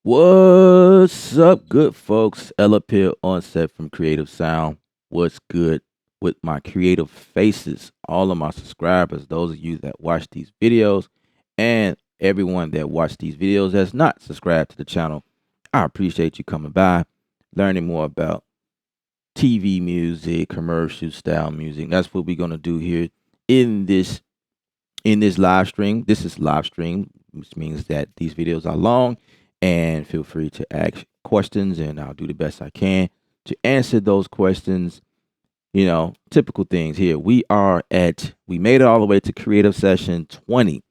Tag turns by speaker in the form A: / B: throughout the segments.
A: What's up, good folks? Ella Pill on set from Creative Sound. What's good with my creative faces? All of my subscribers, those of you that watch these videos, and everyone that watch these videos that's not subscribed to the channel. I appreciate you coming by, learning more about TV music, commercial style music. That's what we're gonna do here in this live stream. This is live stream, which means that these videos are long, and feel free to ask questions and I'll do the best I can to answer those questions. You know, typical things here. We made it all the way to creative session 20,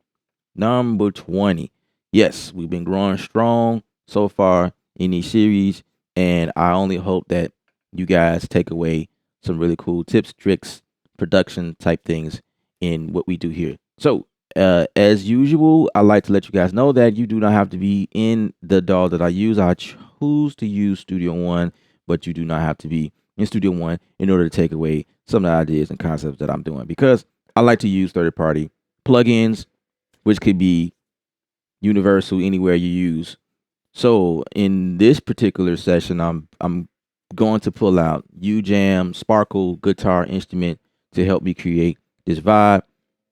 A: number 20. Yes, we've been growing strong so far in these series, and I only hope that you guys take away some really cool tips, tricks, production type things in what we do here. So, as usual, I like to let you guys know that you do not have to be in the DAW that I use. I choose to use Studio One, but you do not have to be in Studio One in order to take away some of the ideas and concepts that I'm doing, because I like to use third-party plugins, which could be universal anywhere you use. So in this particular session, I'm going to pull out UJam Sparkle guitar instrument to help me create this vibe.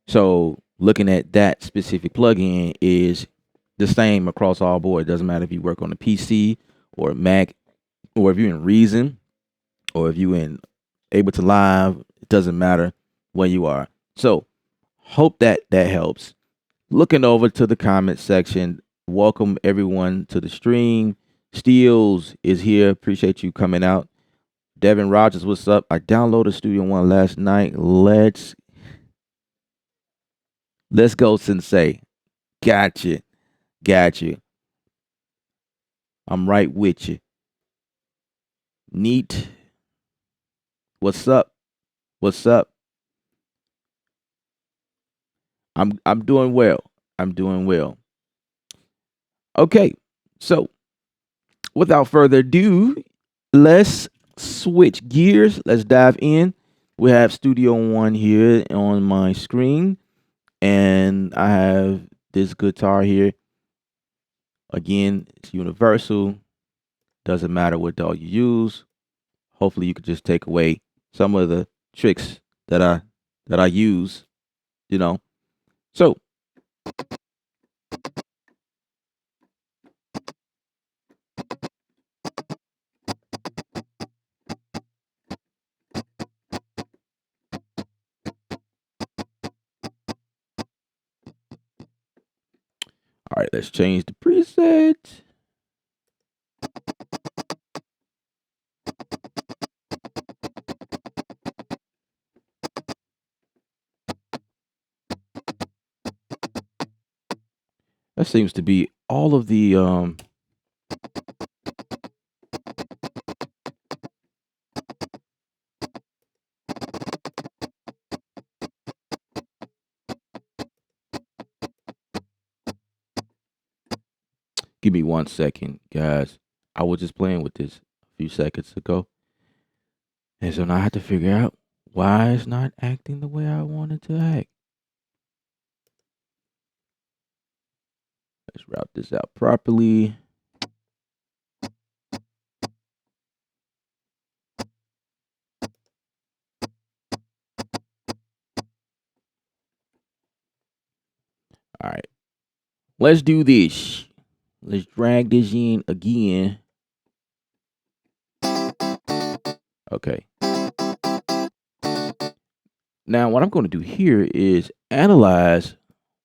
A: So looking at that specific plugin is the same across all board. It doesn't matter if you work on a PC or a Mac, or if you're in Reason, or if you're in Ableton Live. It doesn't matter where you are. So hope that helps. Looking over to the comment section, welcome everyone to the stream. Steels is here. Appreciate you coming out. Devin Rogers, what's up? I downloaded Studio One last night. Let's go, Sensei. Gotcha. I'm right with you. Neat. What's up? I'm doing well. Okay, so without further ado, let's switch gears. Let's dive in. We have Studio One here on my screen, and I have this guitar here. Again, it's universal. Doesn't matter what DAW you use. Hopefully, you could just take away some of the tricks that I use. You know, so right, let's change the preset. That seems to be all of the give me 1 second, guys. I was just playing with this a few seconds ago. And so now I have to figure out why it's not acting the way I want it to act. Let's route this out properly. All right, let's do this. Let's drag this in again. Okay. Now what I'm going to do here is analyze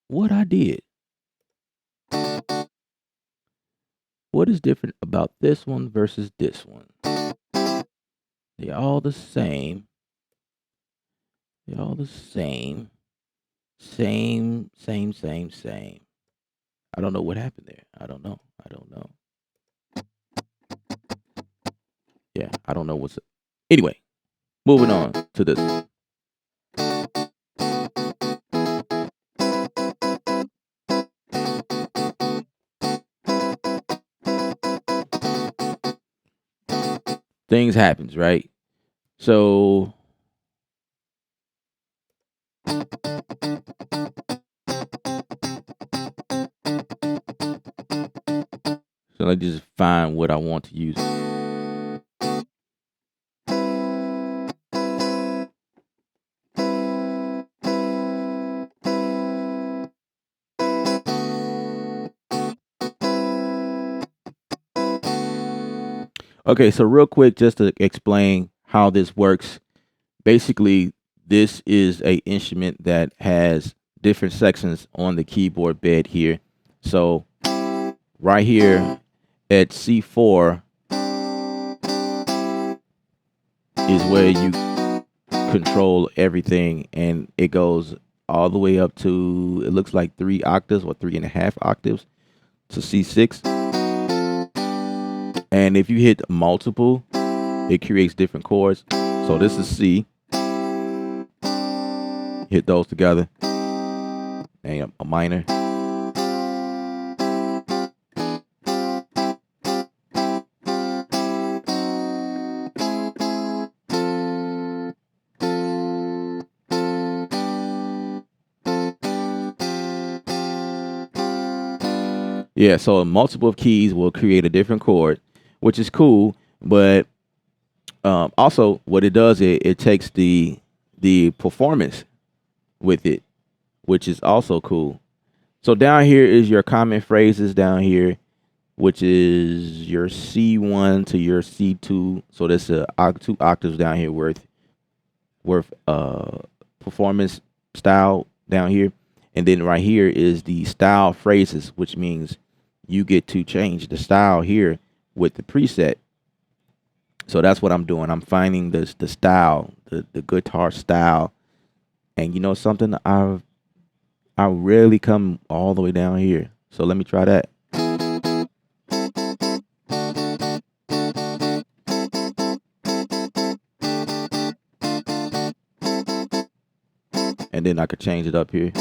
A: what I did. What is different about this one versus this one? They're all the same. They're all the same. Same. I don't know what happened there. I don't know. Yeah, I don't know what's... Anyway, moving on to this one. Things happens, right? So let's just find what I want to use. Okay, so real quick, just to explain how this works. Basically, this is a instrument that has different sections on the keyboard bed here. So right here at C4 is where you control everything, and it goes all the way up to, it looks like 3 octaves or 3.5 octaves to C6. And if you hit multiple, it creates different chords. So this is C. Hit those together, and a minor. Yeah, so a multiple of keys will create a different chord, which is cool. But also, what it does, it takes the performance with it, which is also cool. So down here is your common phrases down here, which is your C1 to your C2. So that's 2 octaves down here worth performance style down here. And then right here is the style phrases, which means you get to change the style here with the preset. So that's what I'm doing. I'm finding the style, the guitar style. And you know something? I rarely come all the way down here. So let me try that. And then I could change it up here.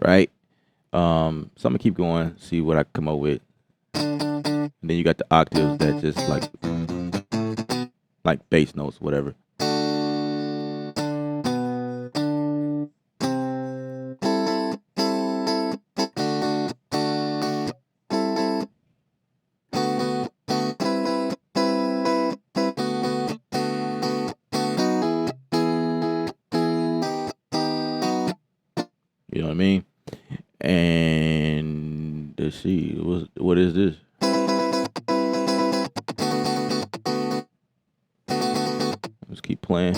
A: Right? So I'm gonna keep going, see what I come up with. And then you got the octaves that just like bass notes, whatever. You know what I mean? And let's see, what is this? playing.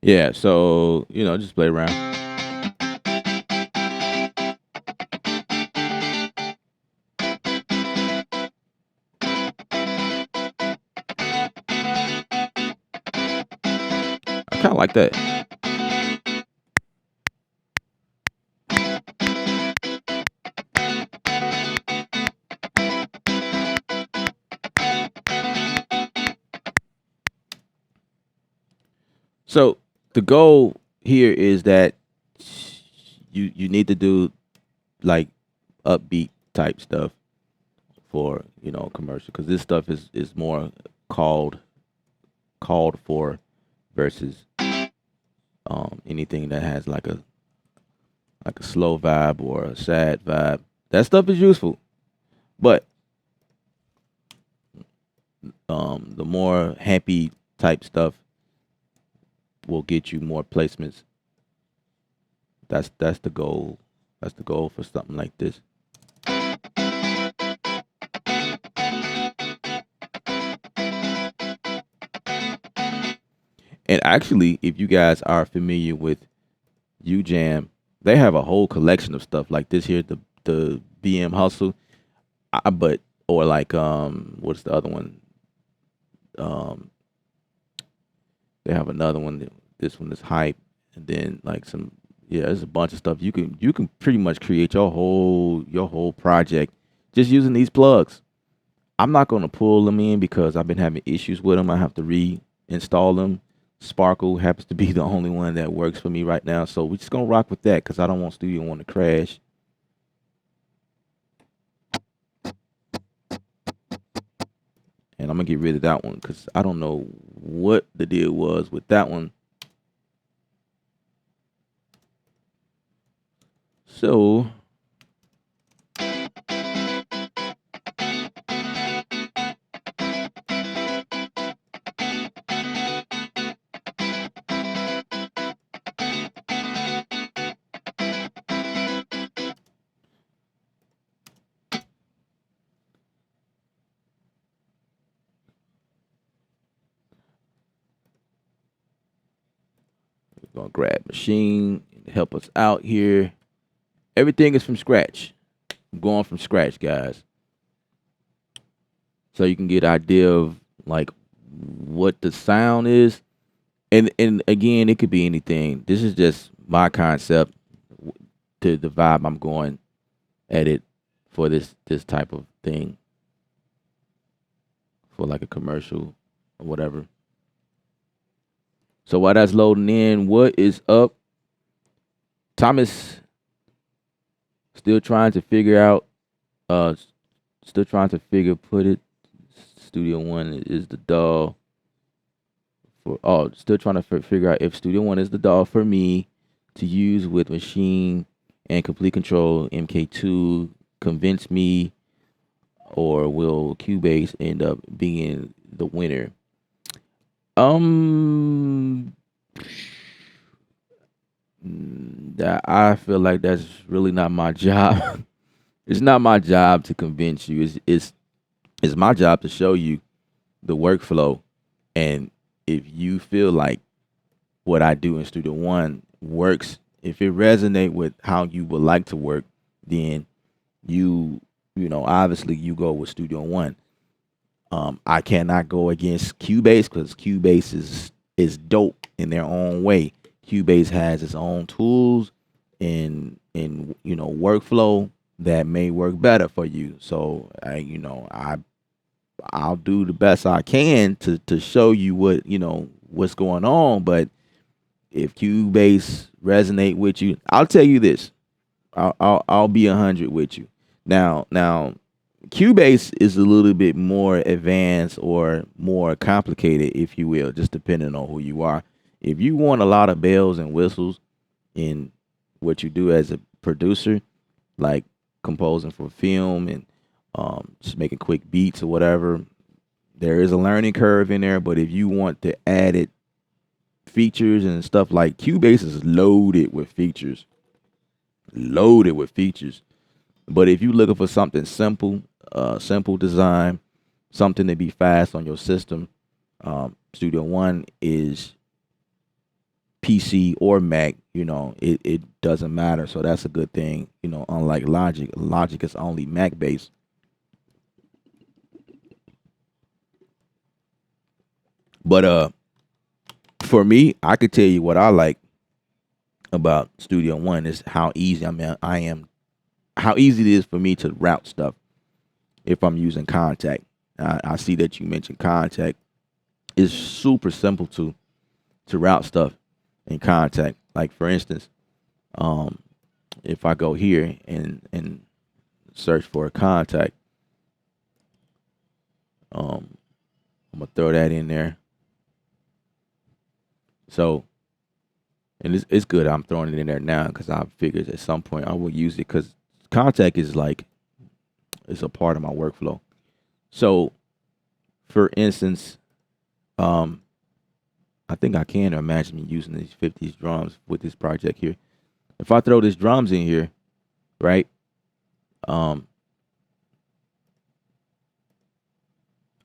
A: Yeah, so just play around. I kind of like that. So the goal here is that you need to do like upbeat type stuff for commercial, because this stuff is more called for versus anything that has like a slow vibe or a sad vibe. That stuff is useful, but the more happy type stuff will get you more placements. That's the goal. That's the goal for something like this. And actually, if you guys are familiar with UJam, they have a whole collection of stuff like this here, the BM Hustle. Or like what's the other one? They have another one. This one is Hype, and then like there's a bunch of stuff you can pretty much create your whole project just using these plugs. I'm not gonna pull them in because I've been having issues with them. I have to reinstall them. Sparkle happens to be the only one that works for me right now, so we're just gonna rock with that because I don't want Studio One to crash. And I'm gonna get rid of that one because I don't know what the deal was with that one. So we're gonna grab Machine and help us out here. Everything is from scratch. I'm going from scratch, guys. So you can get an idea of like what the sound is. And again, it could be anything. This is just my concept to the vibe I'm going at it for this type of thing. For like a commercial or whatever. So while that's loading in, what is up? Thomas still trying to figure out put it. Studio One is the DAW for still trying to figure out if Studio One is the DAW for me to use with Machine and Complete Control MK2. Convince me, or will Cubase end up being the winner? That I feel like that's really not my job. It's not my job to convince you. It's my job to show you the workflow, and if you feel like what I do in Studio One works, if it resonates with how you would like to work, then obviously you go with Studio One. I cannot go against Cubase because Cubase is dope in their own way. Cubase has its own tools and workflow that may work better for you. So I'll do the best I can to show you what's going on. But if Cubase resonate with you, I'll tell you this. I'll be 100 with you. Now, Cubase is a little bit more advanced or more complicated, if you will, just depending on who you are. If you want a lot of bells and whistles in what you do as a producer, like composing for film and just making quick beats or whatever, there is a learning curve in there. But if you want the added features and stuff, like Cubase is loaded with features, loaded with features. But if you're looking for something simple, simple design, something to be fast on your system, Studio One is PC or Mac. It doesn't matter. So that's a good thing. Unlike Logic, Logic is only Mac based. But for me, I could tell you what I like about Studio One is how easy how easy it is for me to route stuff if I'm using Contact. I see that you mentioned Contact. It's super simple to route stuff in Contact. Like for instance, if I go here and search for a Contact, I'm gonna throw that in there. So, and it's good I'm throwing it in there now because I figured at some point I will use it because Contact is like it's a part of my workflow. So, for instance, I think I can imagine me using these 50s drums with this project here. If I throw these drums in here, right? I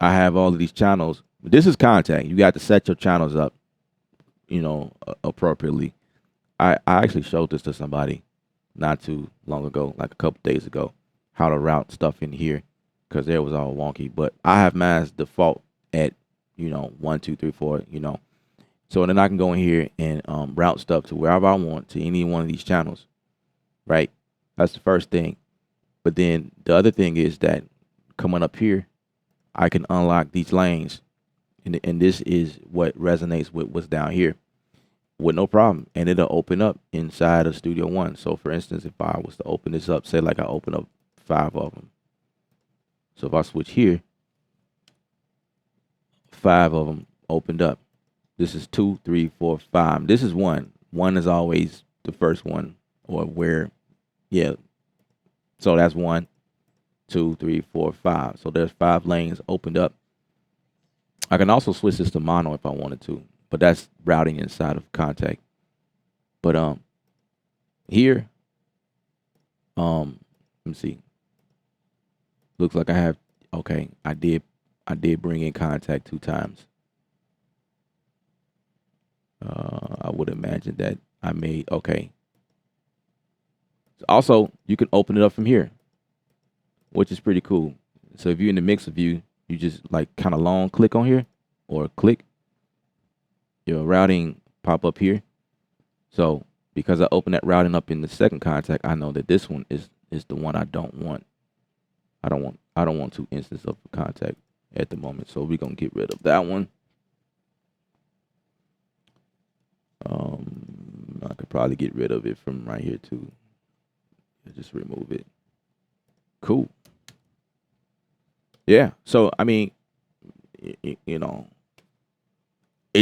A: have all of these channels. This is Contact. You got to set your channels up, appropriately. I actually showed this to somebody not too long ago, like a couple days ago, how to route stuff in here because there was all wonky. But I have mine's default at 1, 2, 3, 4. So then I can go in here and route stuff to wherever I want to any one of these channels, right? That's the first thing. But then the other thing is that coming up here, I can unlock these lanes, and this is what resonates with what's down here with no problem, and it'll open up inside of Studio One. So for instance, if I was to open this up, say like I open up 5 of them. So if I switch here, 5 of them opened up. This is 2, 3, 4, 5. This is 1. 1 is always the first one, or where, yeah. So that's 1, 2, 3, 4, 5. So there's 5 lanes opened up. I can also switch this to mono if I wanted to, but that's routing inside of Contact. But here, let me see. Looks like I have, okay, I did bring in Contact 2 times. I would imagine that I made, okay. Also, you can open it up from here, which is pretty cool. So if you're in the mixer view, you just like kind of long click on here or click, your routing pop up here. So because I opened that routing up in the second Contact, I know that this one is the one I don't want. I don't want 2 instances of Contact at the moment. So we're gonna get rid of that one. I could probably get rid of it from right here too. Just remove it. Cool. Yeah. So I mean, it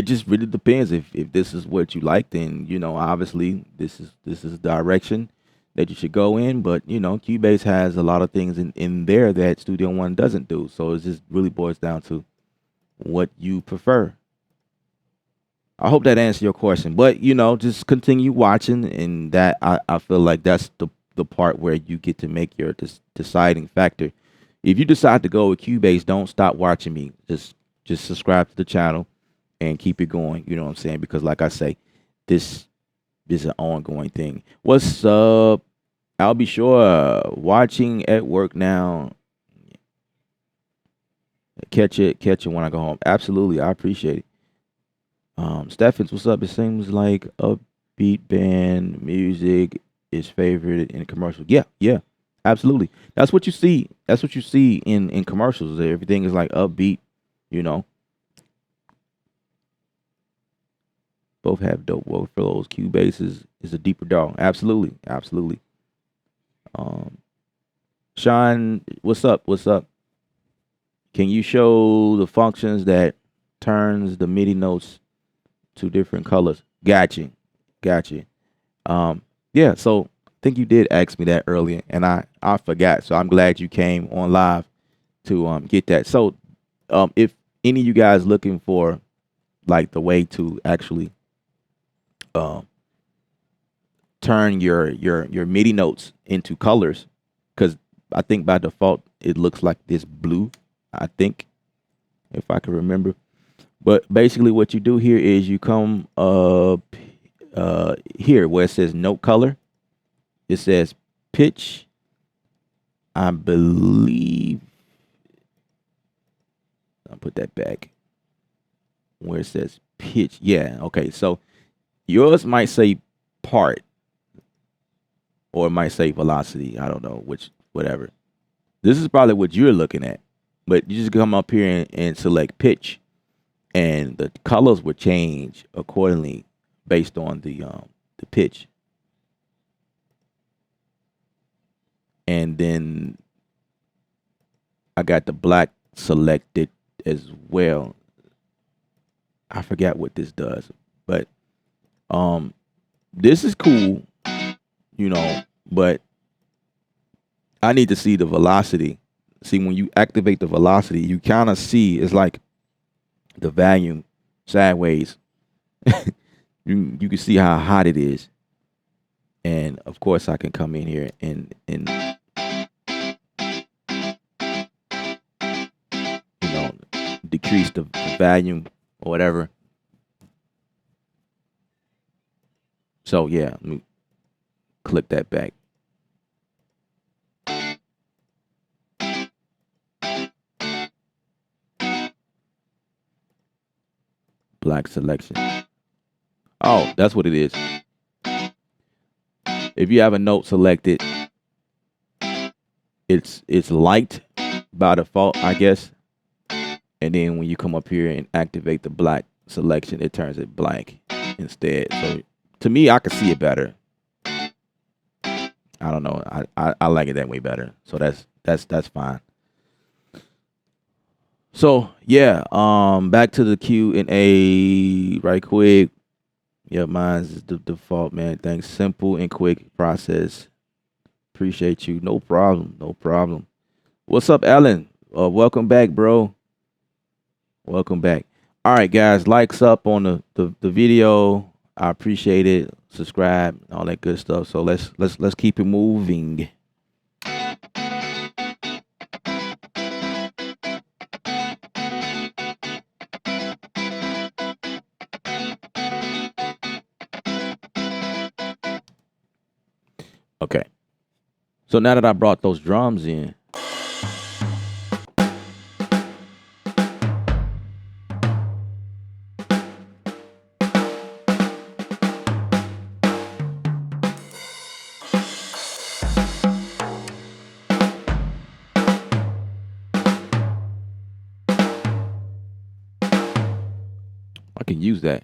A: just really depends. If this is what you like, then obviously this is the direction that you should go in. But Cubase has a lot of things in there that Studio One doesn't do. So it just really boils down to what you prefer. I hope that answered your question. But just continue watching, and that I feel like that's the part where you get to make your deciding factor. If you decide to go with Cubase, don't stop watching me. Just subscribe to the channel and keep it going. You know what I'm saying? Because like I say, this is an ongoing thing. What's up? I'll be sure watching at work now. Catch it when I go home. Absolutely, I appreciate it. Stephens, what's up? It seems like a beat band music is favored in commercials. Yeah, yeah, absolutely. That's what you see. That's what you see in commercials. Everything is like upbeat. You know, both have dope workflows. Cubase is a deeper dog. Absolutely, absolutely. Um, Sean, what's up? What's up? Can you show the functions that turns the MIDI notes to different colors? Gotcha, gotcha. Um, yeah. So I think you did ask me that earlier, and I forgot. So I'm glad you came on live to get that. So if any of you guys looking for like the way to actually um turn your MIDI notes into colors, because I think by default it looks like this blue. I think if I can remember. But basically, what you do here is you come up here where it says note color. It says pitch. I believe I'll put that back where it says pitch. Yeah. Okay. So yours might say part or it might say velocity. I don't know which, whatever. This is probably what you're looking at, but you just come up here and select pitch, and the colors will change accordingly based on the pitch. And then I got the black selected as well. I forgot what this does, but um, this is cool, you know. But I need to see the velocity. See, when you activate the velocity, you kind of see it's like the volume sideways. You can see how hot it is, and of course, I can come in here and you know decrease the volume or whatever. So yeah, let me click that back. Black selection. Oh, that's what it is. If you have a note selected, it's light by default, I guess. And then when you come up here and activate the black selection, it turns it black instead. So to me, I can see it better. I don't know. I like it that way better. So that's fine. So yeah, back to the Q&A right quick. Yeah, mine's is the default, man. Thanks. Simple and quick process. Appreciate you. No problem. No problem. What's up, Ellen? Welcome back, bro. Welcome back. All right, guys. Likes up on the video. I appreciate it. Subscribe, all that good stuff. So let's keep it moving. Okay. So now that I brought those drums in, I can use that.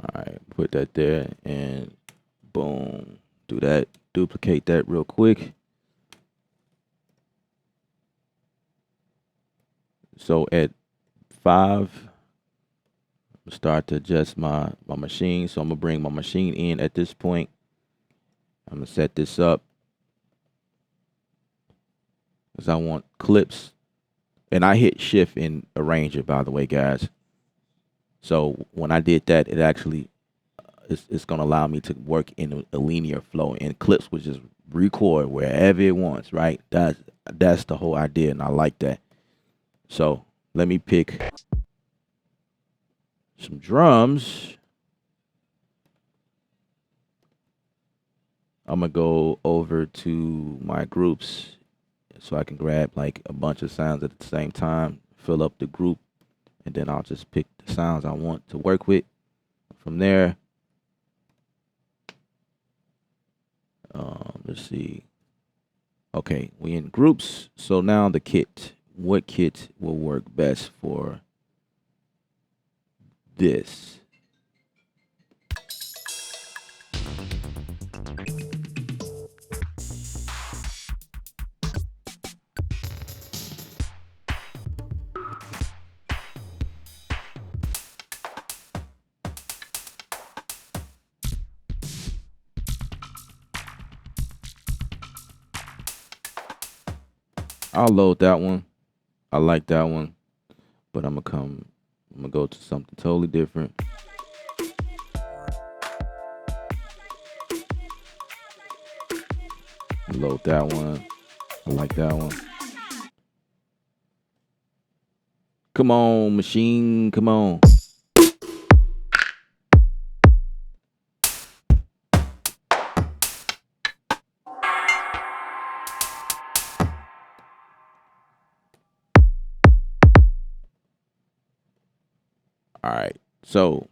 A: All right, put that there and boom. Do that. Duplicate that real quick. So at 5, start to adjust my machine. So I'm gonna bring my machine in at this point. I'm gonna set this up because I want clips, and I hit shift in arranger, by the way, guys. So when I did that, it actually it's gonna allow me to work in a linear flow, and clips will just record wherever it wants, right? That's the whole idea, and I like that. So let me pick some drums. I'm gonna go over to my groups so I can grab like a bunch of sounds at the same time, fill up the group, and then I'll just pick the sounds I want to work with. From there, let's see. Okay, we in groups. So now the kit. What kit will work best for this? I'll load that one. I like that one, but I'm gonna go to something totally different. Load that one. I like that one. Come on, machine. Come on. All right. So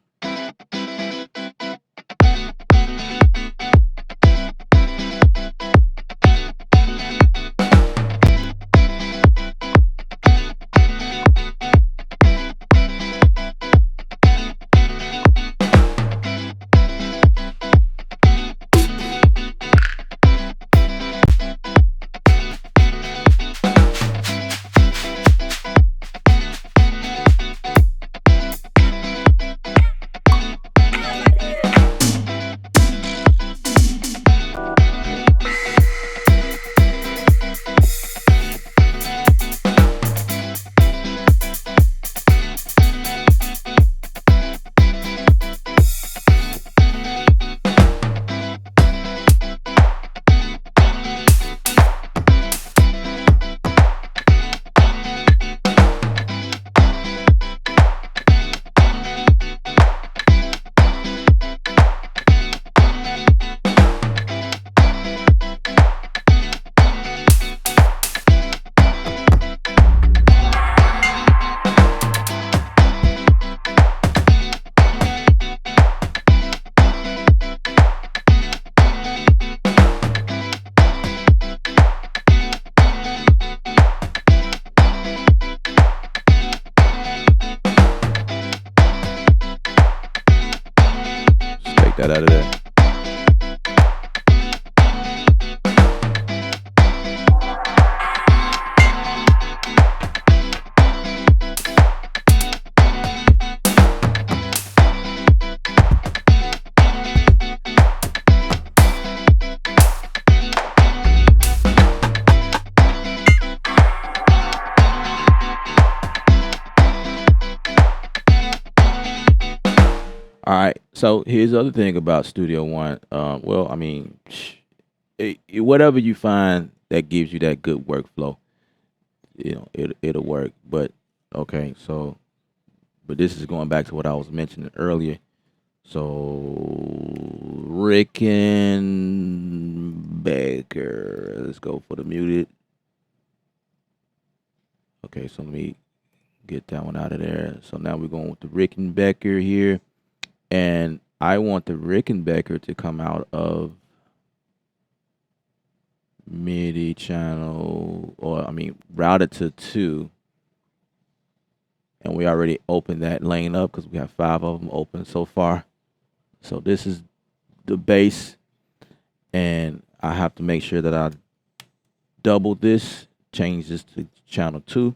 A: take that out of there. All right. So here's the other thing about Studio One. Well, I mean, whatever you find that gives you that good workflow, it'll work. But okay, so but this is going back to what I was mentioning earlier. So Rickenbacker. Let's go for the muted. Okay, so let me get that one out of there. So now we're going with the Rickenbacker here. And I want the Rickenbacker to come out of MIDI channel, or I mean, routed to 2. And we already opened that lane up because we have 5 of them open so far. So this is the bass. And I have to make sure that I double this, change this to channel 2.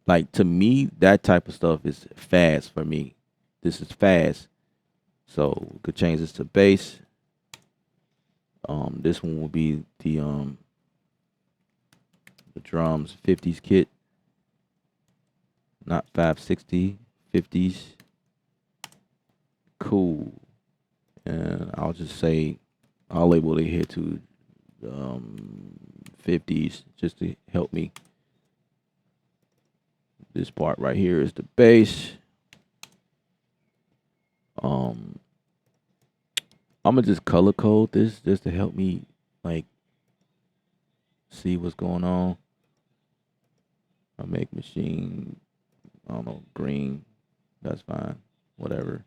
A: Like, to me, that type of stuff is fast for me. This is fast. So we could change this to bass. This one will be the drums 50s kit, not 560, 50s. Cool. And I'll just say I'll label it here to 50s just to help me This part right here is the bass. I'm gonna just color code this just to help me like see what's going on. I'll make machine, I don't know, green. That's fine. Whatever.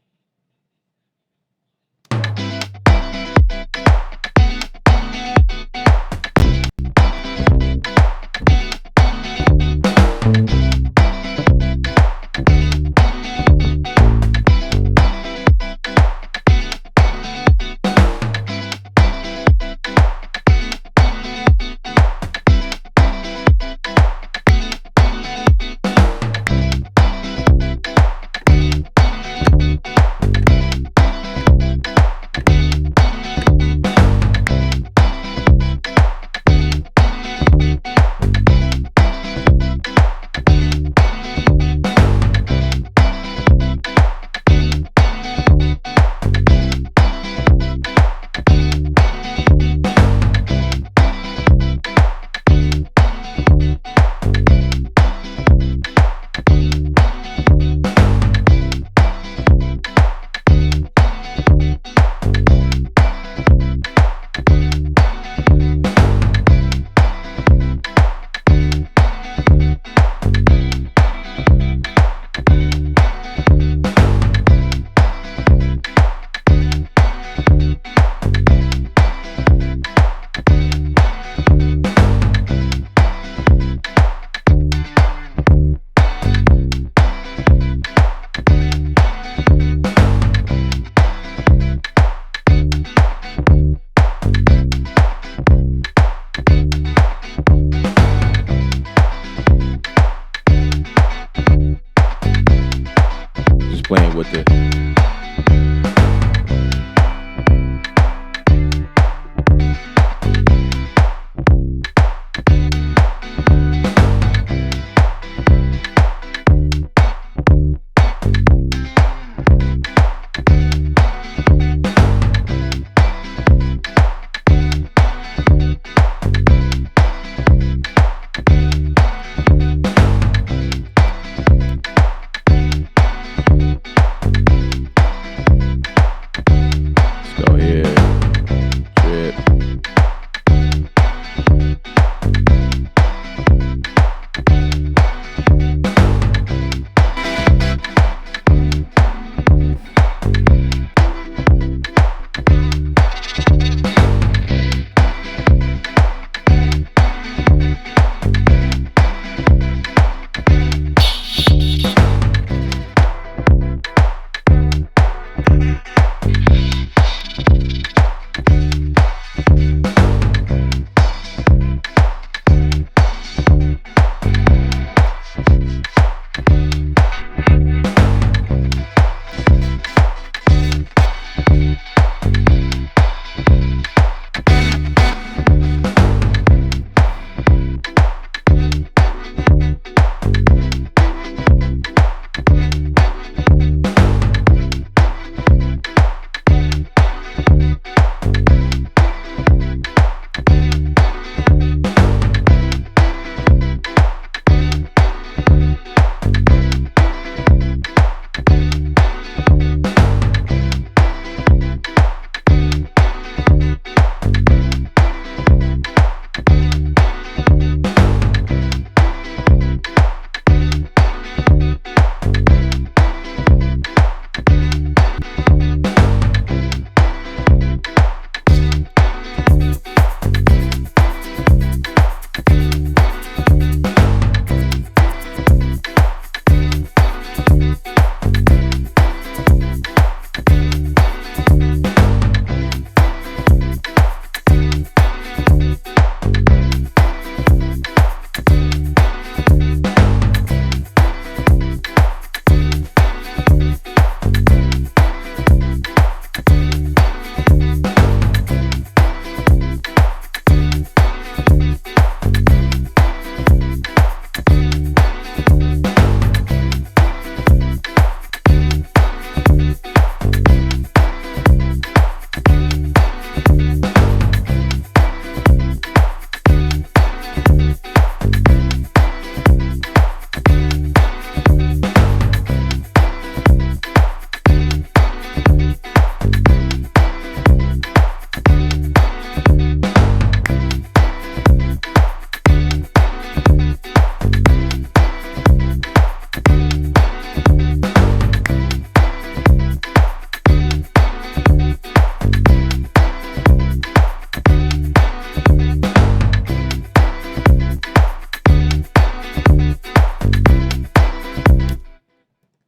A: Just playing with it.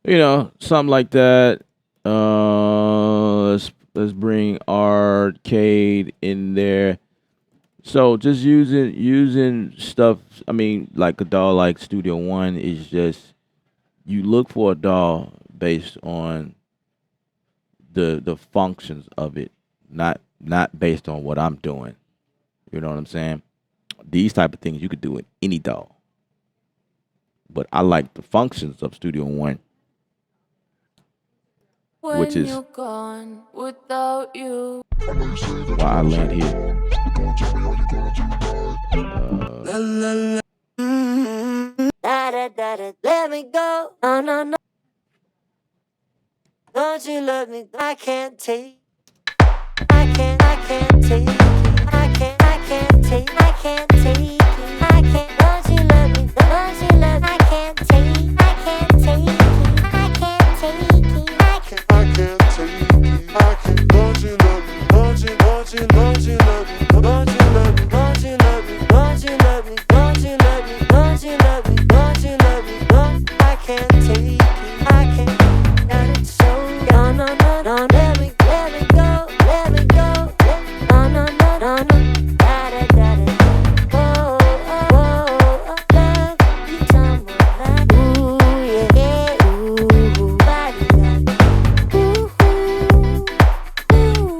A: You know, something like that. Let's bring arcade in there. So just using stuff. I mean, like a DAW like Studio One is just you look for a DAW based on the functions of it, not based on what I'm doing. You know what I'm saying? These type of things you could do in any DAW, but I like the functions of Studio One, which
B: When
A: is
B: you're gone without you.
A: why I land here.
B: Let me go. No, no, no. Don't you let me go. I can't take. I can't take. I can't take. I can't take. I can't. Don't you let me go. Don't you let me. I can't take. I can't take. I can't take. I can't take. I can't. Don't you let me. Don't you let me. Don't you let me. Don't you let me. Don't you let me. Don't you let me. Don't you let me. Don't you let me. Don't you let me. Don't. I can't take. I can't. Got it so. No, no, no, no. Let me go. Let me go. No, no, no, no, no. Da da da da. Oh, oh, oh, oh. Love you, time like. Ooh, yeah, yeah, ooh, body like. Ooh, ooh, ooh,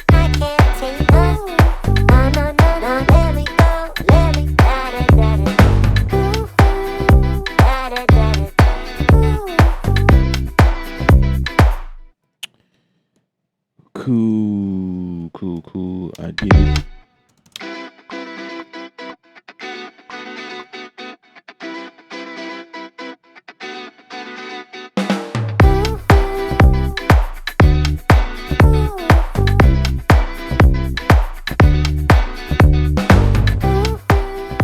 B: I can't take us. No, no, no, no. Let me go. Let me da da da da. Da da da da.
A: Cool. I did it.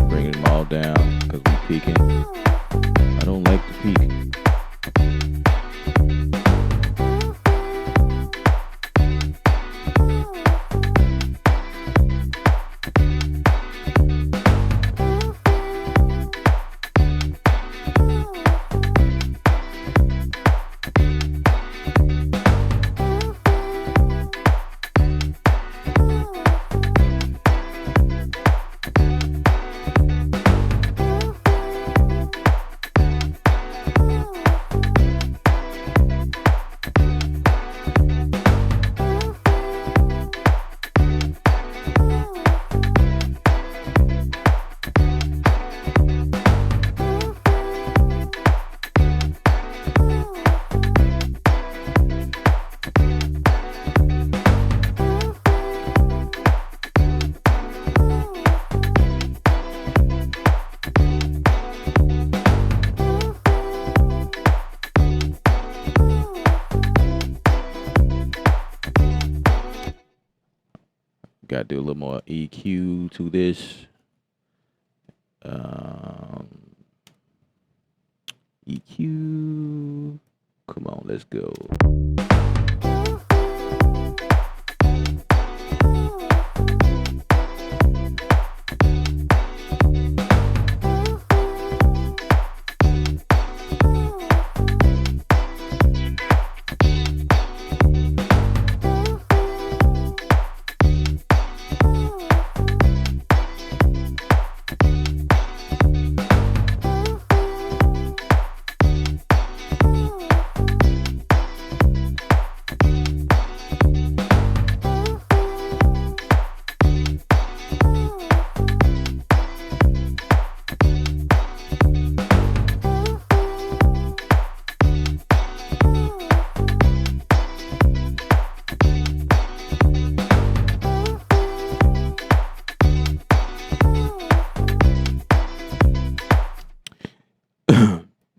A: Bringing them all down because we peaking. I don't like the peak. Got to do a little more EQ to this. EQ. Come on, let's go.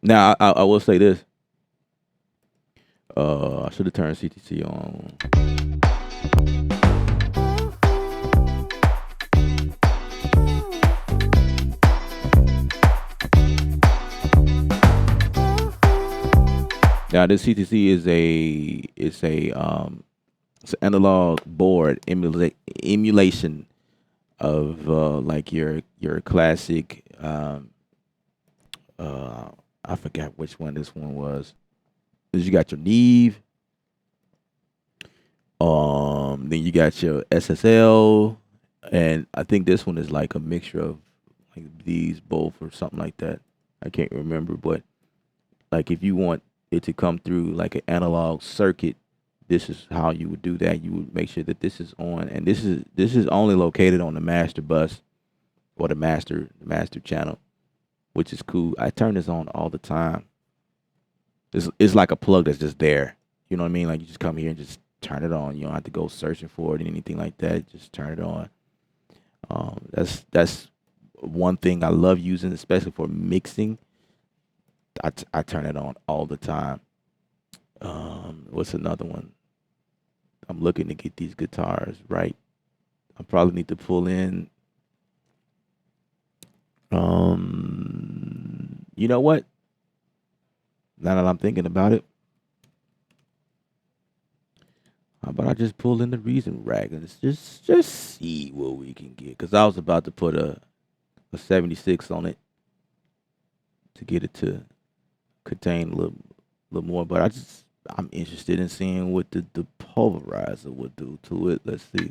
A: Now I will say this. I should have turned CTC on. Now this CTC it's an analog board emulation of like your classic I forgot which one this one was. You got your Neve, then you got your SSL, and I think this one is like a mixture of like these both or something like that. I can't remember, but like if you want it to come through like an analog circuit, this is how you would do that. You would make sure that this is on, and this is only located on the master bus or the master channel, which is cool. I turn this on all the time. It's like a plug that's just there. You know what I mean? Like you just come here and just turn it on. You don't have to go searching for it and anything like that. Just turn it on. That's one thing I love using, especially for mixing. I turn it on all the time. What's another one? I'm looking to get these guitars right. I probably need to pull in. You know what? Now that I'm thinking about it, how about I just pull in the Reason rack and just see what we can get? Because I was about to put a 76 on it to get it to contain a little more, but I'm interested in seeing what the pulverizer would do to it. Let's see.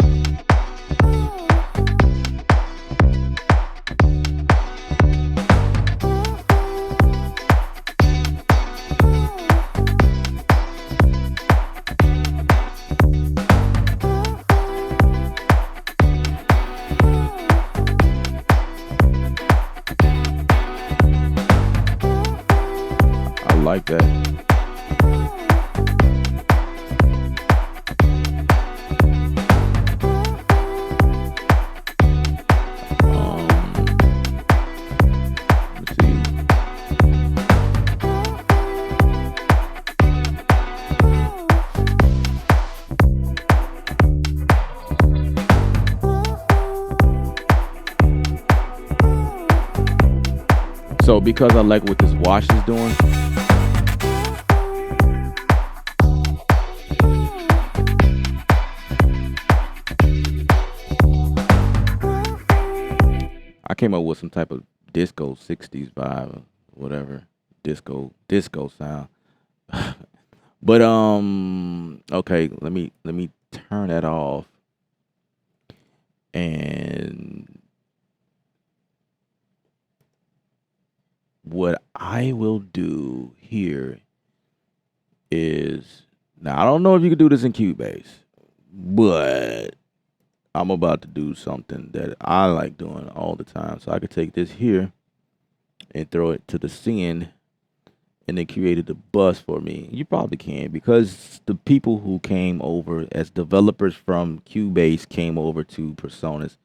A: I like that. Let's see. So because I like what this wash is doing, I came up with some type of disco 60s vibe or whatever. Disco sound. But okay, let me turn that off. And what I will do here is, now I don't know if you can do this in Cubase, but I'm about to do something that I like doing all the time. So I could take this here and throw it to the send, and then created the bus for me. You probably can, because the people who came over as developers from Cubase came over to Personas.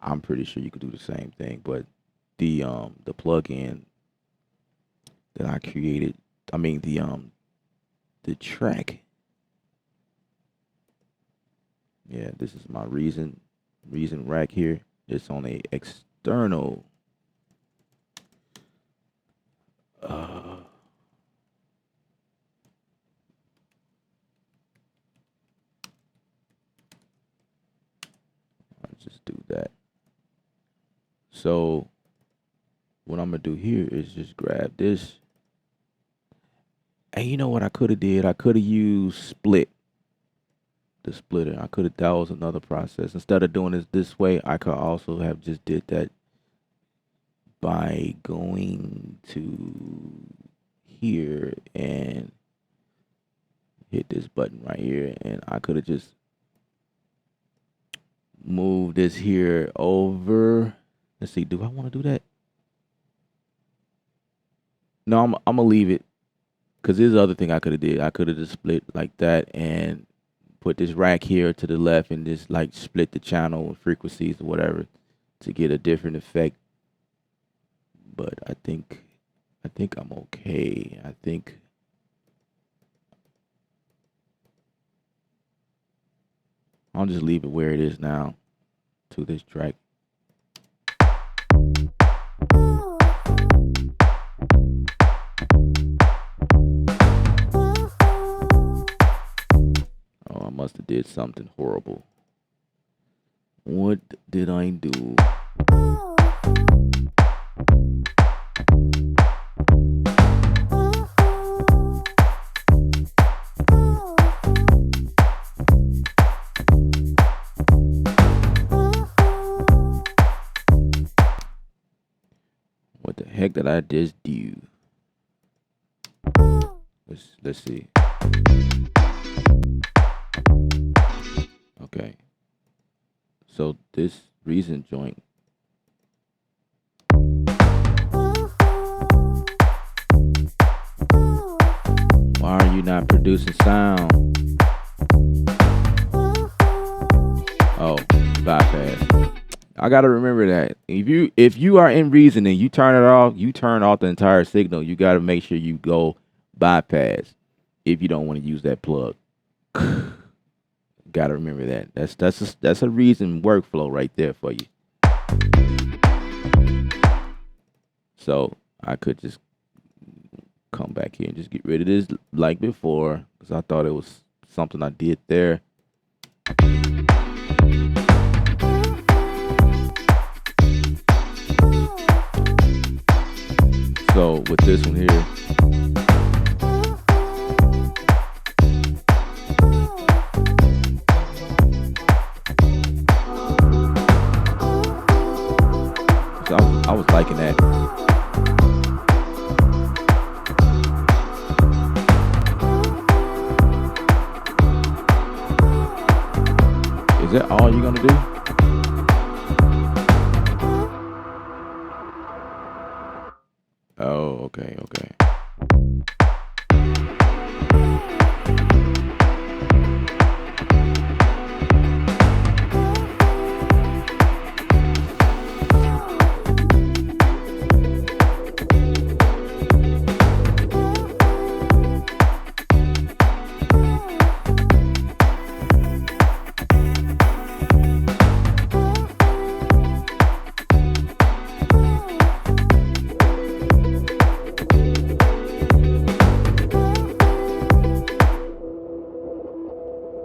A: I'm pretty sure you could do the same thing, but the plugin that I created, I mean the track. Yeah, this is my Reason rack here. It's on a external I'll just do that. So what I'm gonna do here is just grab this. And you know what I could have did? I could have used the splitter. That was another process. Instead of doing this way, I could also have just did that by going to here and hit this button right here, and I could have just moved this here over. Let's see, do I want to do that? No, I'm gonna leave it, because there's the other thing I could have did. I could have just split like that and put this rack here to the left and just like split the channel frequencies or whatever to get a different effect. But I think I'm okay. I think I'll just leave it where it is now to this track. must have did something horrible. What did I do? What the heck did I just do? Let's see. Okay. So this reason joint. Why are you not producing sound? Oh, bypass. I gotta remember that. If you are in Reason and you turn it off, you turn off the entire signal. You gotta make sure you go bypass if you don't want to use that plug. Gotta remember that. That's a Reason workflow right there for you. So I could just come back here and just get rid of this like before, because I thought it was something I did there. So with this one here, so I was liking that. Is that all you're gonna do? Oh, okay.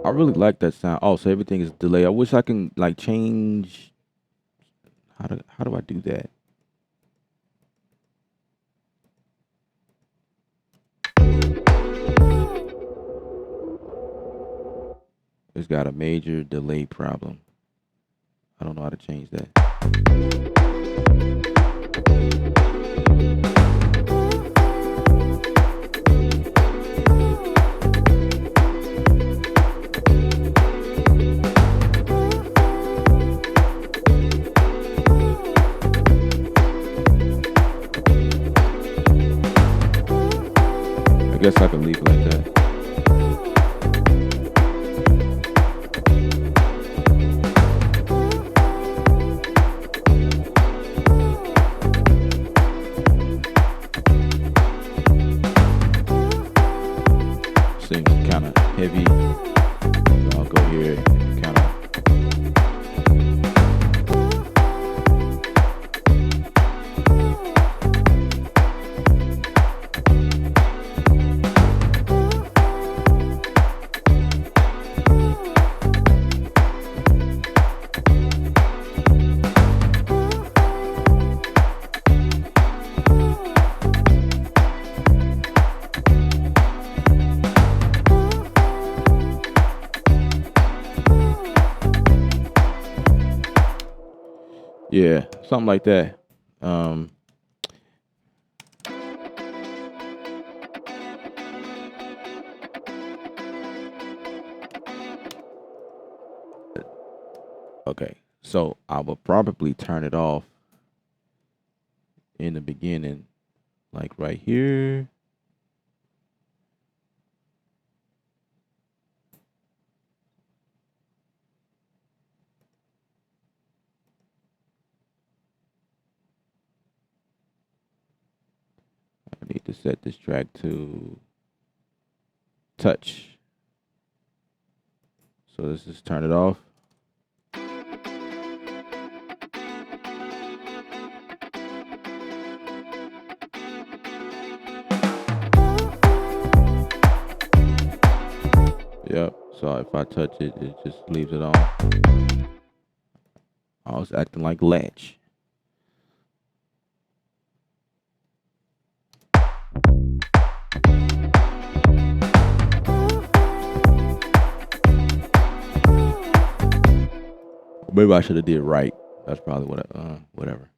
A: I really like that sound. Oh, so everything is delayed. I wish I can like change. How do I do that? It's got a major delay problem. I don't know how to change that. I guess I can leave it like that. Seems kind of heavy. So I'll go here, kind of. Yeah, something like that. Okay, so I will probably turn it off in the beginning, like right here. I need to set this track to touch. So let's just turn it off. Yep, so saw if I touch it, it just leaves it on. I was acting like latch. Maybe I should have did right. That's probably what whatever.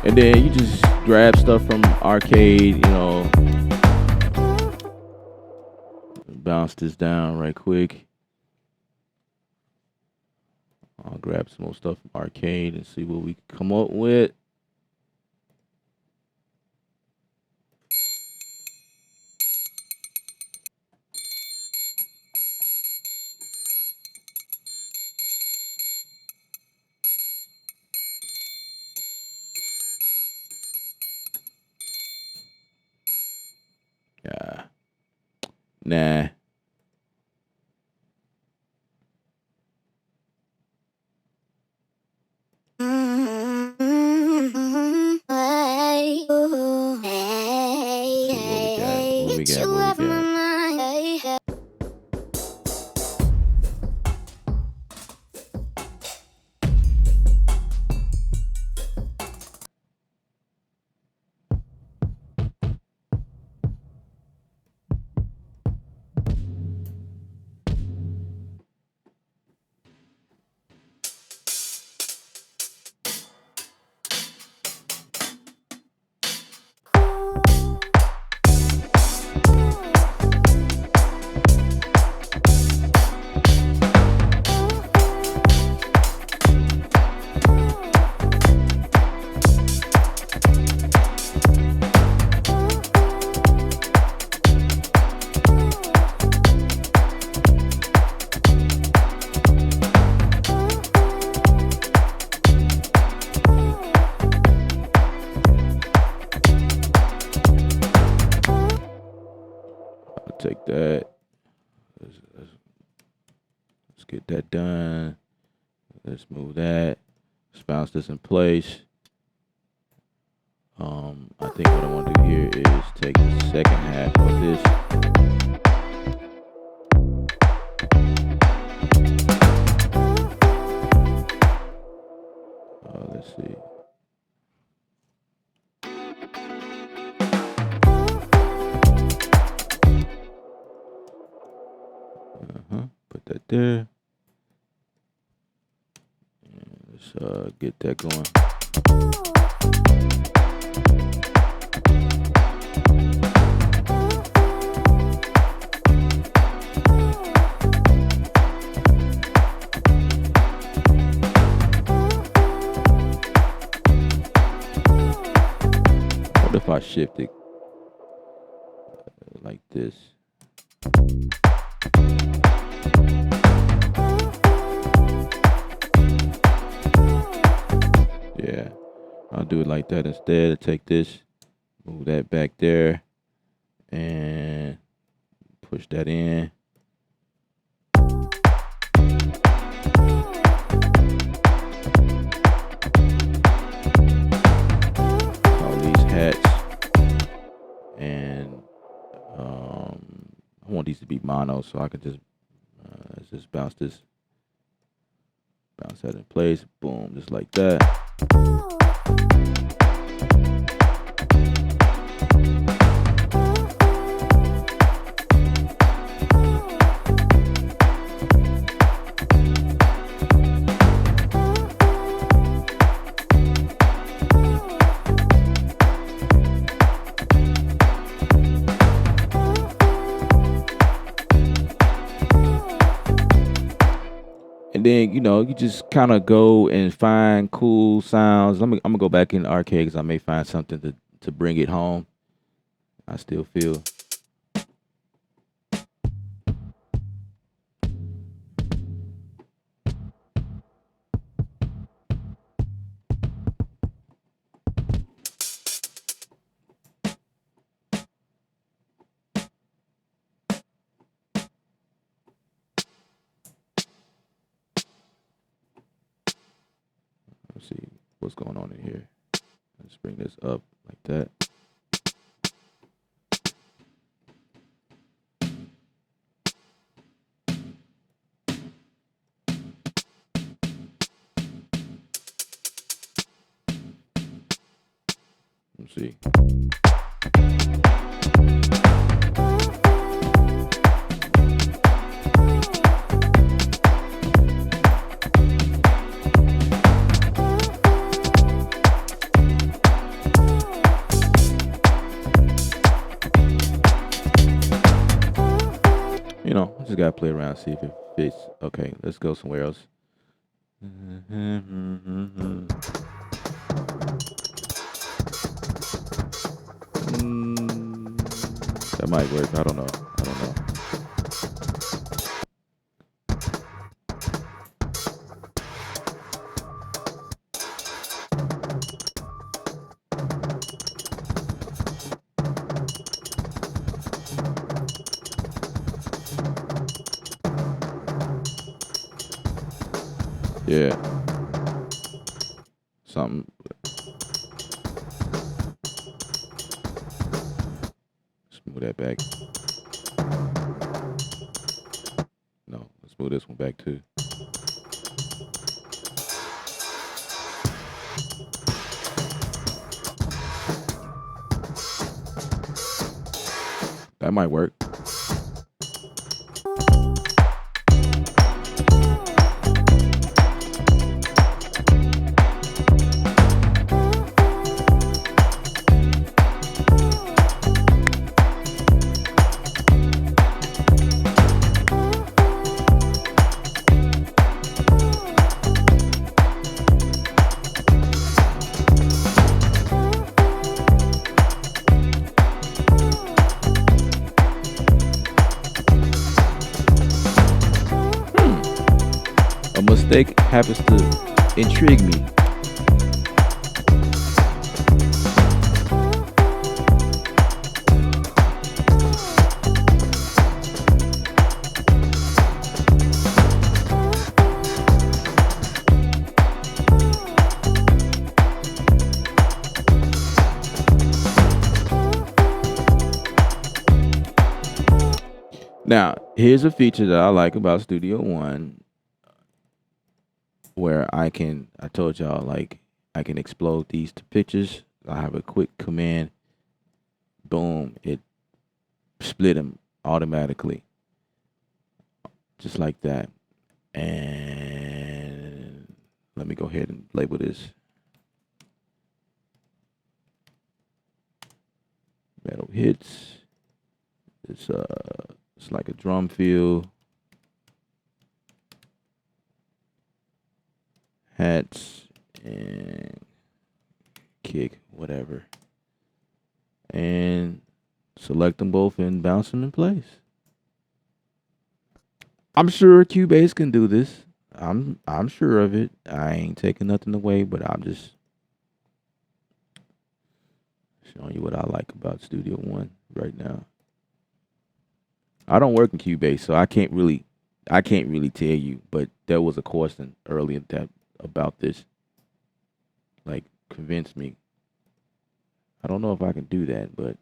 A: And then you just grab stuff from arcade, you know, bounce this down right quick. I'll grab some more stuff from arcade and see what we can come up with. Yeah. Nah. What we got? I'll take that. Let's get that done. Let's move that. Let's bounce this in place. I think what I want to do here is take the second half of this. Let's see. Put that there. And let's get that going. What if I shift it like this? Yeah, I'll do it like that instead. Take this, move that back there, and push that in. All these hats, and I want these to be mono, so I can just bounce that in place. Boom, just like that. And then, you know, you just kind of go and find cool sounds. I'm gonna go back in the arcade because I may find something to bring it home. I still feel. Let's see what's going on in here. Let's bring this up. like that. Let's see. You know, I just gotta play around, see if it fits. Okay, let's go somewhere else. That might work. I don't know. I don't know. Yeah. Something. Let's move that back. No, let's move this one back too. That might work. A mistake happens to intrigue me. Now, here's a feature that I like about Studio One where I told y'all, like, I can explode these to pictures. I have a quick command, boom, it split them automatically. Just like that. And let me go ahead and label this metal hits. It's like a drum fill. Hats and kick, whatever. And select them both and bounce them in place. I'm sure Cubase can do this. I'm sure of it. I ain't taking nothing away, but I'm just showing you what I like about Studio One right now. I don't work in Cubase, so I can't really tell you, but there was a question earlier that about this, like, convinced me. I don't know if I can do that, but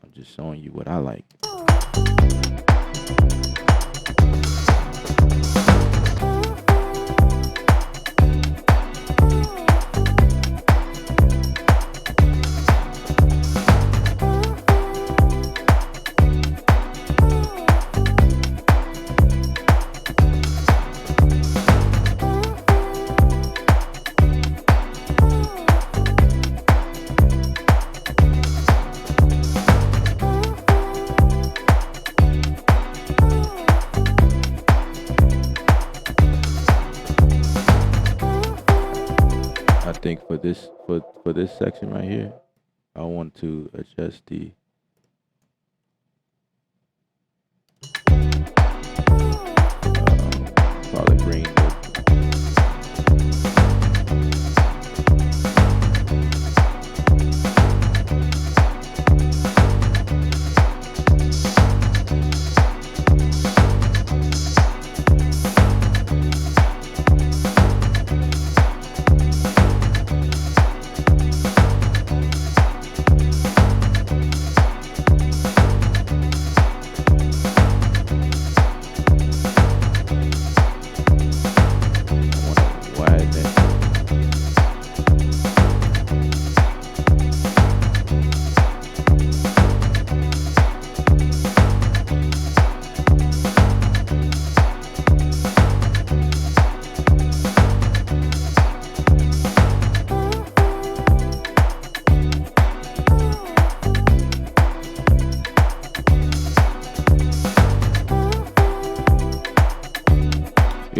A: I'm just showing you what I like. I think for this section right here, I want to adjust the probably bring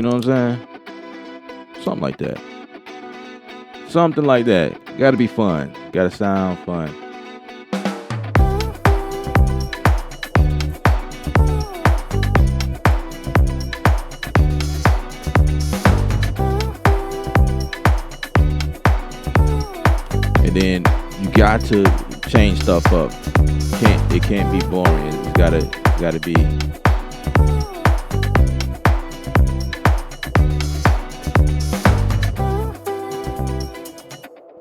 A: You know what I'm saying? Something like that. Something like that. Gotta be fun. Gotta sound fun. And then you got to change stuff up. It can't be boring. It's gotta be.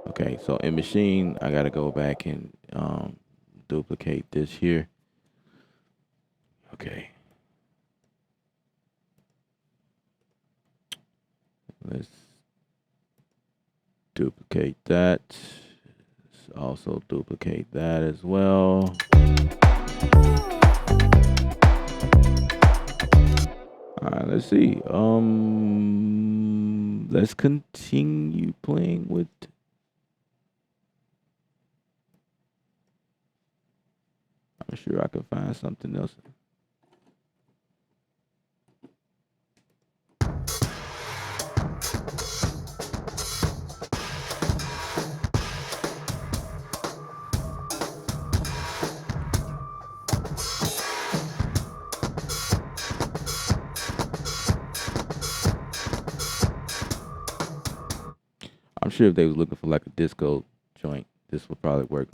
A: Okay, so in Machine, I gotta go back and duplicate this here. Okay. Let's duplicate that. Let's also duplicate that as well. All right, let's see. Let's continue playing with. I'm sure I can find something else. I'm sure if they was looking for like a disco joint, this would probably work.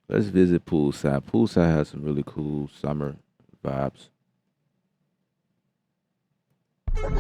A: Let's visit Poolside. Poolside has some really cool summer vibes. You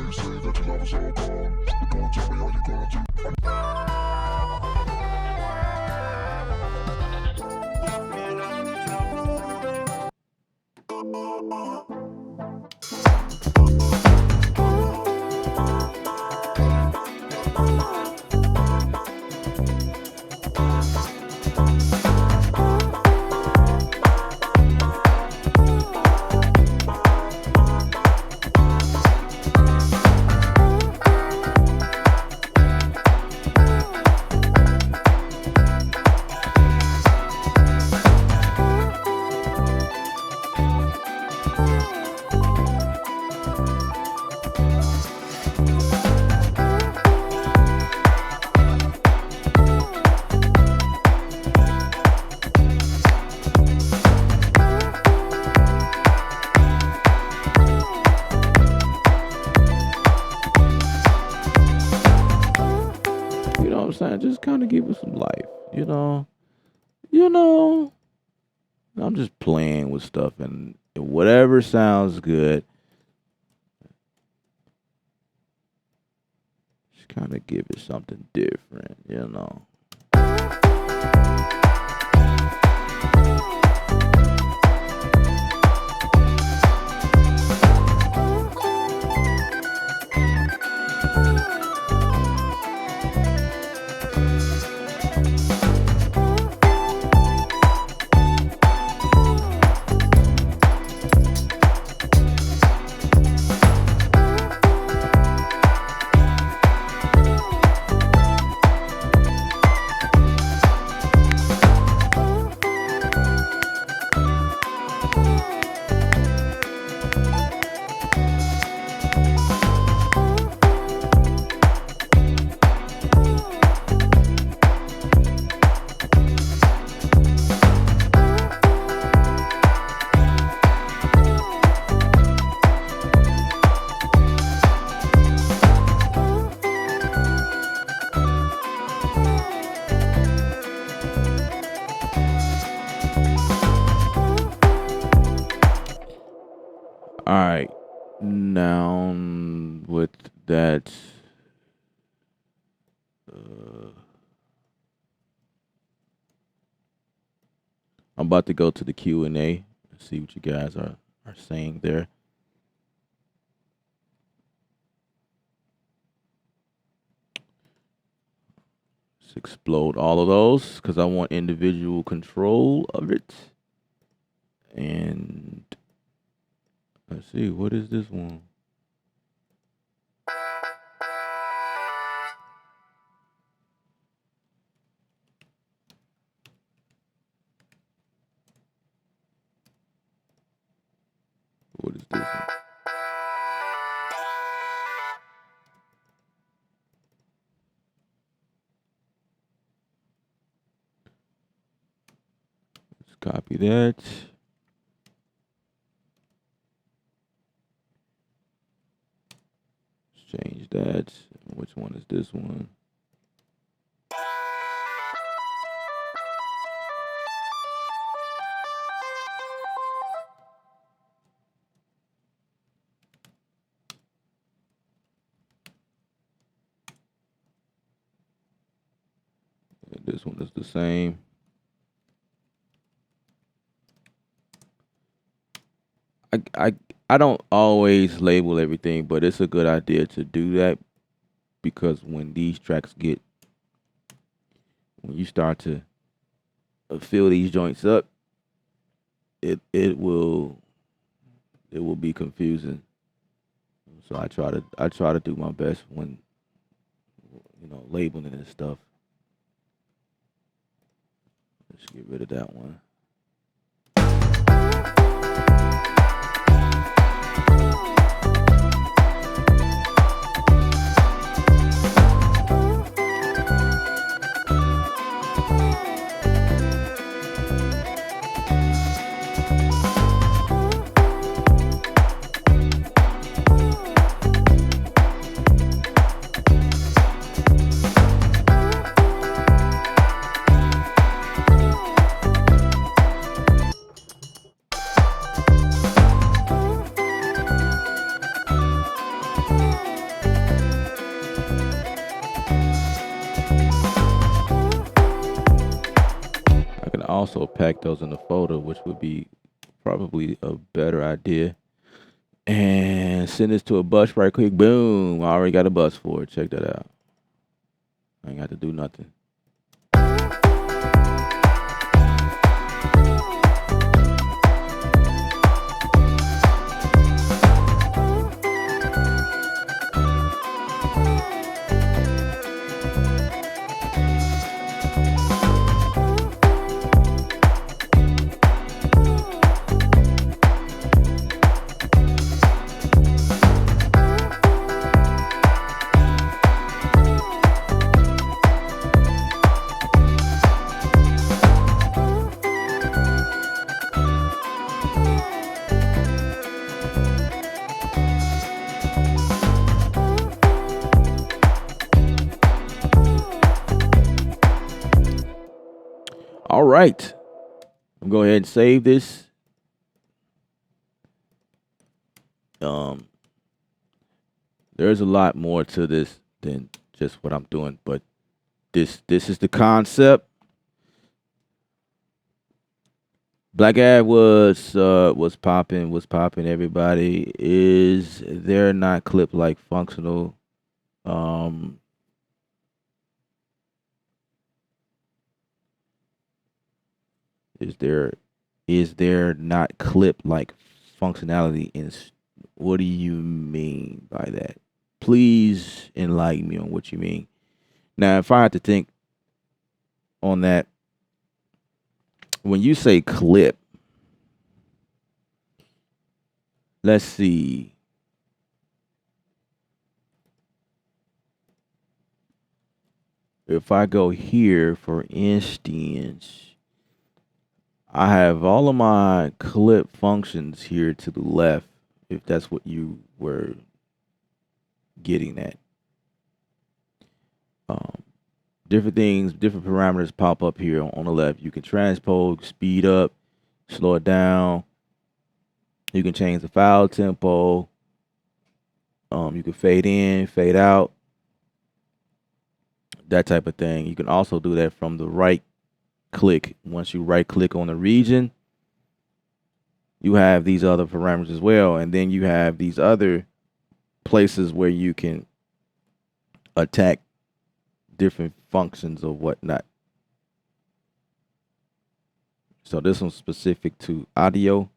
A: know what I'm saying? Just kind of give it some life. You know. I'm just playing with stuff and whatever sounds good. Just kind of give it something different. You know. All right. Now with that, I'm about to go to the Q&A. See what you guys are saying there. Let's explode all of those because I want individual control of it. And Let's see, what is this one? What is this one? Let's copy that. Let's change that. Which one is this one? And this one is the same. I don't always label everything, but it's a good idea to do that because when these tracks get, when you start to fill these joints up, it will be confusing. So I try to do my best when labeling and stuff. Let's get rid of that one. I can also pack those in a folder, which would be probably a better idea. And send this to a bus right quick. Boom. I already got a bus for it. Check that out. I ain't got to do nothing. All right. I'm going to go ahead and save this. There's a lot more to this than just what I'm doing, but this is the concept. Black Ad was popping. Everybody, is they're not clip like functional. Is there not clip like functionality in? What do you mean by that? Please enlighten me on what you mean. Now, if I had to think on that, when you say clip, let's see. If I go here, for instance, I have all of my clip functions here to the left, if that's what you were getting at. Different things, different parameters pop up here on the left. You can transpose, speed up, slow it down. You can change the file tempo. You can fade in, fade out, that type of thing. You can also do that from the right click. Once you right click on the region, you have these other parameters as well. And then you have these other places where you can attack different functions or whatnot. So this one's specific to audio.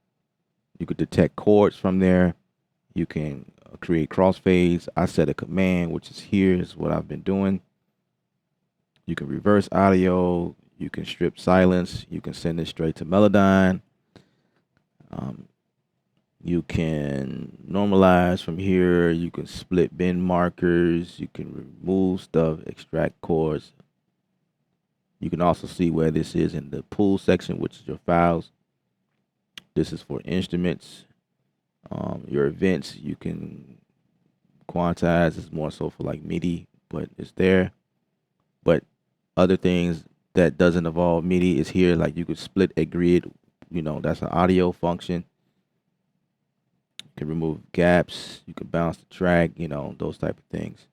A: You could detect chords from there. You can create crossfades. I set a command, which is here, is what I've been doing. You can reverse audio. You can strip silence. You can send it straight to Melodyne. Um, you can normalize from here. You can split bin markers. You can remove stuff, extract chords. You can also see where this is in the pool section, which is your files. This is for instruments. Your events, you can quantize. It's more so for like MIDI, but it's there. But other things that doesn't involve MIDI is here. Like you could split a grid. That's an audio function. You can remove gaps. You can bounce the track. Those type of things.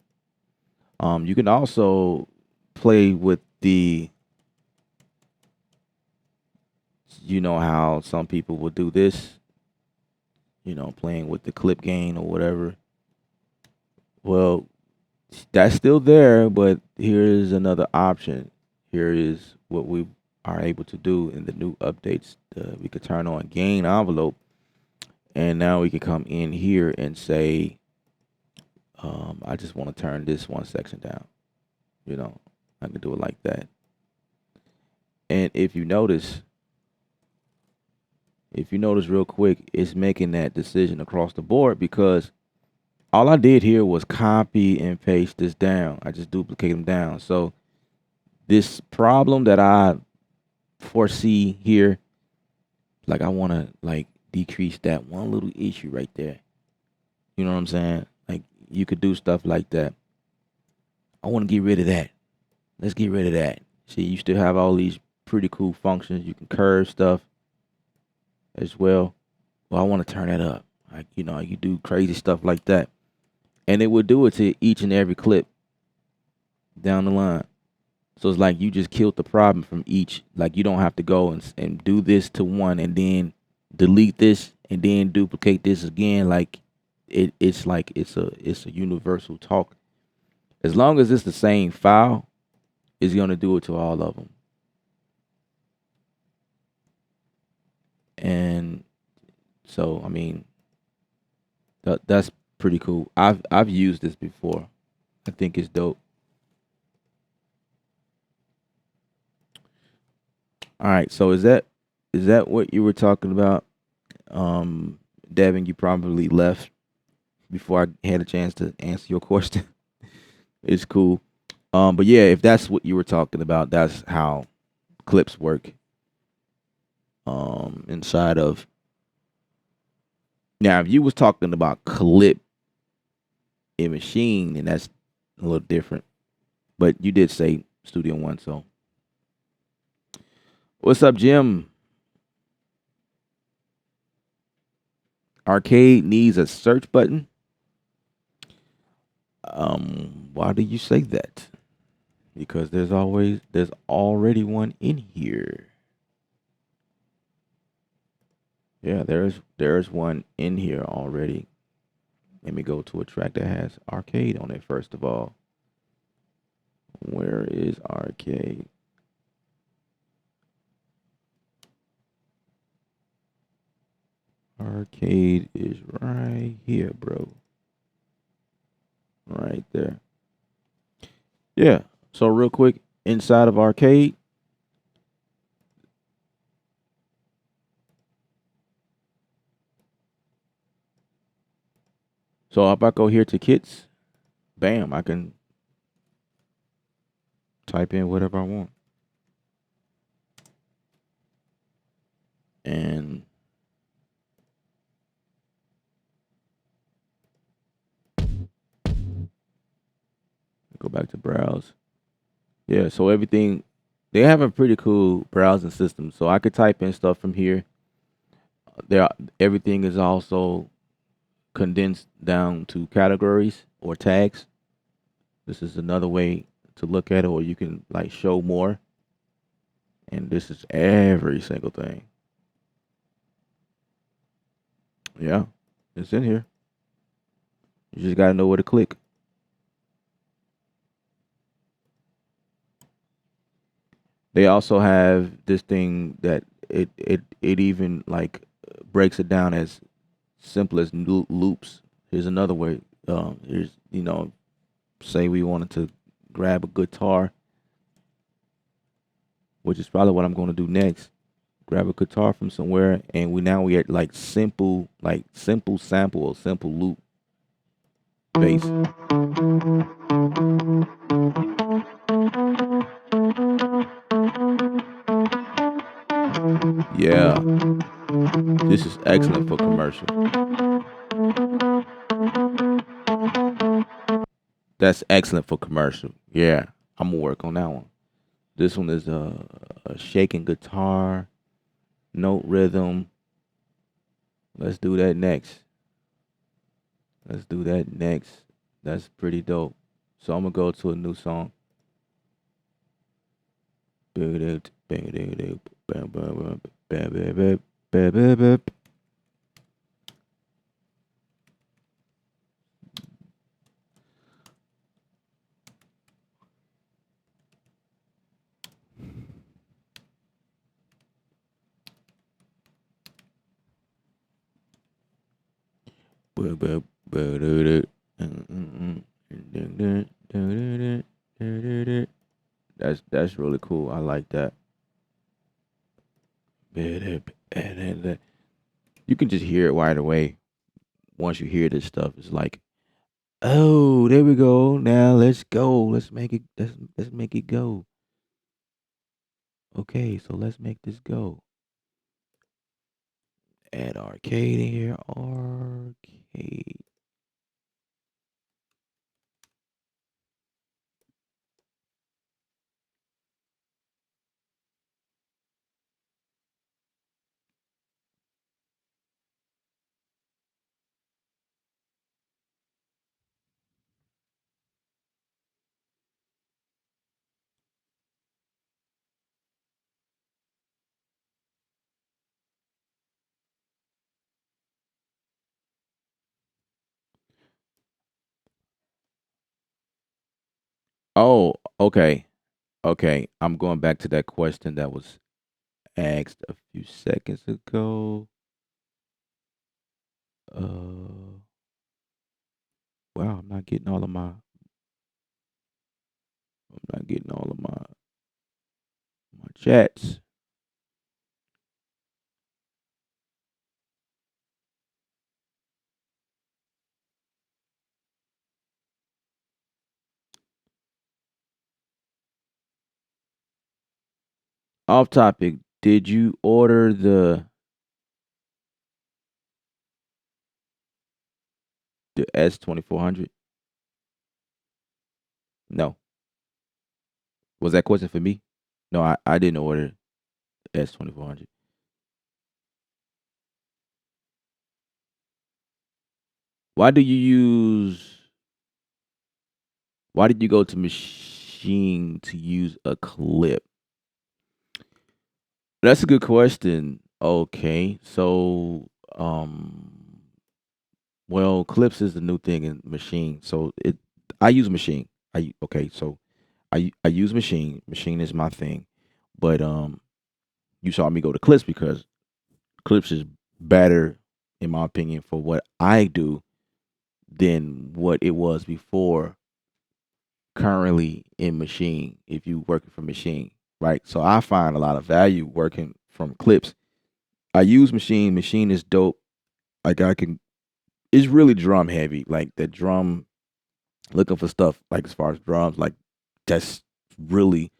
A: You can also play with the. You know how some people will do this. Playing with the clip gain or whatever. Well, that's still there, but here's another option. Here is what we are able to do in the new updates. We could turn on gain envelope, and now we can come in here and say, I just want to turn this one section down. I can do it like that. And if you notice real quick, it's making that decision across the board because all I did here was copy and paste this down. I just duplicate them down. So this problem that I foresee here, like I want to like decrease that one little issue right there. You know what I'm saying? Like you could do stuff like that. I want to get rid of that. Let's get rid of that. See, you still have all these pretty cool functions. You can curve stuff as well. Well, I want to turn that up. Like, you do crazy stuff like that. And it will do it to each and every clip down the line. So it's like you just killed the problem from each. Like you don't have to go and do this to one and then delete this and then duplicate this again. Like it's like it's a universal talk. As long as it's the same file, it's gonna do it to all of them. And so I mean that's pretty cool. I've used this before. I think it's dope. All right, so is that what you were talking about? Devin, you probably left before I had a chance to answer your question. It's cool. But yeah, if that's what you were talking about, that's how clips work. Inside of now, if you was talking about clip in machine, then that's a little different. But you did say Studio One, so what's up, Jim? Arcade needs a search button. Why do you say that? Because there's already one in here. Yeah, there's one in here already. Let me go to a track that has arcade on it first of all. Where is arcade? Arcade is right here, bro. Right there. Yeah. So real quick, inside of arcade, so if I go here to kits, bam, I can type in whatever I want. And go back to browse. Yeah, so everything they have a pretty cool browsing system. So I could type in stuff from here. There everything is also condensed down to categories or tags. This is another way to look at it, or you can like show more. And this is every single thing. Yeah, it's in here. You just gotta know where to click. They also have this thing that it even like breaks it down as simple as loops. Here's another way. Here's say we wanted to grab a guitar, which is probably what I'm going to do next. Grab a guitar from somewhere, and we at like simple sample or simple loop bass. Yeah, this is excellent for commercial. That's excellent for commercial. Yeah, I'm gonna work on that one. This one is a shaking guitar, note rhythm. Let's do that next. Let's do that next. That's pretty dope. So I'm gonna go to a new song. That's really cool. I like that. You can just hear it right away. Once you hear this stuff, it's like, oh, there we go. Now let's go. Let's make it go. Okay, so let's make this go. Add arcade in here. Arcade. Oh, okay. Okay. I'm going back to that question that was asked a few seconds ago. Uh, wow, I'm not getting all of my chats. Off topic. Did you order the S2400? No. Was that question for me? No, I didn't order S2400. Why do you use Why did you go to machine to use a clip? That's a good question. Okay. So, well, clips is the new thing in machine. So I use machine. Okay, so I use machine. Machine is my thing. But you saw me go to clips because clips is better in my opinion for what I do than what it was before currently in machine if you working from machine, right? So I find a lot of value working from clips. I use machine. Machine is dope. Like I can it's really drum heavy. Like the drum looking for stuff like as far as drums, like that's really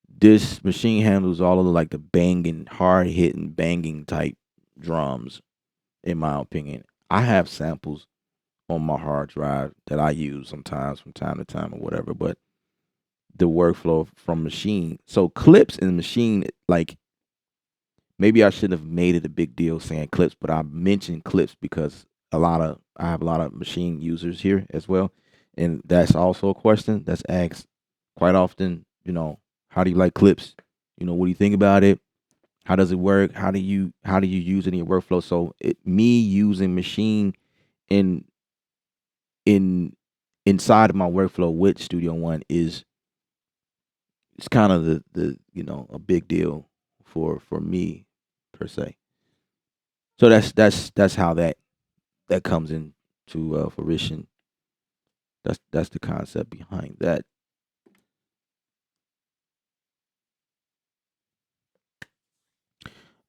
A: this machine handles all of the like the banging, hard hitting, banging type drums, in my opinion. I have samples on my hard drive that I use sometimes from time to time or whatever, but the workflow from machine. So clips and machine, like maybe I shouldn't have made it a big deal saying clips, but I mentioned clips because I have a lot of machine users here as well, and that's also a question that's asked quite often. How do you like clips? What do you think about it? How does it work? How do you use it in your workflow? So me using machine in in inside of my workflow with Studio One is it's kind of the a big deal for me per se. So that's how that comes into fruition. That's the concept behind that.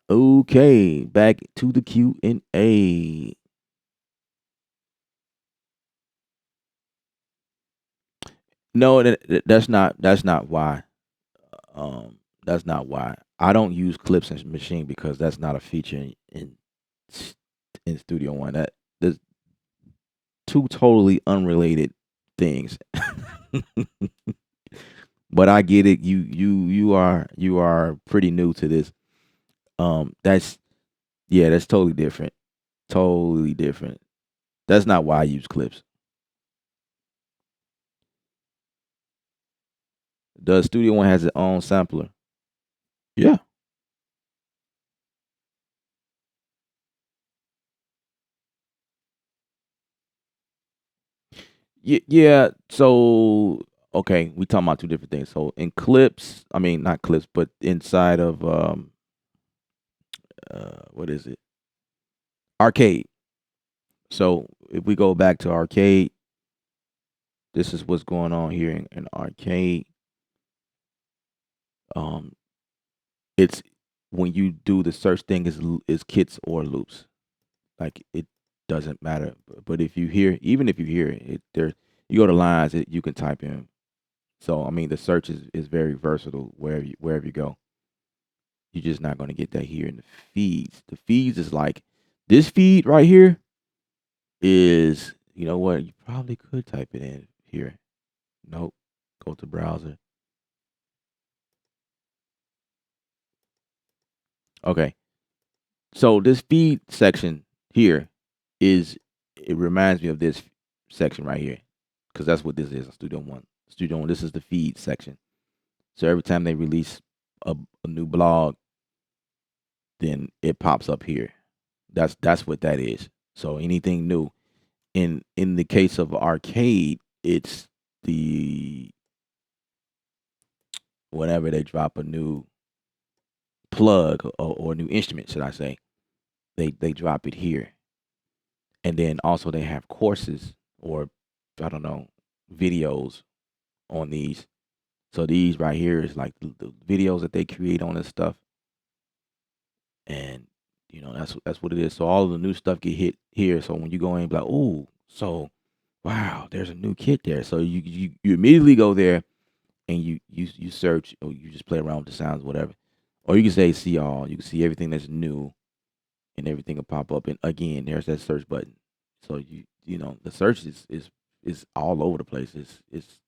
A: Okay, back to the Q&A. No, that's not why. Um, that's not why. I don't use clips in machine because that's not a feature in Studio One. There's two totally unrelated things. But I get it. You are pretty new to this. That's yeah, that's totally different. Totally different. That's not why I use clips. Does Studio One has its own sampler? Yeah. Yeah. So okay, we talking about two different things. So in clips, I mean not clips, but inside of what is it? Arcade. So if we go back to arcade, this is what's going on here in arcade. Um, it's when you do the search thing is kits or loops. Like it doesn't matter. But if you hear, even if you hear it, there you go to lines, you can type in. So I mean, the search is very versatile wherever you go. You're just not going to get that here in the feeds. The feeds is like this feed right here is, you know what? You probably could type it in here. Nope. Go to browser. Okay. So this feed section here is it reminds me of this section right here because that's what this is. Studio One. Studio One. This is the feed section. So every time they release a new blog, then it pops up here. That's what that is. So anything new in the case of arcade, it's the whenever they drop a new plug or a new instrument, should I say, they drop it here, and then also they have courses or I don't know videos on these. So these right here is like the videos that they create on this stuff, and that's what it is. So all of the new stuff get hit here. So when you go in, be like, oh, so wow, there's a new kit there. So you immediately go there and you search or you just play around with the sounds, whatever. Or you can say see all. You can see everything that's new and everything will pop up. And again, there's that search button. So you know the search is all over the place. It's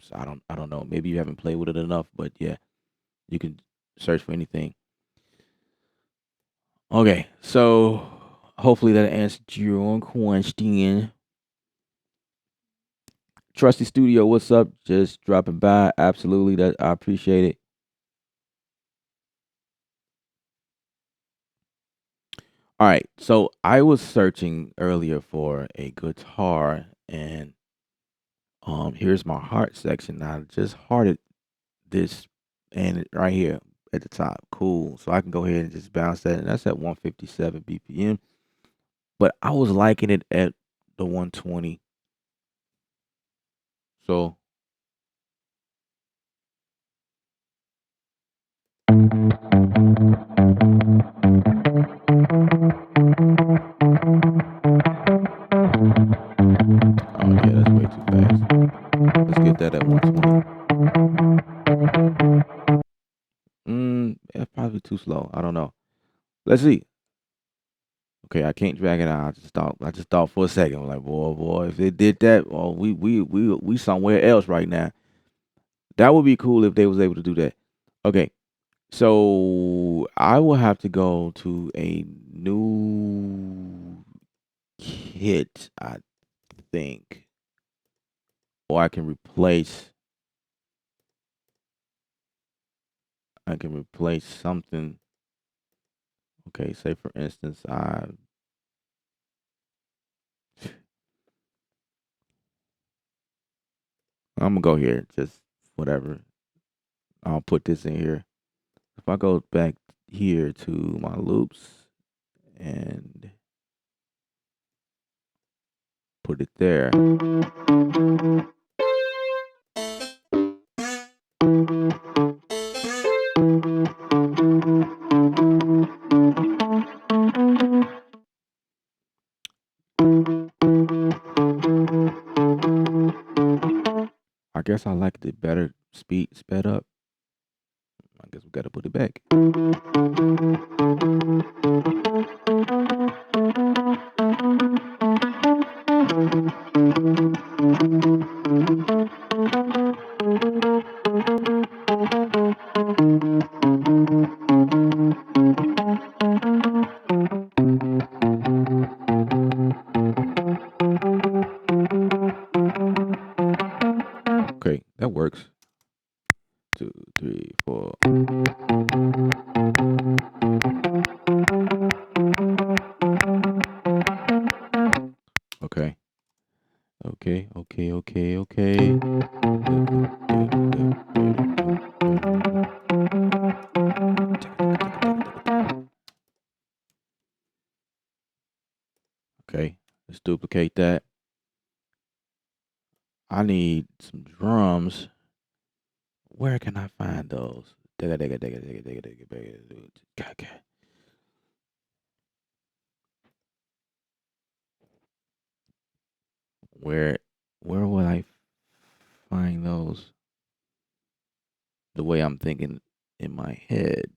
A: so I don't know. Maybe you haven't played with it enough, but yeah, you can search for anything. Okay, so hopefully that answered your question. Trusty Studio, what's up? Just dropping by. Absolutely, that I appreciate it. All right, so I was searching earlier for a guitar, and here's my heart section. I just hearted this, and right here at the top, cool. So I can go ahead and just bounce that, and that's at 157 BPM. But I was liking it at the 120. So oh yeah, that's way too fast. Let's get that at 120. That's probably too slow. I don't know. Let's see. Okay, I can't drag it out. I just thought for a second, I'm like, boy, if they did that, well, we somewhere else right now. That would be cool if they was able to do that. Okay, so I will have to go to a new kit, I think, or I can replace something. Okay, say for instance, I'm gonna go here, just whatever. I'll put this in here. If I go back here to my loops and put it there. I guess I like the better sped up. I guess we gotta put it back. Okay, that works. 2, 3, 4. Okay. Okay. Okay, let's duplicate that. I need some drums. Where can I find those? Where where would I find those? The way I'm thinking in my head.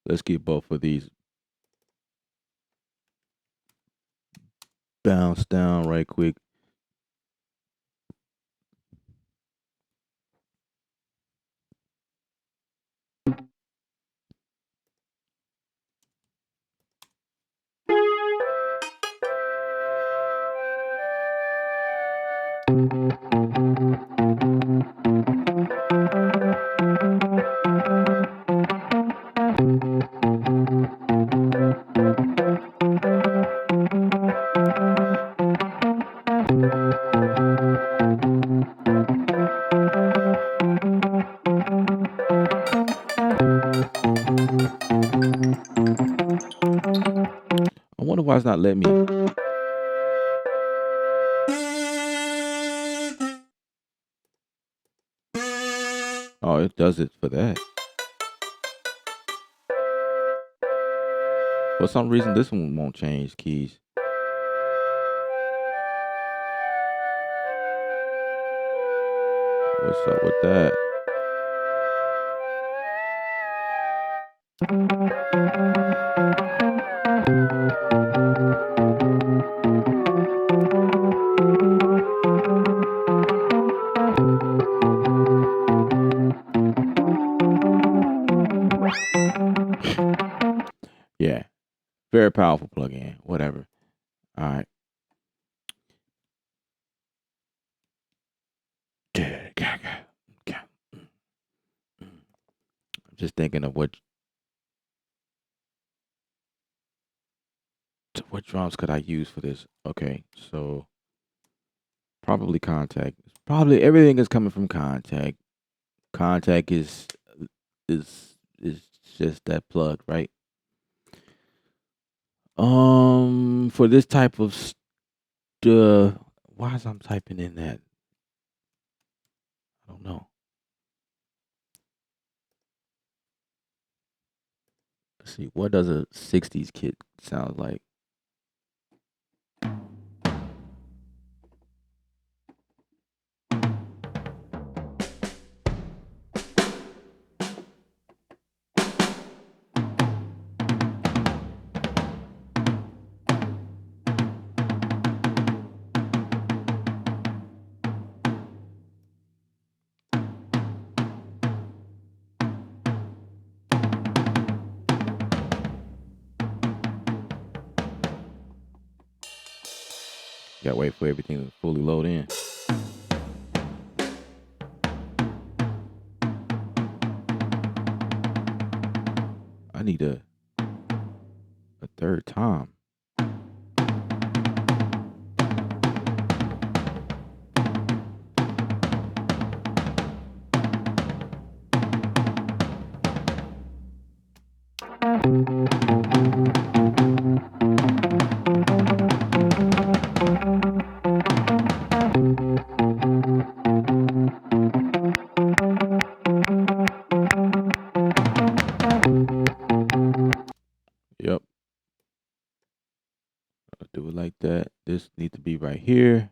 A: Let's get both of these bounced down right quick. I wonder why it's not letting me. Oh, it does it for that. For some reason, this one won't change keys. What's up with that? Yeah, very powerful plugin. Whatever. All right. I'm just thinking of what drums could I use for this. Okay, so probably Contact. Probably everything is coming from Contact. Contact is just that plug, right? For this type of stuff, why is I'm typing in that? I don't know. Let's see. What does a '60s kit sound like? Gotta wait for everything to fully load in. I need a third time. Yep. I'll do it like that. This needs to be right here.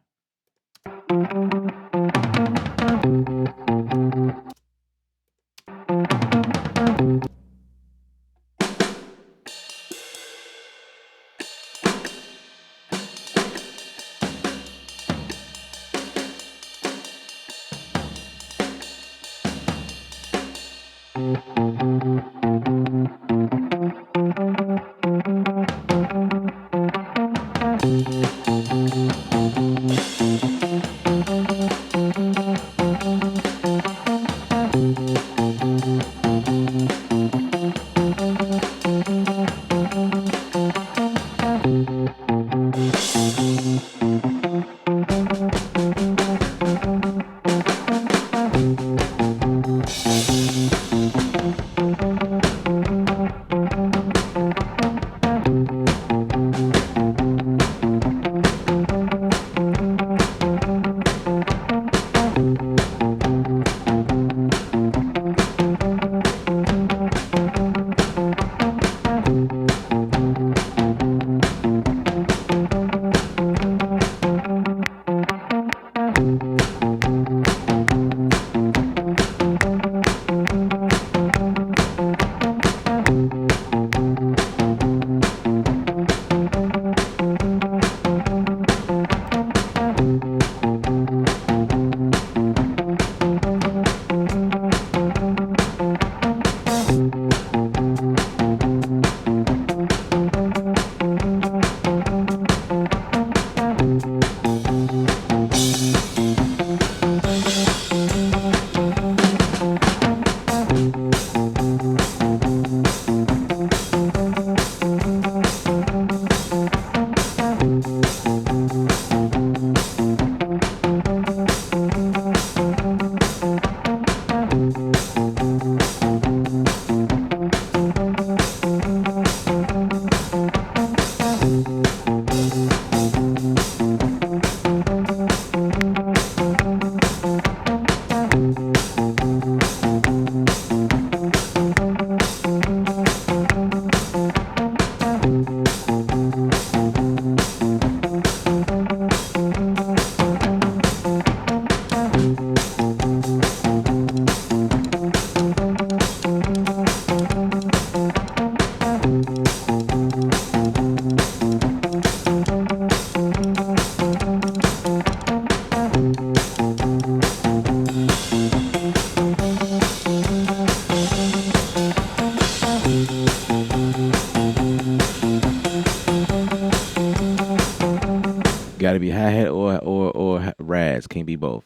A: Gotta be hi-hat or Raz. Can't be both.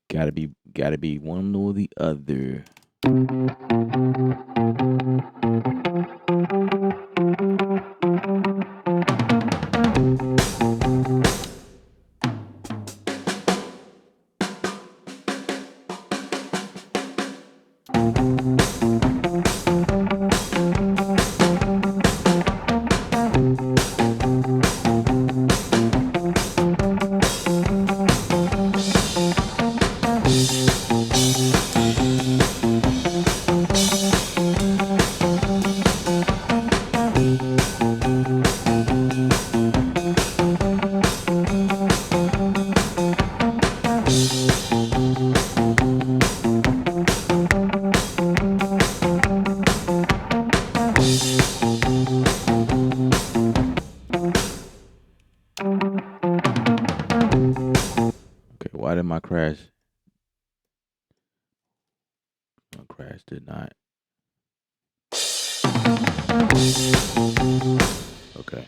A: gotta be one or the other. Okay, why did my crash? My crash did not. Okay.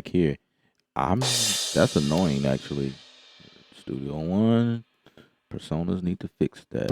A: back here. That's annoying actually. Studio One personas need to fix that.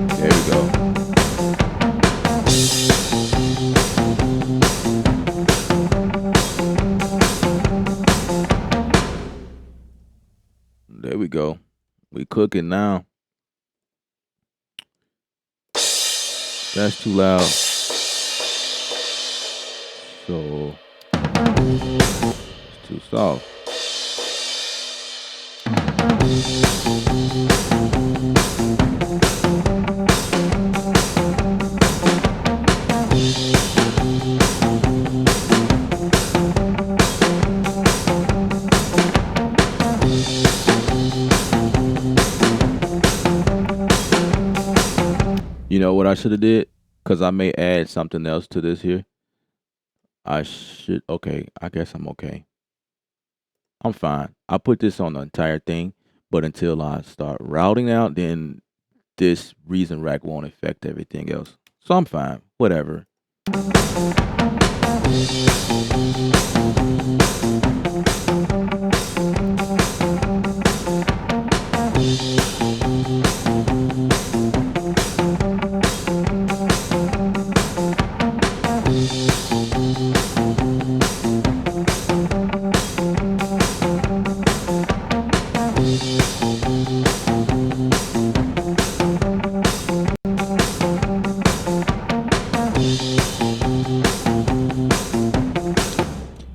A: There we go. There we go. We cooking now. That's too loud. So it's too soft. You know what I should have did? Because I may add something else to this here. Okay, I guess I'm okay. I'm fine. I'll put this on the entire thing, but until I start routing out, then this reason rack won't affect everything else. So I'm fine. Whatever.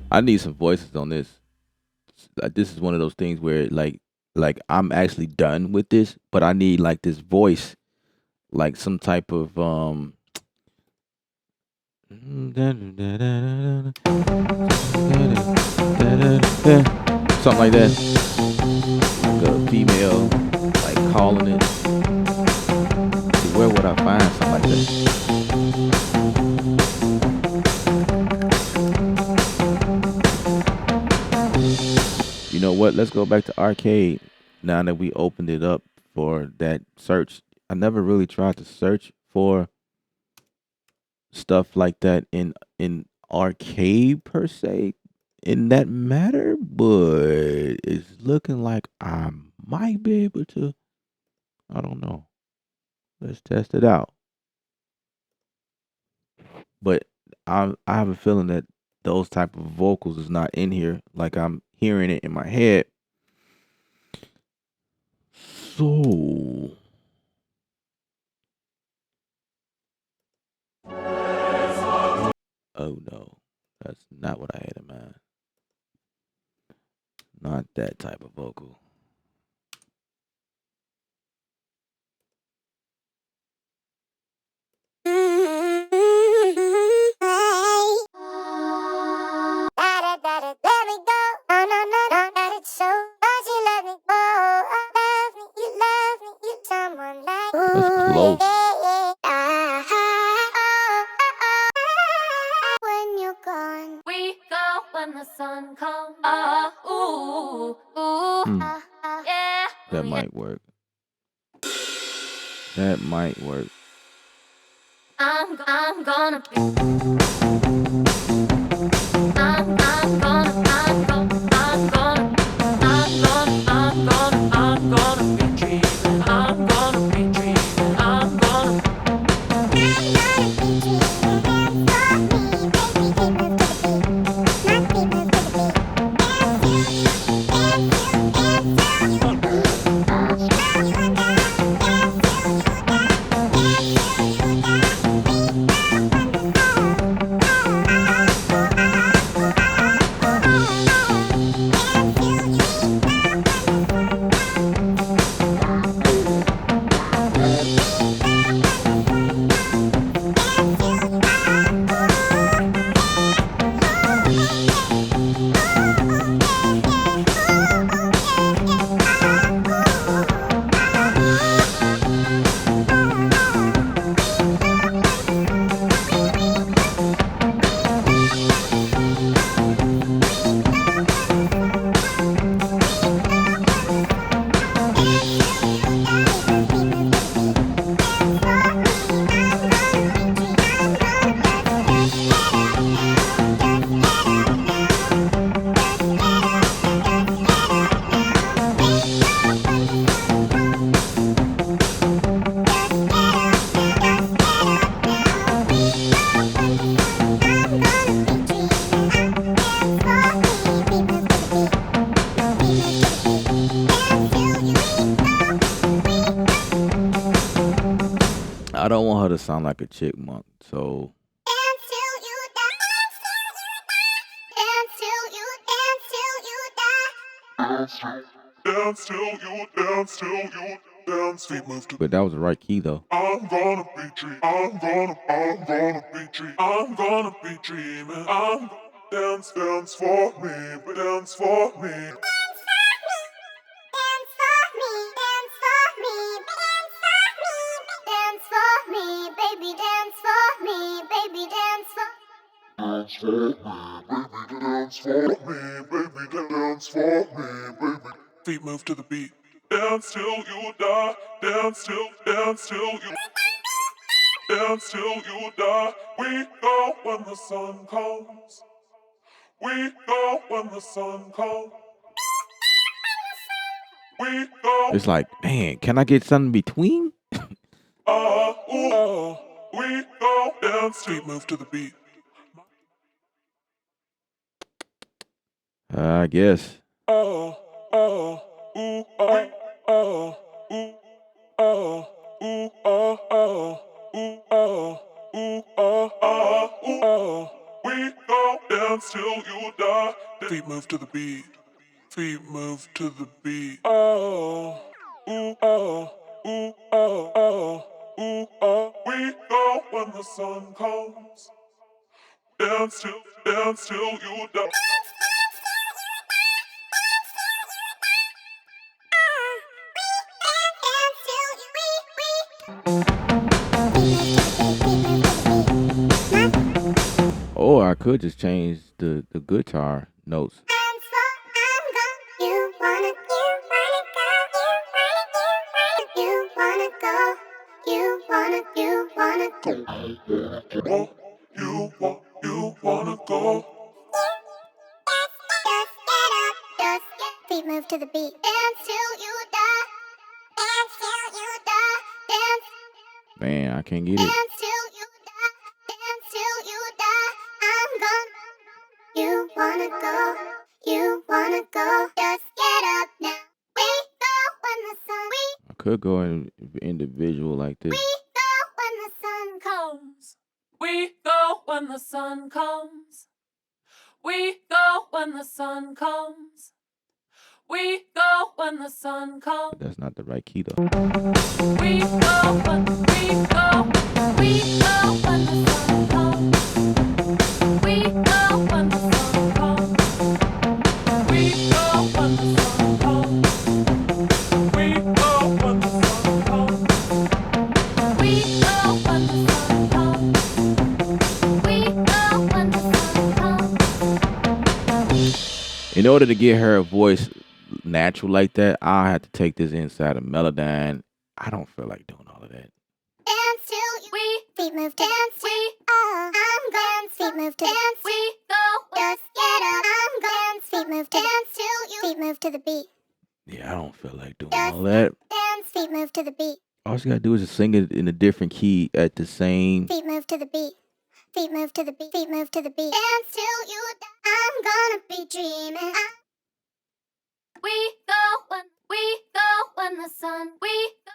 A: I need some voices on this. This is one of those things where like I'm actually done with this, but I need like this voice, like some type of something like that, like a female like calling it. See, where would I find something like that? You know what? Let's go back to arcade now that we opened it up for that search. I never really tried to search for stuff like that in arcade per se in that matter, but it's looking like I might be able to. I don't know. Let's test it out. But I have a feeling that those type of vocals is not in here. Like I'm hearing it in my head. So oh no, that's not what I had in mind. Not that type of vocal. That's close.
B: When you're gone, we go when the sun comes. Ooh, ooh, yeah.
A: That might work. That might work.
B: I'm gonna be. I'm gonna be dreaming. I'm gonna be dreaming. I'm gonna be dreaming.
A: I don't want her to sound like a chipmunk, so
B: Dance till you die. Dance till you dance. Feet move to.
A: but that was the right key though.
B: I'm gonna be dreaming. I'm gonna be dreaming. I'm gonna be dreaming. I'm dance for me, dance for me. Dance for me, dance for me, dance for me, dance for me, baby, dance for me, baby, dance for. Dance for me, baby, dance for me, baby. Feet move to the beat. Dance till you die. Dance till you. Dance till you die. We go when the sun comes. We go when the sun comes. We go.
A: It's like, man, can I get something between?
B: We go dance. Feet move to the beat.
A: I guess.
B: We go dance till you die. Feet move to the beat. Feet move to the beat. We go when the sun comes. Dance till you die.
A: Or I could just change the guitar notes.
B: You wanna go. Feet move to the beat. Dance till you die. Dance till you die. Dance.
A: Man, I can't get it.
B: Dance till you die. Dance till you die. I'm gone. You wanna go. You wanna go. Just get up now. We go when the sun.
A: I could go in individual like this.
B: We go when the sun comes. We go when the sun comes. We go when the sun comes. We go when the sun comes.
A: But that's not the right key though.
B: We go when we go. We go when the sun comes. We go when the sun comes. We go when the sun comes. We go when the sun comes. We go when the sun comes. We go when the sun comes.
A: In order to get her voice natural like that, I'll have to take this inside of Melodyne. I don't feel like doing all of that.
B: Dance till we feet move to dance. We I'm gone. Feet move to dance. We go. Just get up. I'm gone. Feet move to dance till you feet move to the beat.
A: Yeah, I don't feel like doing all that.
B: Dance. Feet move to the beat.
A: All you gotta do is just sing it in a different key at the same.
B: Feet move to the beat. Feet move to the beat. Feet move to the beat. Dance till you die. I'm gonna be dreaming. We go when the sun. We go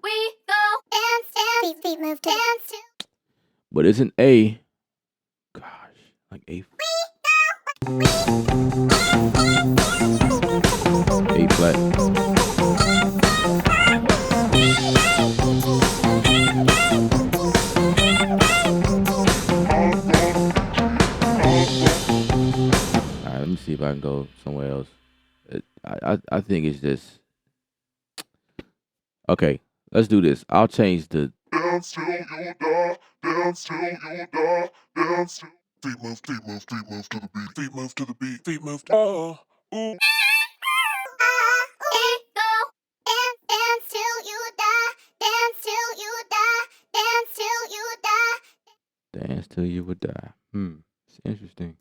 B: we go dance. Feet move to dance.
A: But it's an A. Gosh, like A. A flat. Alright, let me see if I can go somewhere else. I think it's just okay. Let's do this. I'll change the.
B: Dance till you die. Dance till you die. Dance till. Feet move to the beat. Feet move to the beat. Feet move to. Ooh. Dance till you die. Dance till you die. Dance till you die.
A: Dance till you would die. It's interesting.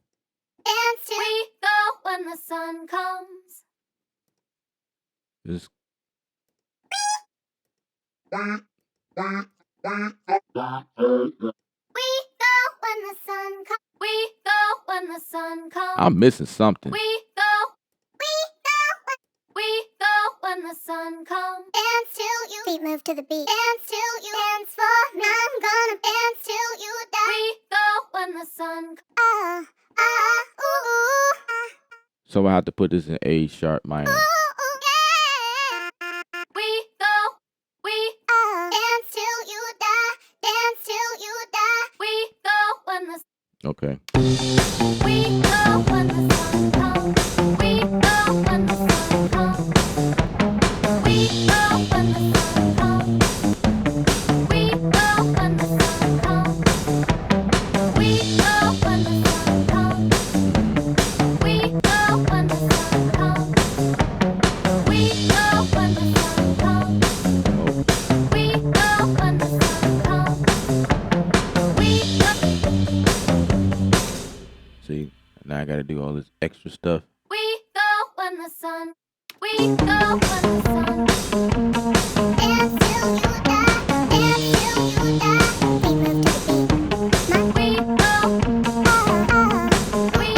B: Dance till we go when the sun comes.
A: Just
B: We go when the sun comes. We go when the sun comes.
A: I'm missing something.
B: We go the sun comes. Dance till you feet move to the beat. Dance till you dance for me. I'm gonna dance till you die. We go when the sun comes.
A: So I have to put this in A sharp minor.
B: We go, dance till you die, dance till you die. We go when the
A: Okay.
B: we go when the sun comes. We go when the sun comes. We go when the sun comes. We go when the sun comes. We go when the sun comes. We go when the sun comes. We go when the sun comes. We go when the sun comes. We go.
A: See, now I gotta do all this extra stuff.
B: We go when the sun. We go when the sun. Dance till you die. Dance till you die. We move to the beat. We go. We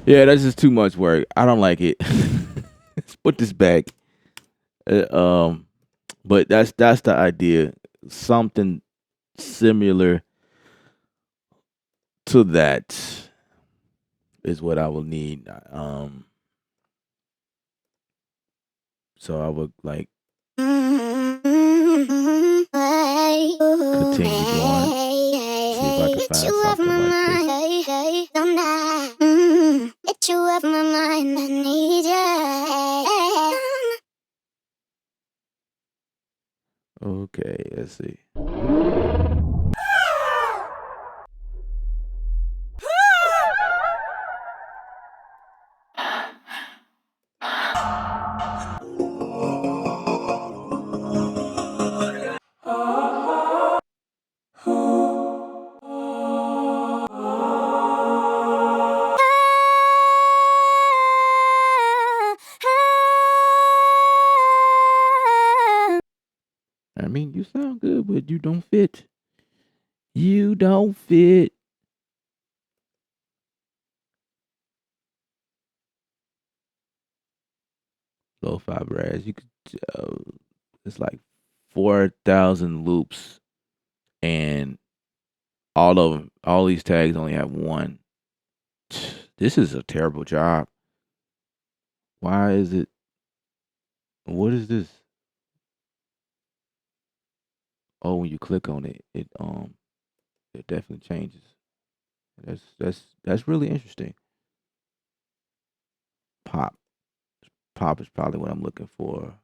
A: Yeah, that's just too much work. I don't like it. Let's put this back. But that's the idea. Something similar to that is what I will need. So I would like continue going. See if I can find something like this.
B: Get you off my mind, I need you.
A: Okay, let's see. I mean, you sound good, but you don't fit. You don't fit. Lo-fi brass. You could. It's like 4,000 loops, and all of them, all these tags only have one. This is a terrible job. Why is it? What is this? Oh, when you click on it, it definitely changes. That's really interesting. Pop is probably what I'm looking for.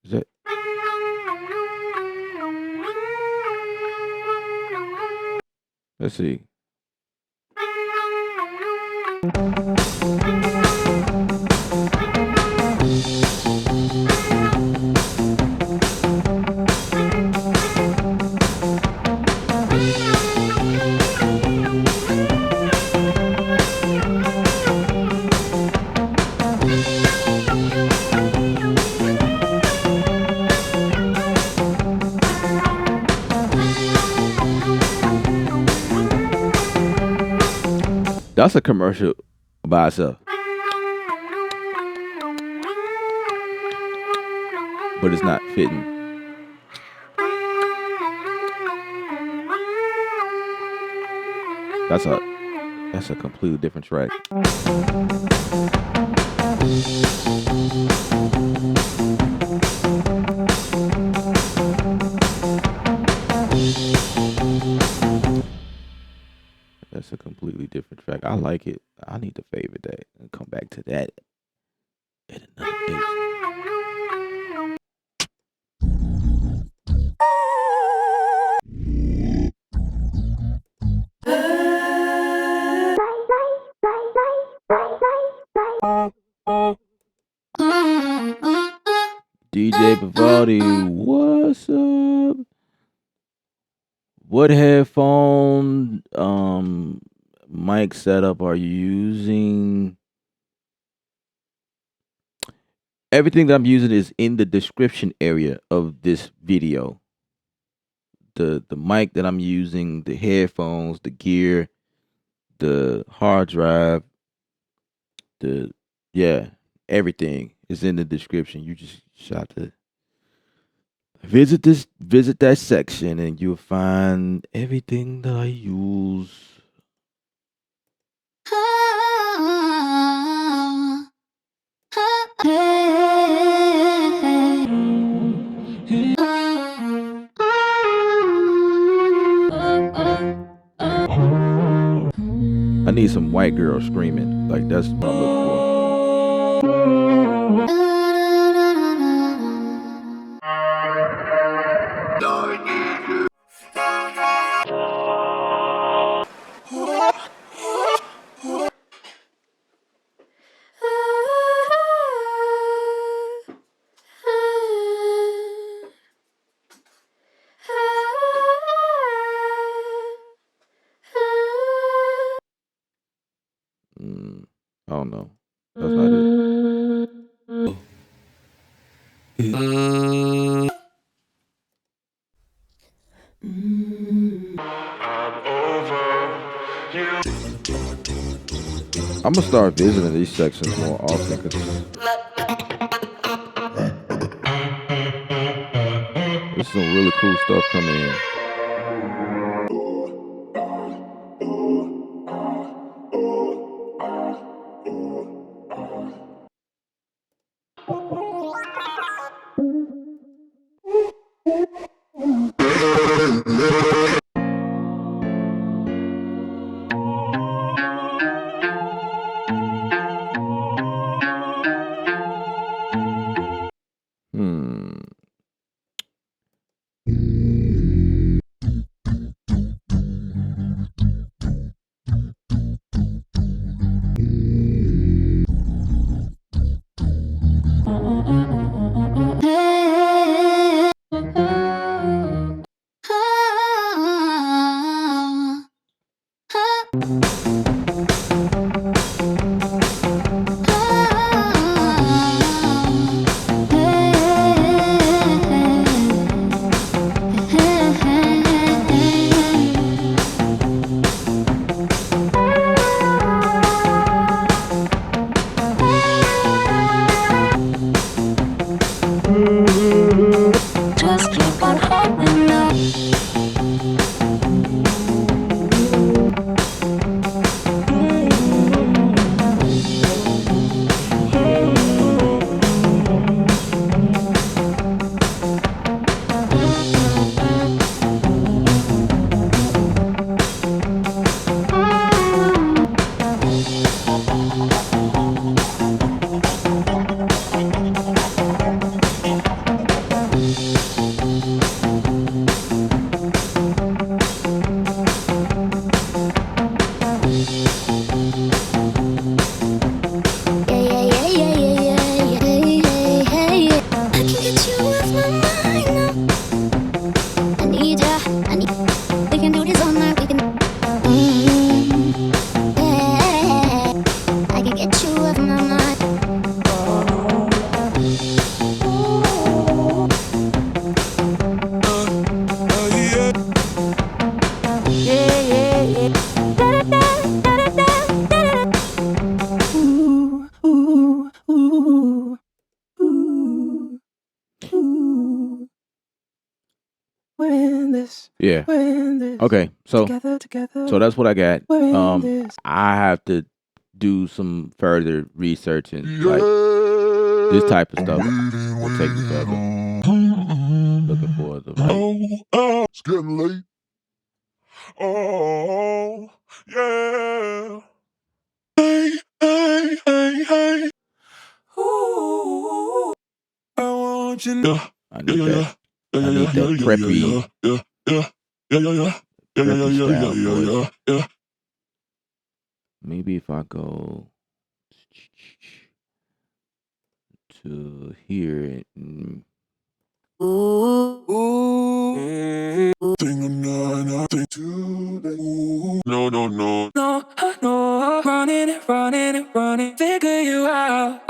A: Is that? Let's see. That's a commercial by itself. But it's not fitting. That's a completely different track. That's a completely different track. I like it. I need to favorite that and come back to that at another date. DJ Vivaldi, what's up? What headphone mic setup are you using? Everything that I'm using is in the description area of this video. The mic that I'm using, the headphones, the gear, the hard drive, the yeah, everything is in the description. You just have to visit that section and you'll find everything that I use. I need some white girl screaming. Like that's what I'm looking for. I don't know. That's not it. I'm gonna start visiting these sections more often because there's some really cool stuff coming in. Hmm.
B: Just keep on holding on.
A: Yeah. Okay. So that's what I got. I have to do some further research and like this type of stuff will take me further. Looking for the right.
C: It's getting late. Oh, yeah. Hey. Ooh, I want you. Yeah,
A: I need that. I need that preppy, preppy style voice.
C: yeah.
A: Maybe if I go to here.
C: Thing or not, nothing to the ooh. No, no, no.
B: No, no, running, figure you out.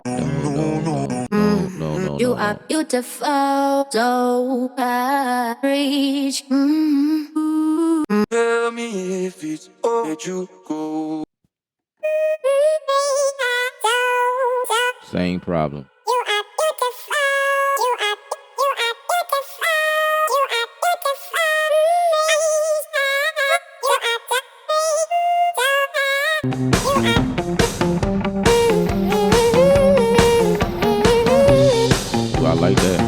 B: You are beautiful, so I reach.
C: Tell me if it's all that you go.
A: Same problem.
B: You are beautiful. You are beautiful. You are beautiful.
A: Ooh, I like that.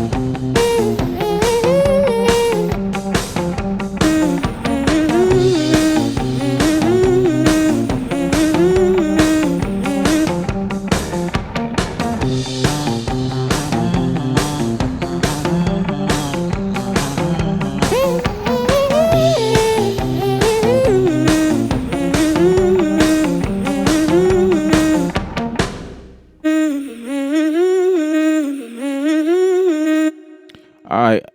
A: All right.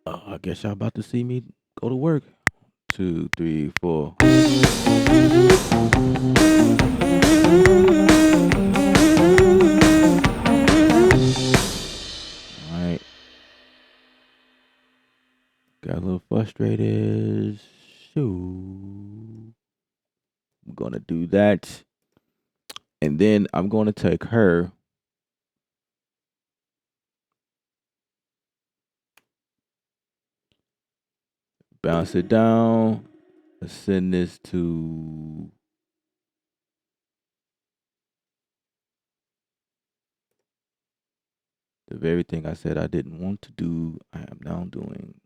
A: I guess y'all about to see me go to work. 2, 3, 4. All right. Got a little frustrated. Shoo. I'm gonna do that, and then I'm gonna take her. Bounce it down. Let's send this to the very thing I said I didn't want to do. I am now doing.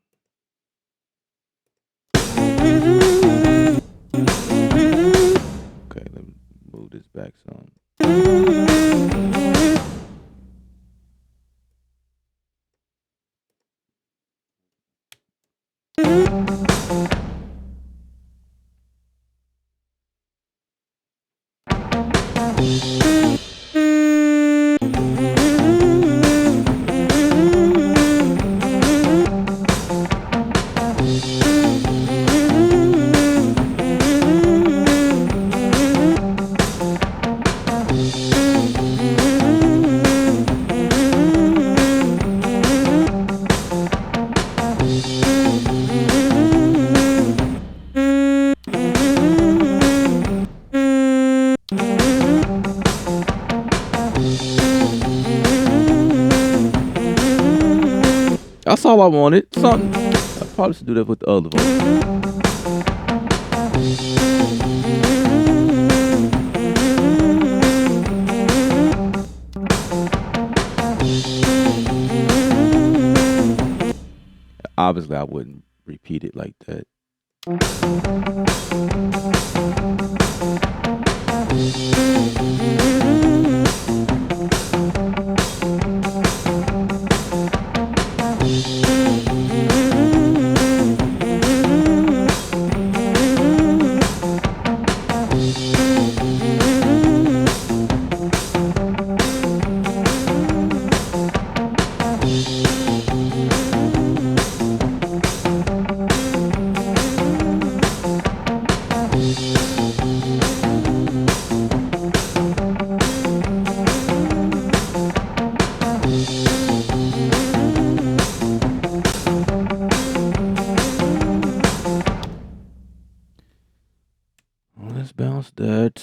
A: Okay, let me move this back some. That's all I wanted. Something. I probably should do that with the other voice. Obviously, I wouldn't repeat it like that. Let's bounce that.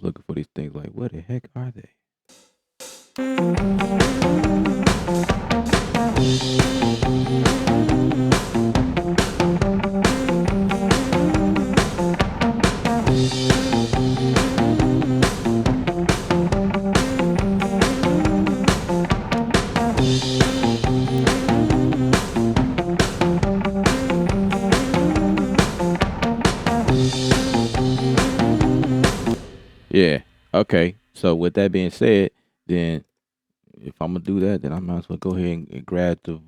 A: looking for these things like, where the heck are they? Yeah. Okay. So with that being said, then if I'm gonna do that, then I might as well go ahead and grab the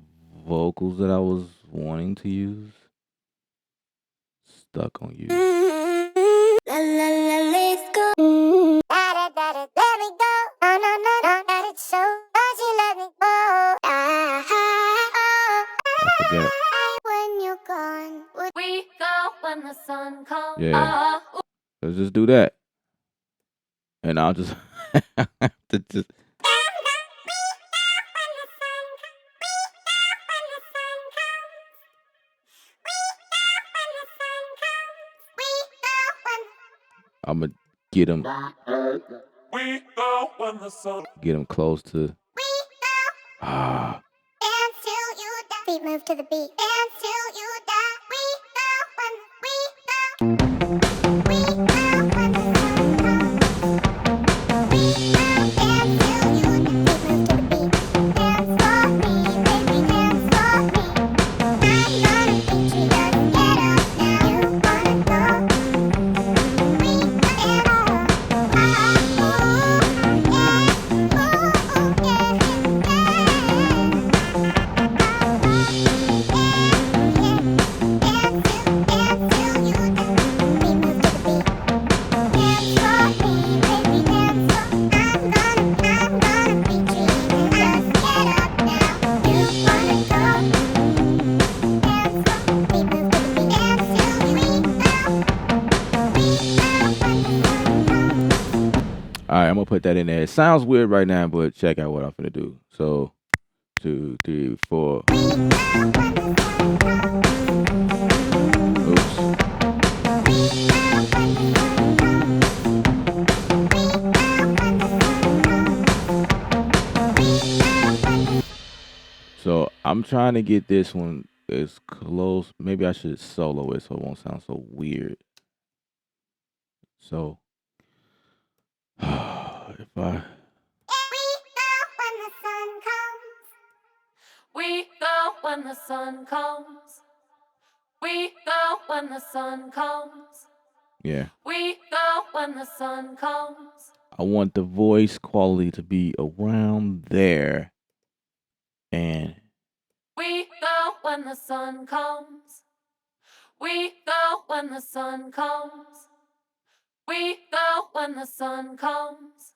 A: vocals that I was wanting to use. Stuck on you.
B: La la la, let's go. Da da da da, let me go. No no no no, let it show. Don't you let me go.
A: I forgot.
B: When you're gone, we go when the sun comes.
A: Yeah. Let's just do that. And I'll just have to just I'm gonna get him close to
B: Beat move to the beat. Dance till you die. We go when we go. We go when the sun comes. We go dance till you die. Beat move to the beat. Dance for me, baby, dance for me. I'm gonna beat you, just get up now. You wanna go? We
A: All right, I'm gonna put that in there. It sounds weird right now, but check out what I'm gonna do. So 2, 3, 4. Oops. So I'm trying to get this one as close. Maybe I should solo it so it won't sound so weird. So if I
B: We go when the sun comes. We go when the sun comes.
A: yeah.
B: We go when the sun comes.
A: I want the voice quality to be around there. And
B: we go when the sun comes. We go when the sun comes. We go when the sun comes.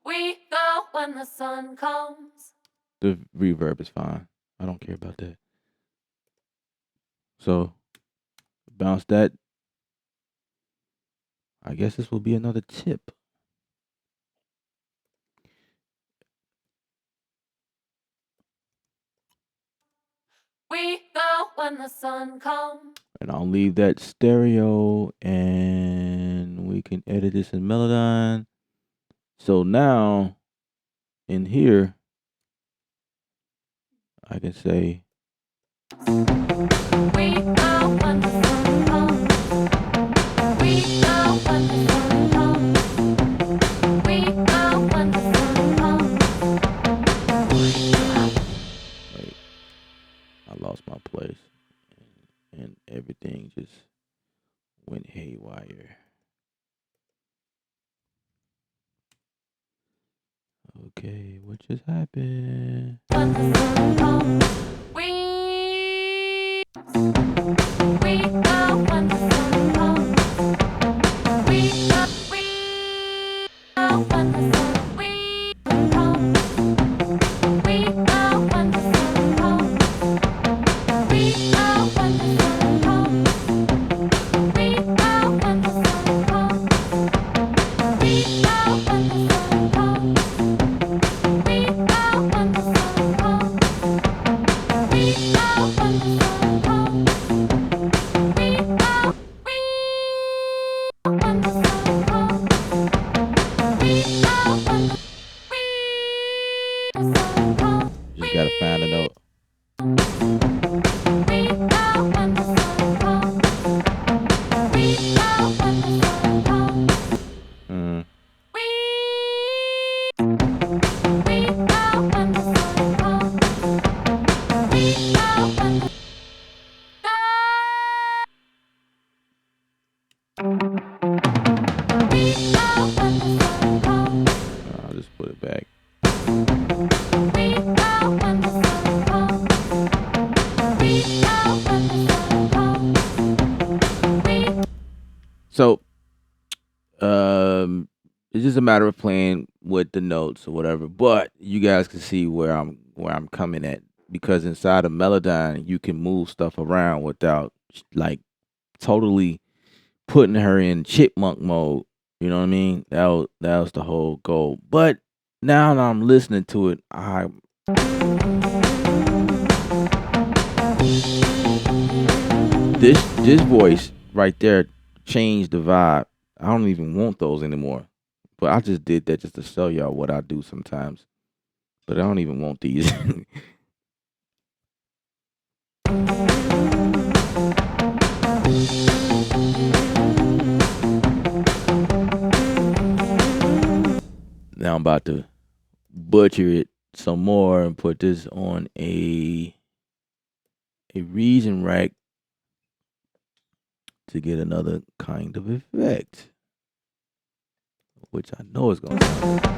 B: We go when the sun comes.
A: The reverb is fine. I don't care about that. So bounce that. I guess this will be another tip.
B: We go when the sun comes.
A: And I'll leave that stereo and we can edit this in Melodyne. So now in here, I can say,
B: we go when the sun comes. We go when the sun comes. We go when the sun comes.
A: wait, I lost my place and everything just went haywire. Okay, what just happened?
B: When the sun comes, we go when the sun comes. We go when the sun comes. We go when the sun comes. We go when the sun comes. We go when the sun comes. We go when the sun comes. We go when the sun comes.
A: Just gotta find a note. Mm. I'll just put it back. So, it's just a matter of playing with the notes or whatever. But you guys can see where I'm coming at, because inside of Melodyne you can move stuff around without like totally putting her in chipmunk mode. You know what I mean? That was the whole goal. But now that I'm listening to it, this voice right there changed the vibe. I don't even want those anymore. But I just did that just to show y'all what I do sometimes. But I don't even want these. Now I'm about to butcher it some more and put this on a region rack to get another kind of effect, which I know is gonna sound.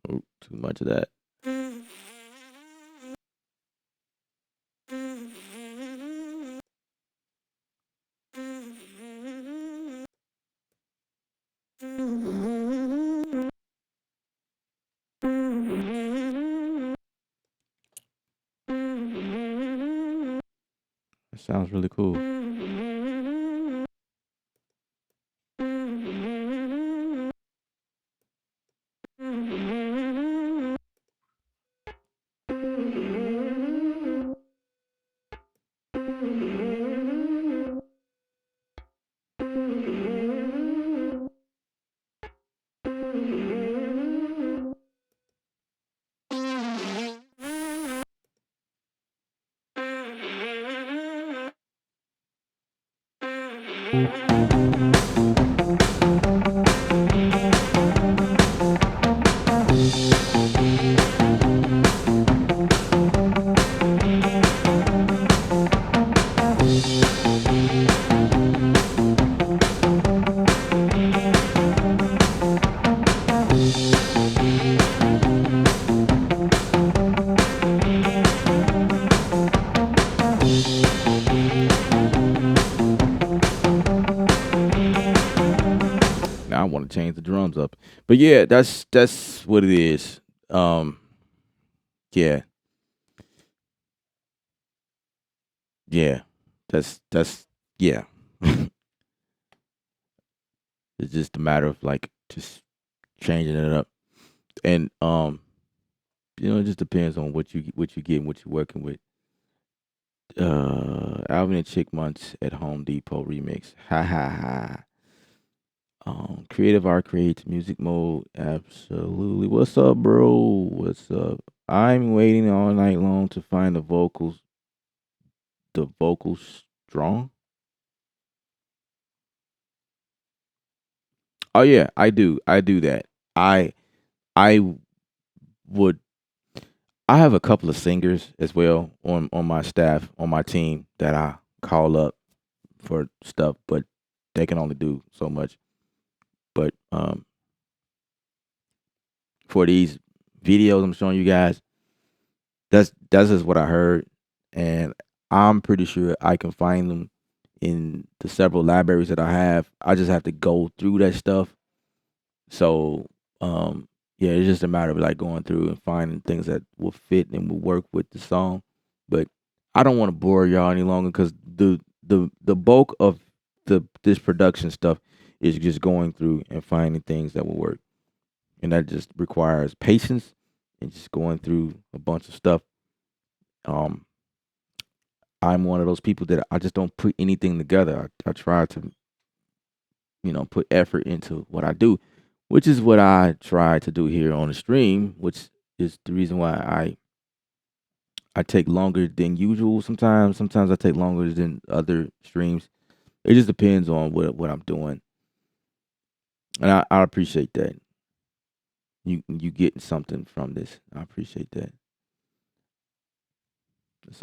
A: Ooh, too much of that. That sounds really cool. Now I want to change the drums up. But yeah, that's what it is. Yeah. Yeah. That's yeah. It's just a matter of like just changing it up. And it just depends on what you get and what you're working with. Alvin and Chickmunks at Home Depot remix. Ha ha ha. Creative art creates music mode. Absolutely. What's up, bro? What's up? I'm waiting all night long to find the vocals. The vocals strong. Oh yeah, I do. I do that. I I would. I have a couple of singers as well on my staff on my team that I call up for stuff, but they can only do so much. But for these videos I'm showing you guys, that's just what I heard, and I'm pretty sure I can find them in the several libraries that I have. I just have to go through that stuff. So yeah, it's just a matter of like going through and finding things that will fit and will work with the song. But I don't want to bore y'all any longer because the bulk of this production stuff is just going through and finding things that will work, and that just requires patience and just going through a bunch of stuff. Um, I'm one of those people that I just don't put anything together. I try to, put effort into what I do, which is what I try to do here on the stream, which is the reason why I take longer than usual sometimes. Sometimes I take longer than other streams. It just depends on what I'm doing. And I appreciate that. You getting something from this. I appreciate that. It's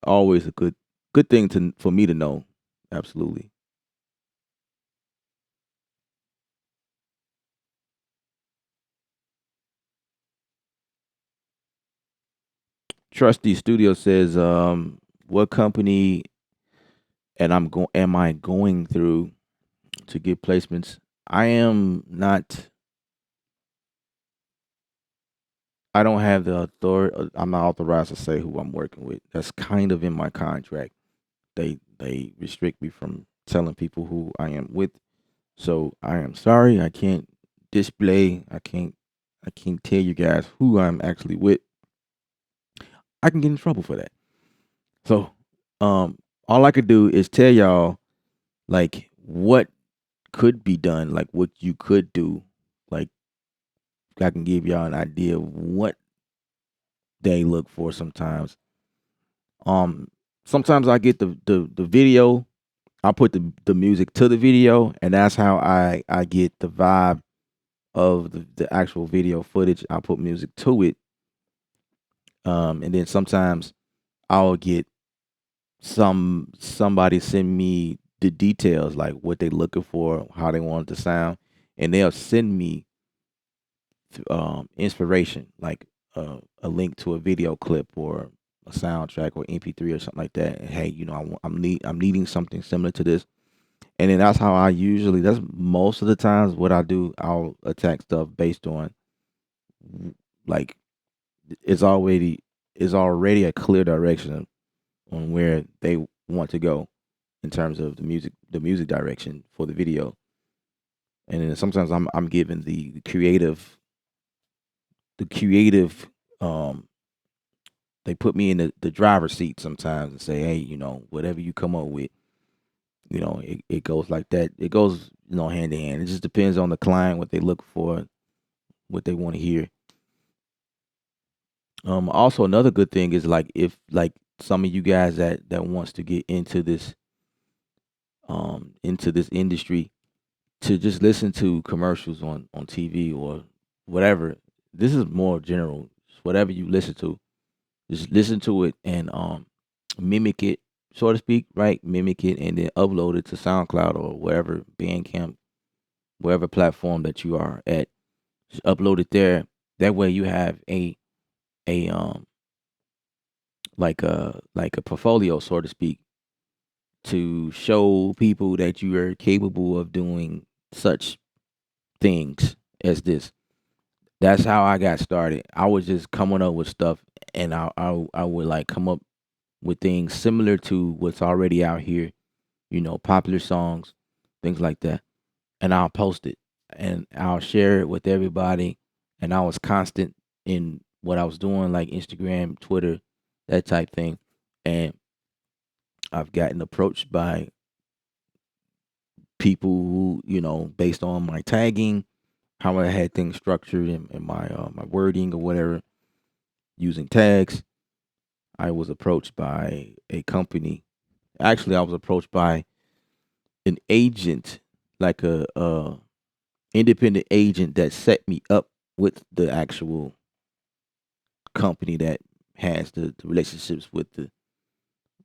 A: always a good thing for me to know. Absolutely. Trusty Studio says, what company am I going through to get placements? I am not. I don't have the authority. I'm not authorized to say who I'm working with. That's kind of in my contract. They restrict me from telling people who I am with. So I am sorry. I can't display. I can't tell you guys who I'm actually with. I can get in trouble for that. So all I could do is tell y'all like what could be done, like what you could do. Like I can give y'all an idea of what they look for sometimes. Um, Sometimes I get the video. I put the music to the video, and that's how I get the vibe of the actual video footage. I put music to it, and then sometimes I'll get somebody send me the details, like what they looking for, how they want it to sound, and they'll send me inspiration, like a link to a video clip or a soundtrack or MP3 or something like that. And hey, I'm needing something similar to this, and then that's how I usually. That's most of the times what I do. I'll attack stuff based on like it's already a clear direction on where they want to go in terms of the music direction for the video. And then sometimes I'm given the creative um they put me in the driver's seat sometimes and say, hey, whatever you come up with, it goes like that. It goes, hand in hand. It just depends on the client, what they look for, what they want to hear. Also another good thing is like if like some of you guys that wants to get into this industry, to just listen to commercials on TV or whatever. This is more general. Whatever you listen to, just listen to it and mimic it, so to speak, right? Mimic it and then upload it to SoundCloud or wherever Bandcamp, wherever platform that you are at. Just upload it there. That way you have a like a portfolio, so to speak, to show people that you are capable of doing such things as this. That's how I got started. I was just coming up with stuff, and I would like come up with things similar to what's already out here, popular songs, things like that, and I'll post it and I'll share it with everybody. And I was constant in what I was doing, like Instagram, Twitter, that type thing. And I've gotten approached by people who, based on my tagging, how I had things structured in my wording or whatever, using tags. I was approached by a company. Actually, I was approached by an agent, like a independent agent that set me up with the actual company that has the relationships with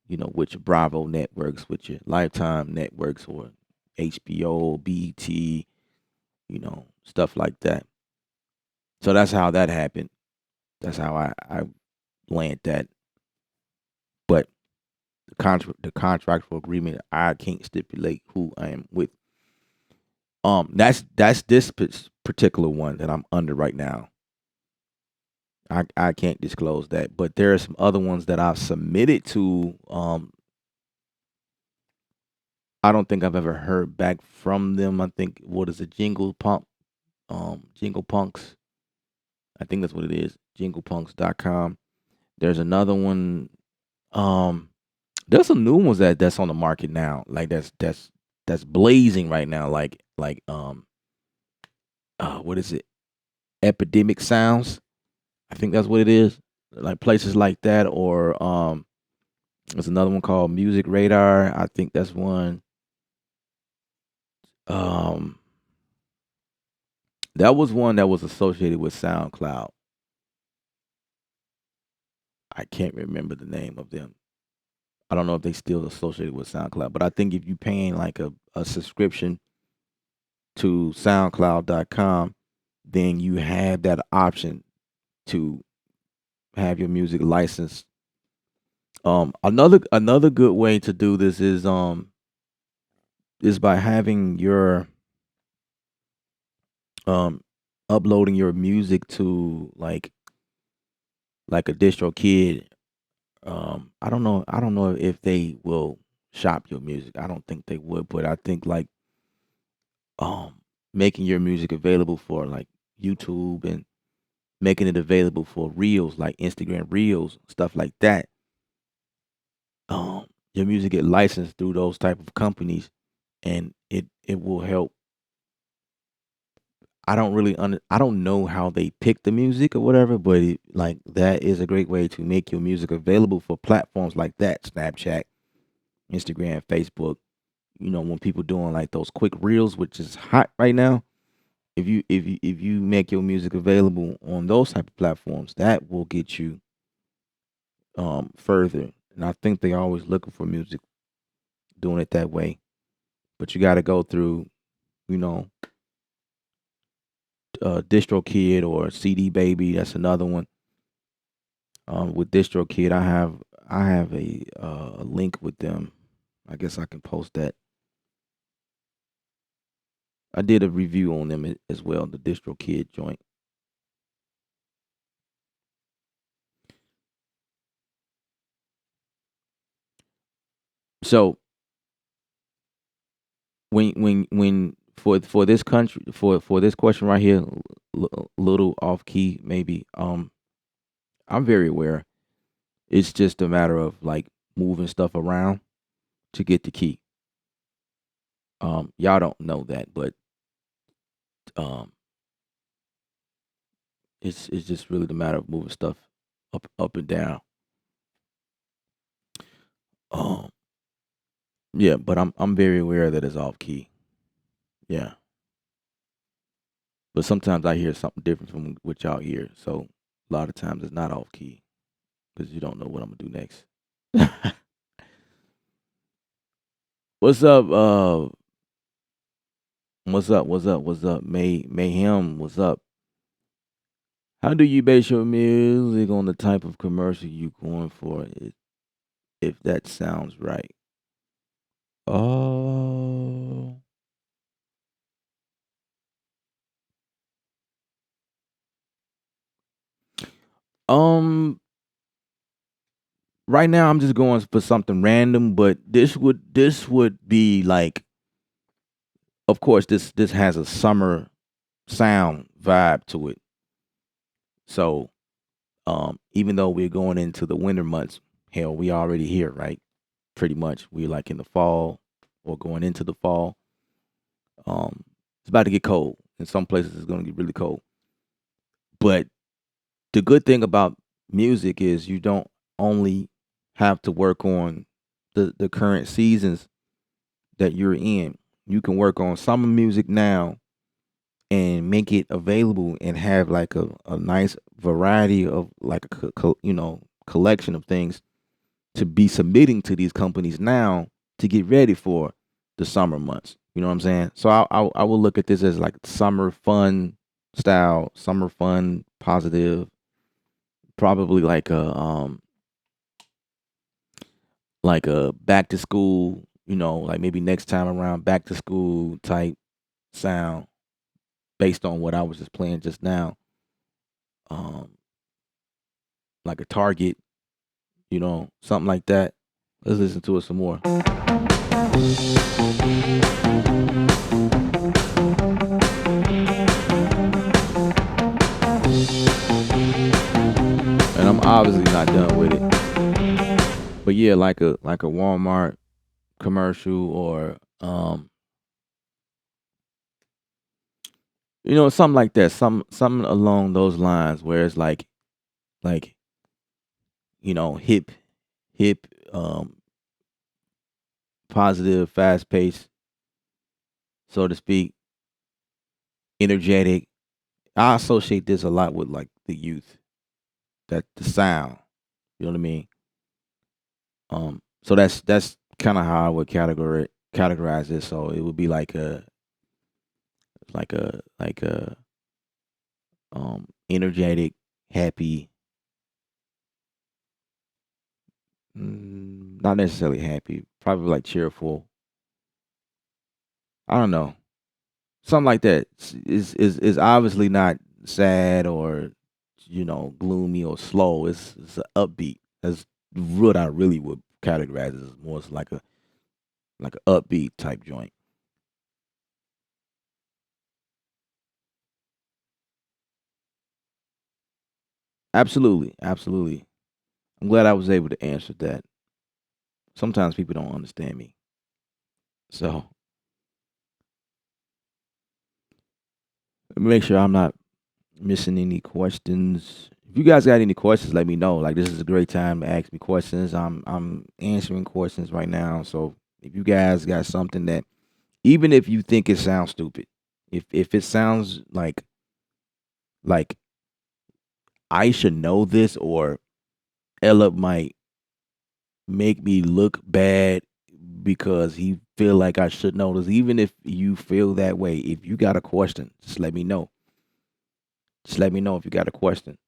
A: with your Bravo networks, with your Lifetime networks, or HBO, BET, stuff like that. So that's how that happened. That's how I land that. But the contractual agreement. I can't stipulate who I am with. That's this particular one that I'm under right now. I can't disclose that, but there are some other ones that I've submitted to. I don't think I've ever heard back from them. I think what is it, Jingle Punks. I think that's what it is, jinglepunks.com. There's another one. Um, there's some new ones that's on the market now. Like that's blazing right now. What is it? Epidemic Sounds. I think that's what it is. Like places like that, or there's another one called Music Radar. I think that's one. Um, that was one that was associated with SoundCloud. I can't remember the name of them. I don't know if they still associated with SoundCloud, but I think if you paying like a subscription to SoundCloud.com, then you have that option to have your music licensed. Another good way to do this is by having your um uploading your music to like a DistroKid. I don't know if they will shop your music. I don't think they would, but I think like um making your music available for like YouTube and making it available for reels like Instagram reels, stuff like that. Your music get licensed through those type of companies, and it will help. I don't know how they pick the music or whatever, but like that is a great way to make your music available for platforms like that, Snapchat, Instagram, Facebook. When people doing like those quick reels, which is hot right now. If you make your music available on those type of platforms, that will get you further. And I think they always looking for music doing it that way. But you got to go through, you know, DistroKid or CD Baby. That's another one. With DistroKid, I have a link with them. I guess I can post that. I did a review on them as well, the DistroKid joint. So when for this country for this question right here, little off key maybe. I'm very aware. It's just a matter of like moving stuff around to get the key. Y'all don't know that, but um, it's just really the matter of moving stuff up and down. Um, yeah, but I'm very aware that it's off key. Yeah, but sometimes I hear something different from what y'all hear. So a lot of times it's not off key because you don't know what I'm gonna do next. What's up? What's up? What's up? What's up? Mayhem. What's up? How do you base your music on the type of commercial you going for? If that sounds right. Oh. Um. Right now, I'm just going for something random, but this would be like, of course, this has a summer sound vibe to it. So, even though we're going into the winter months, hell, we already here, right? Pretty much, we're like in the fall or going into the fall. It's about to get cold. In some places, it's going to get really cold. But the good thing about music is you don't only have to work on the current seasons that you're in. You can work on summer music now and make it available and have like a nice variety of like a collection of things to be submitting to these companies now to get ready for the summer months. You know what I'm saying? So I will look at this as like summer fun style, summer fun, positive, probably like like a back to school, like maybe next time around back to school type sound based on what I was just playing just now. Um, like a Target, something like that. Let's listen to it some more. And I'm obviously not done with it. But yeah, like a Walmart commercial or something like that. Something along those lines where it's like, hip, positive, fast paced, so to speak, energetic. I associate this a lot with like the youth, that the sound. You know what I mean? So that's kind of how I would categorize it. So it would be like a energetic, happy, not necessarily happy, probably like cheerful. I don't know, something like that. Is obviously not sad or gloomy or slow. It's an upbeat. That's what I really would categorize as more as like a upbeat type joint. Absolutely, absolutely. I'm glad I was able to answer that. Sometimes people don't understand me, so let me make sure I'm not missing any questions. If you guys got any questions, let me know. Like, this is a great time to ask me questions. I'm answering questions right now. So if you guys got something that, even if you think it sounds stupid, if it sounds like I should know this, or Ella might make me look bad because he feel like I should know this. Even if you feel that way, if you got a question, just let me know. Just let me know if you got a question.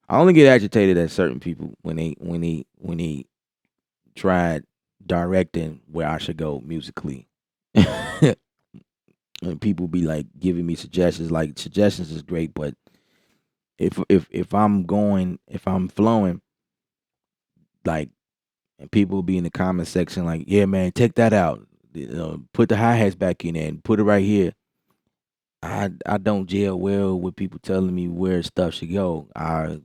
A: I only get agitated at certain people when they tried directing where I should go musically. And people be like giving me suggestions. Like, suggestions is great, but if I'm flowing, like, and people be in the comment section like, yeah, man, take that out. Put the hi hats back in there and put it right here. I don't gel well with people telling me where stuff should go. I'm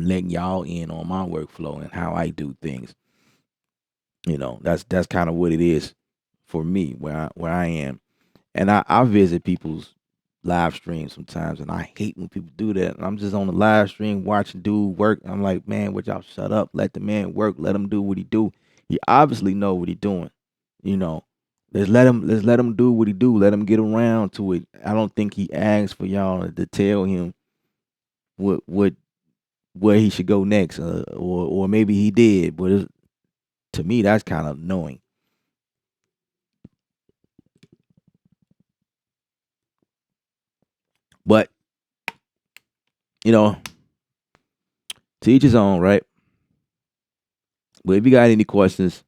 A: letting y'all in on my workflow and how I do things. That's kind of what it is for me where I am. And I visit people's live streams sometimes, and I hate when people do that. And I'm just on the live stream watching dude work. I'm like, man, would y'all shut up? Let the man work. Let him do what he do. He obviously know what he doing. You know, let's let him do what he do. Let him get around to it. I don't think he asked for y'all to tell him what where he should go next, or maybe he did, but to me that's kind of annoying. But you know, to each his own, right? But if you got any questions,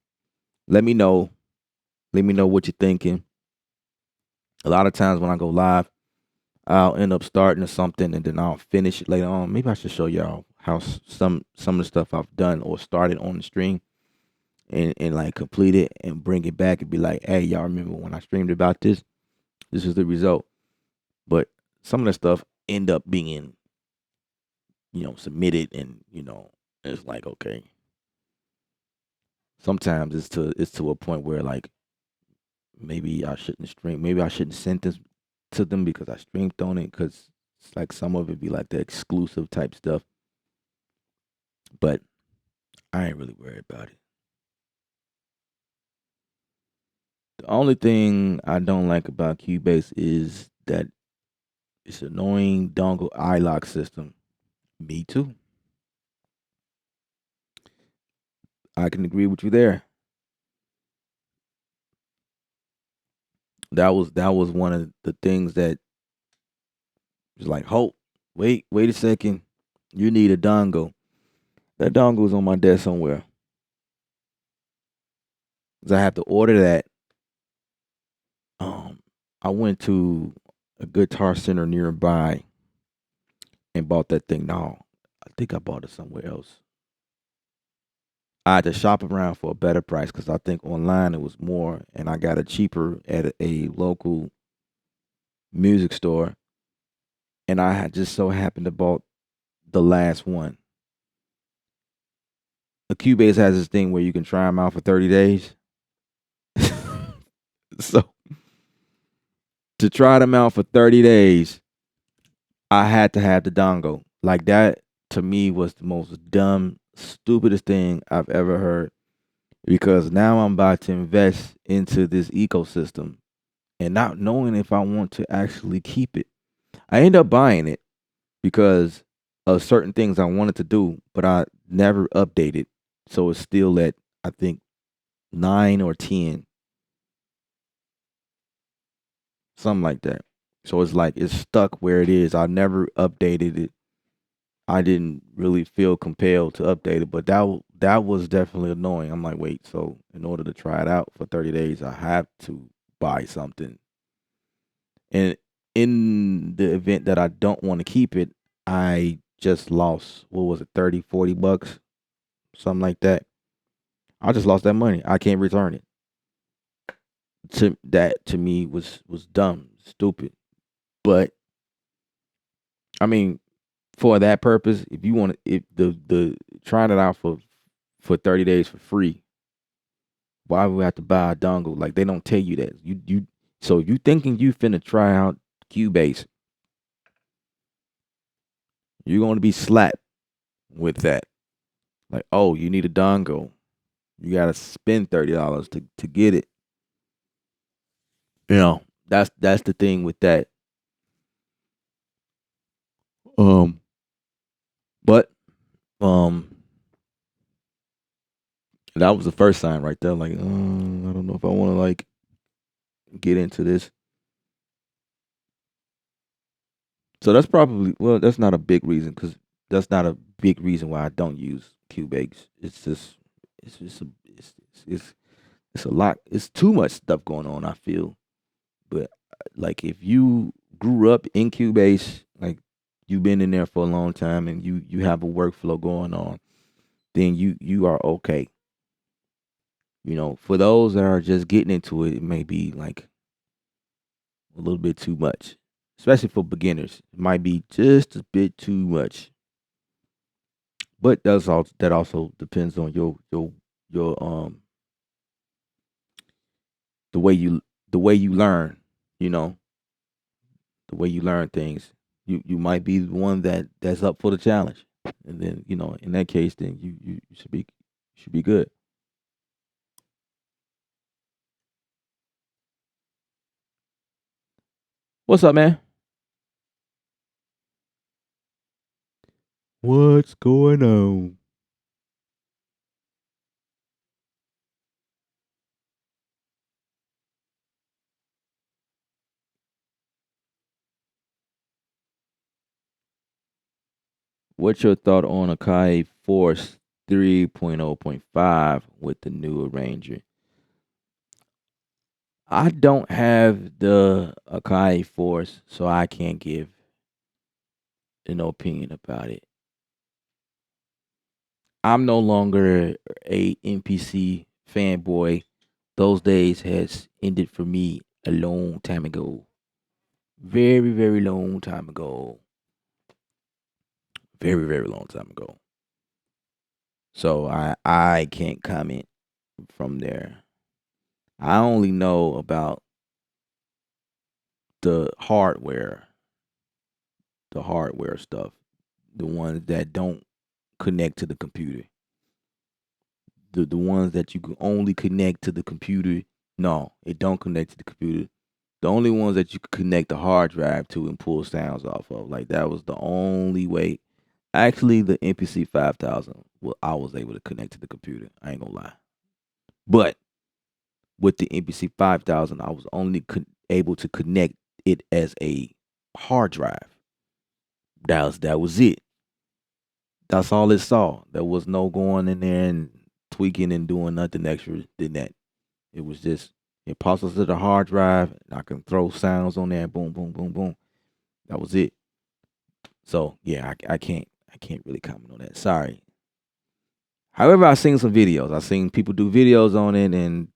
A: let me know. Let me know what you're thinking. A lot of times when I go live, I'll end up starting something and then I'll finish it later on. Maybe I should show y'all how some of the stuff I've done or started on the stream, and like complete it and bring it back and be like, hey, y'all remember when I streamed about this? This is the result. But some of the stuff end up being, submitted, and it's like, okay. Sometimes it's to a point where, like, maybe I shouldn't stream. Maybe I shouldn't send this to them because I streamed on it, because it's like some of it be like the exclusive type stuff. But I ain't really worried about it. The only thing I don't like about Cubase is that it's annoying dongle eye lock system. Me too. I can agree with you there. That was one of the things that was like, hope, wait a second, you need a dongle. That dongle is on my desk somewhere. 'Cause I have to order that. Um, I went to a guitar center nearby and bought that thing. No, I think I bought it somewhere else. I had to shop around for a better price because I think online it was more, and I got it cheaper at a local music store. And I had just so happened to bought the last one. The Cubase has this thing where you can try them out for 30 days. So to try them out for 30 days, I had to have the dongle. Like that to me was the most dumb, stupidest thing I've ever heard. Because now I'm about to invest into this ecosystem and not knowing if I want to actually keep it. I end up buying it because of certain things I wanted to do, but I never updated. So it's still at, I think, 9 or 10, something like that. So it's like it's stuck where it is. I never updated it. I didn't really feel compelled to update it, but that was definitely annoying. I'm like, wait, so in order to try it out for 30 days, I have to buy something. And in the event that I don't want to keep it, I just lost, what was it, 30, 40 bucks, something like that. I just lost that money. I can't return it. To me was dumb, stupid. But I mean, for that purpose, if you want to, if the trying it out for 30 days for free, why would we have to buy a dongle? Like they don't tell you that. You so if you thinking you finna try out Cubase, you're gonna be slapped with that. Like, oh, you need a dongle. You gotta spend $30 to get it. You know, that's the thing with that. Um, but um, that was the first sign right there. Like, I don't know if I want to like get into this. So that's probably, well, that's not a big reason because that's not a big reason why I don't use Cubase. It's just it's just a, it's it's a lot. It's too much stuff going on. I feel, but like if you grew up in Cubase, like you've been in there for a long time and you have a workflow going on, then you are okay. You know, for those that are just getting into it, it may be like a little bit too much, especially for beginners. It might be just a bit too much. But that also depends on your the way you the way you learn. You know, the way you learn things. You might be the one that's up for the challenge, and then in that case, then you should be good. What's up, man? What's going on? What's your thought on Akai Force 3.0.5 with the new arranger? I don't have the Akai Force, so I can't give an opinion about it. I'm no longer a NPC fanboy. Those days has ended for me a long time ago. Very, very long time ago. Very, very long time ago. So I can't comment from there. I only know about the hardware stuff, the ones that don't connect to the computer. The ones that you can only connect to the computer. No, it don't connect to the computer. The only ones that you could connect the hard drive to and pull sounds off of. Like that was the only way. Actually, the MPC 5000, well, I was able to connect to the computer. I ain't gonna lie. But with the MPC 5000, I was only able to connect it as a hard drive. That was it. That's all it saw. There was no going in there and tweaking and doing nothing extra than that. It was just it passes to the hard drive. And I can throw sounds on there. Boom, boom, boom, boom. That was it. So yeah, I can't really comment on that. Sorry. However, I've seen some videos. I've seen people do videos on it, and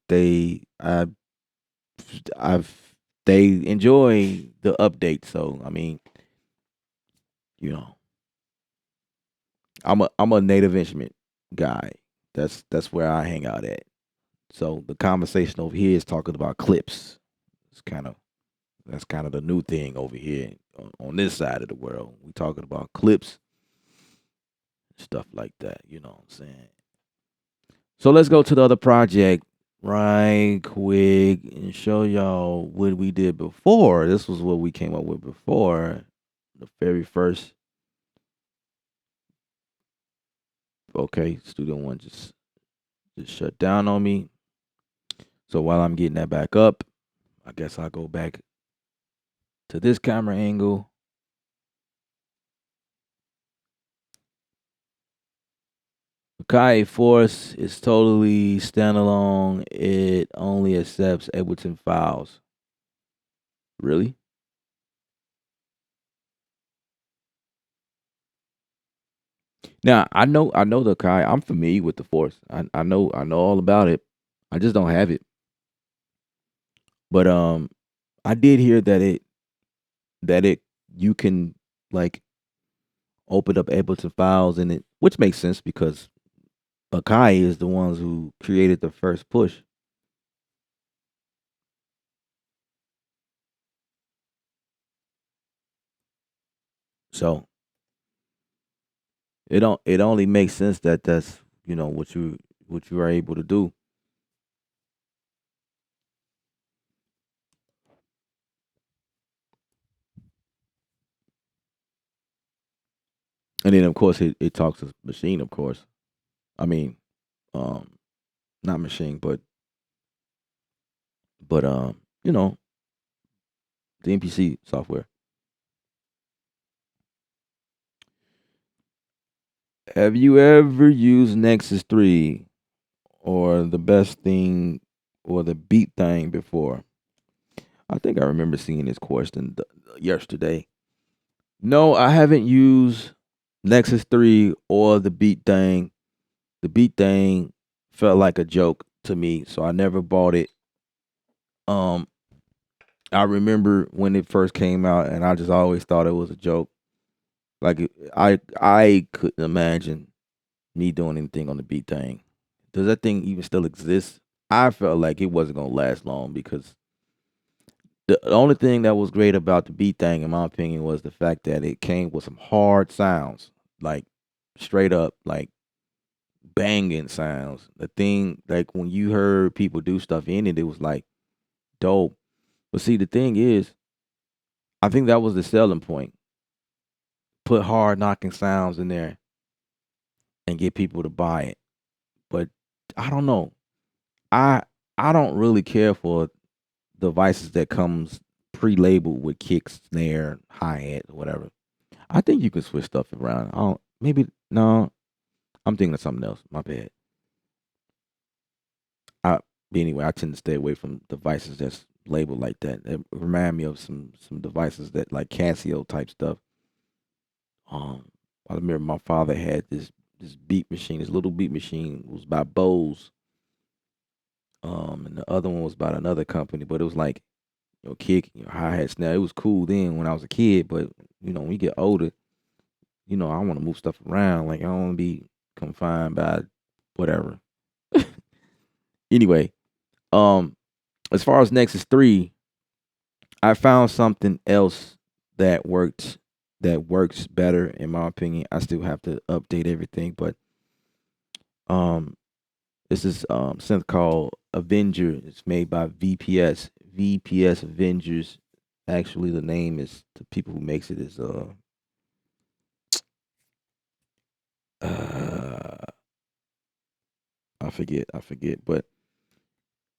A: I've they enjoy the update. So I mean, you know, I'm a native instrument guy. That's where I hang out at. So the conversation over here is talking about clips. It's kind of that's kind of the new thing over here on this side of the world. We talking about clips, stuff like that. You know what I'm saying? So let's go to the other project right quick and show y'all what we did before. This was what we came up with before. The very first. Okay, Studio One just shut down on me. So while I'm getting that back up, I guess I'll go back to this camera angle. Akai Force is totally standalone. It only accepts Ableton files. Really? Now I know the Akai. I'm familiar with the Force. I know all about it. I just don't have it. But I did hear that it you can like open up Ableton files in it, which makes sense because Akai is the ones who created the first push. So it only makes sense that that's what you are able to do. And then of course it talks to machine, of course. I mean, um not machine, but you know, the MPC software. Have you ever used Nexus 3 or the best thing or the beat thing before? I think I remember seeing this question yesterday. No, I haven't used Nexus 3 or the beat thing. The beat thing felt like a joke to me, so I never bought it. Um, I remember when it first came out, and I just always thought it was a joke. Like I couldn't imagine me doing anything on the beat thing. Does that thing even still exist? I felt like it wasn't gonna last long because the only thing that was great about the beat thing, in my opinion, was the fact that it came with some hard sounds, like straight up, like banging sounds. The thing, like when you heard people do stuff in it, it was like dope. But see, the thing is, I think that was the selling point. Put hard knocking sounds in there and get people to buy it. But I don't know. I I don't really care for devices that comes pre-labeled with kick, snare, hi hat, or whatever. I think you can switch stuff around. I don't. Maybe no. I'm thinking of something else. My bad. I but anyway, I tend to stay away from devices that's labeled like that. It remind me of some devices that like Casio type stuff. Um, I remember my father had this beat machine. This little beat machine was by Bose. And the other one was by another company, but it was like kick, hi hat, snare. It was cool then when I was a kid, but when you get older, I want to move stuff around. Like I don't want to be confined by whatever. Anyway, um, as far as Nexus 3, I found something else that works better in my opinion. I still have to update everything, but um this is synth called Avenger. It's made by VPS. VPS Avengers. Actually the name is the people who makes it is uh I forget, but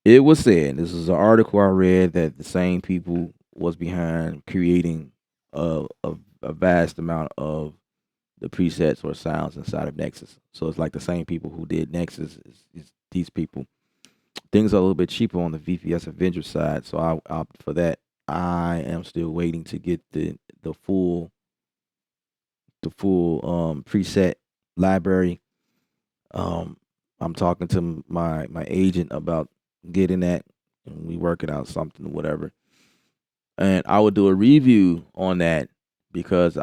A: it was said, this is an article I read, that the same people was behind creating a vast amount of the presets or sounds inside of Nexus. So it's like the same people who did Nexus is these people. things are a little bit cheaper on the VPS Avenger side, so I opt for that. I am still waiting to get the full preset library. Um, I'm talking to my agent about getting that, and we working out something, whatever. And I would do a review on that because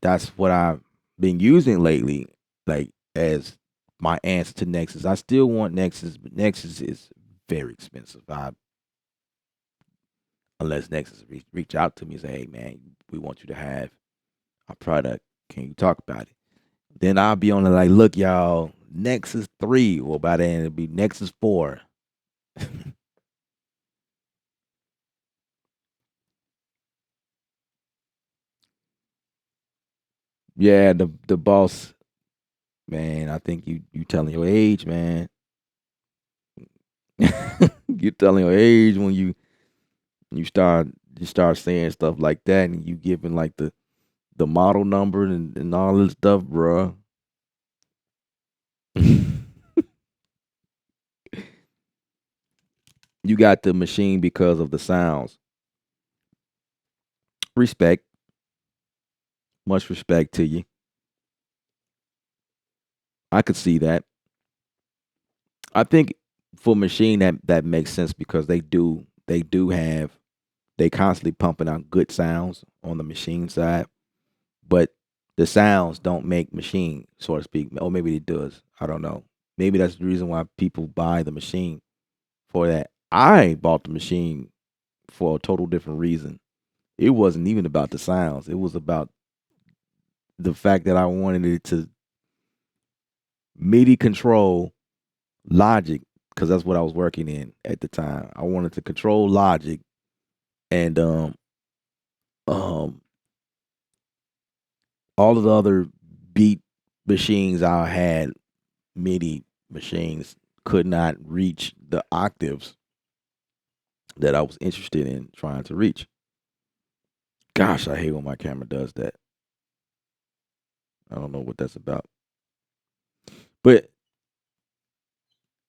A: that's what I've been using lately, like as my answer to Nexus. I still want Nexus, but Nexus is very expensive. Unless Nexus reach out to me and say, "Hey, man, we want you to have a product. Can you talk about it?" Then I'll be on it like, "Look, y'all, Nexus 3." Well, by then it'll be Nexus 4. Yeah, the boss, man. I think you telling your age, man. You telling your age when you start saying stuff like that, and you giving like the model number and all this stuff, bruh. You got the machine because of the sounds. Respect, much respect to you. I could see that. I think for machine that makes sense because they do have they constantly pumping out good sounds on the machine side, but the sounds don't make machine, so to speak. Or maybe it does. I don't know. Maybe that's the reason why people buy the machine for that. I bought the machine for a total different reason. It wasn't even about the sounds. It was about the fact that I wanted it to MIDI control Logic because that's what I was working in at the time. I wanted to control Logic and um all of the other beat machines I had, MIDI machines, could not reach the octaves that I was interested in trying to reach. Gosh, I hate when my camera does that. I don't know what that's about. But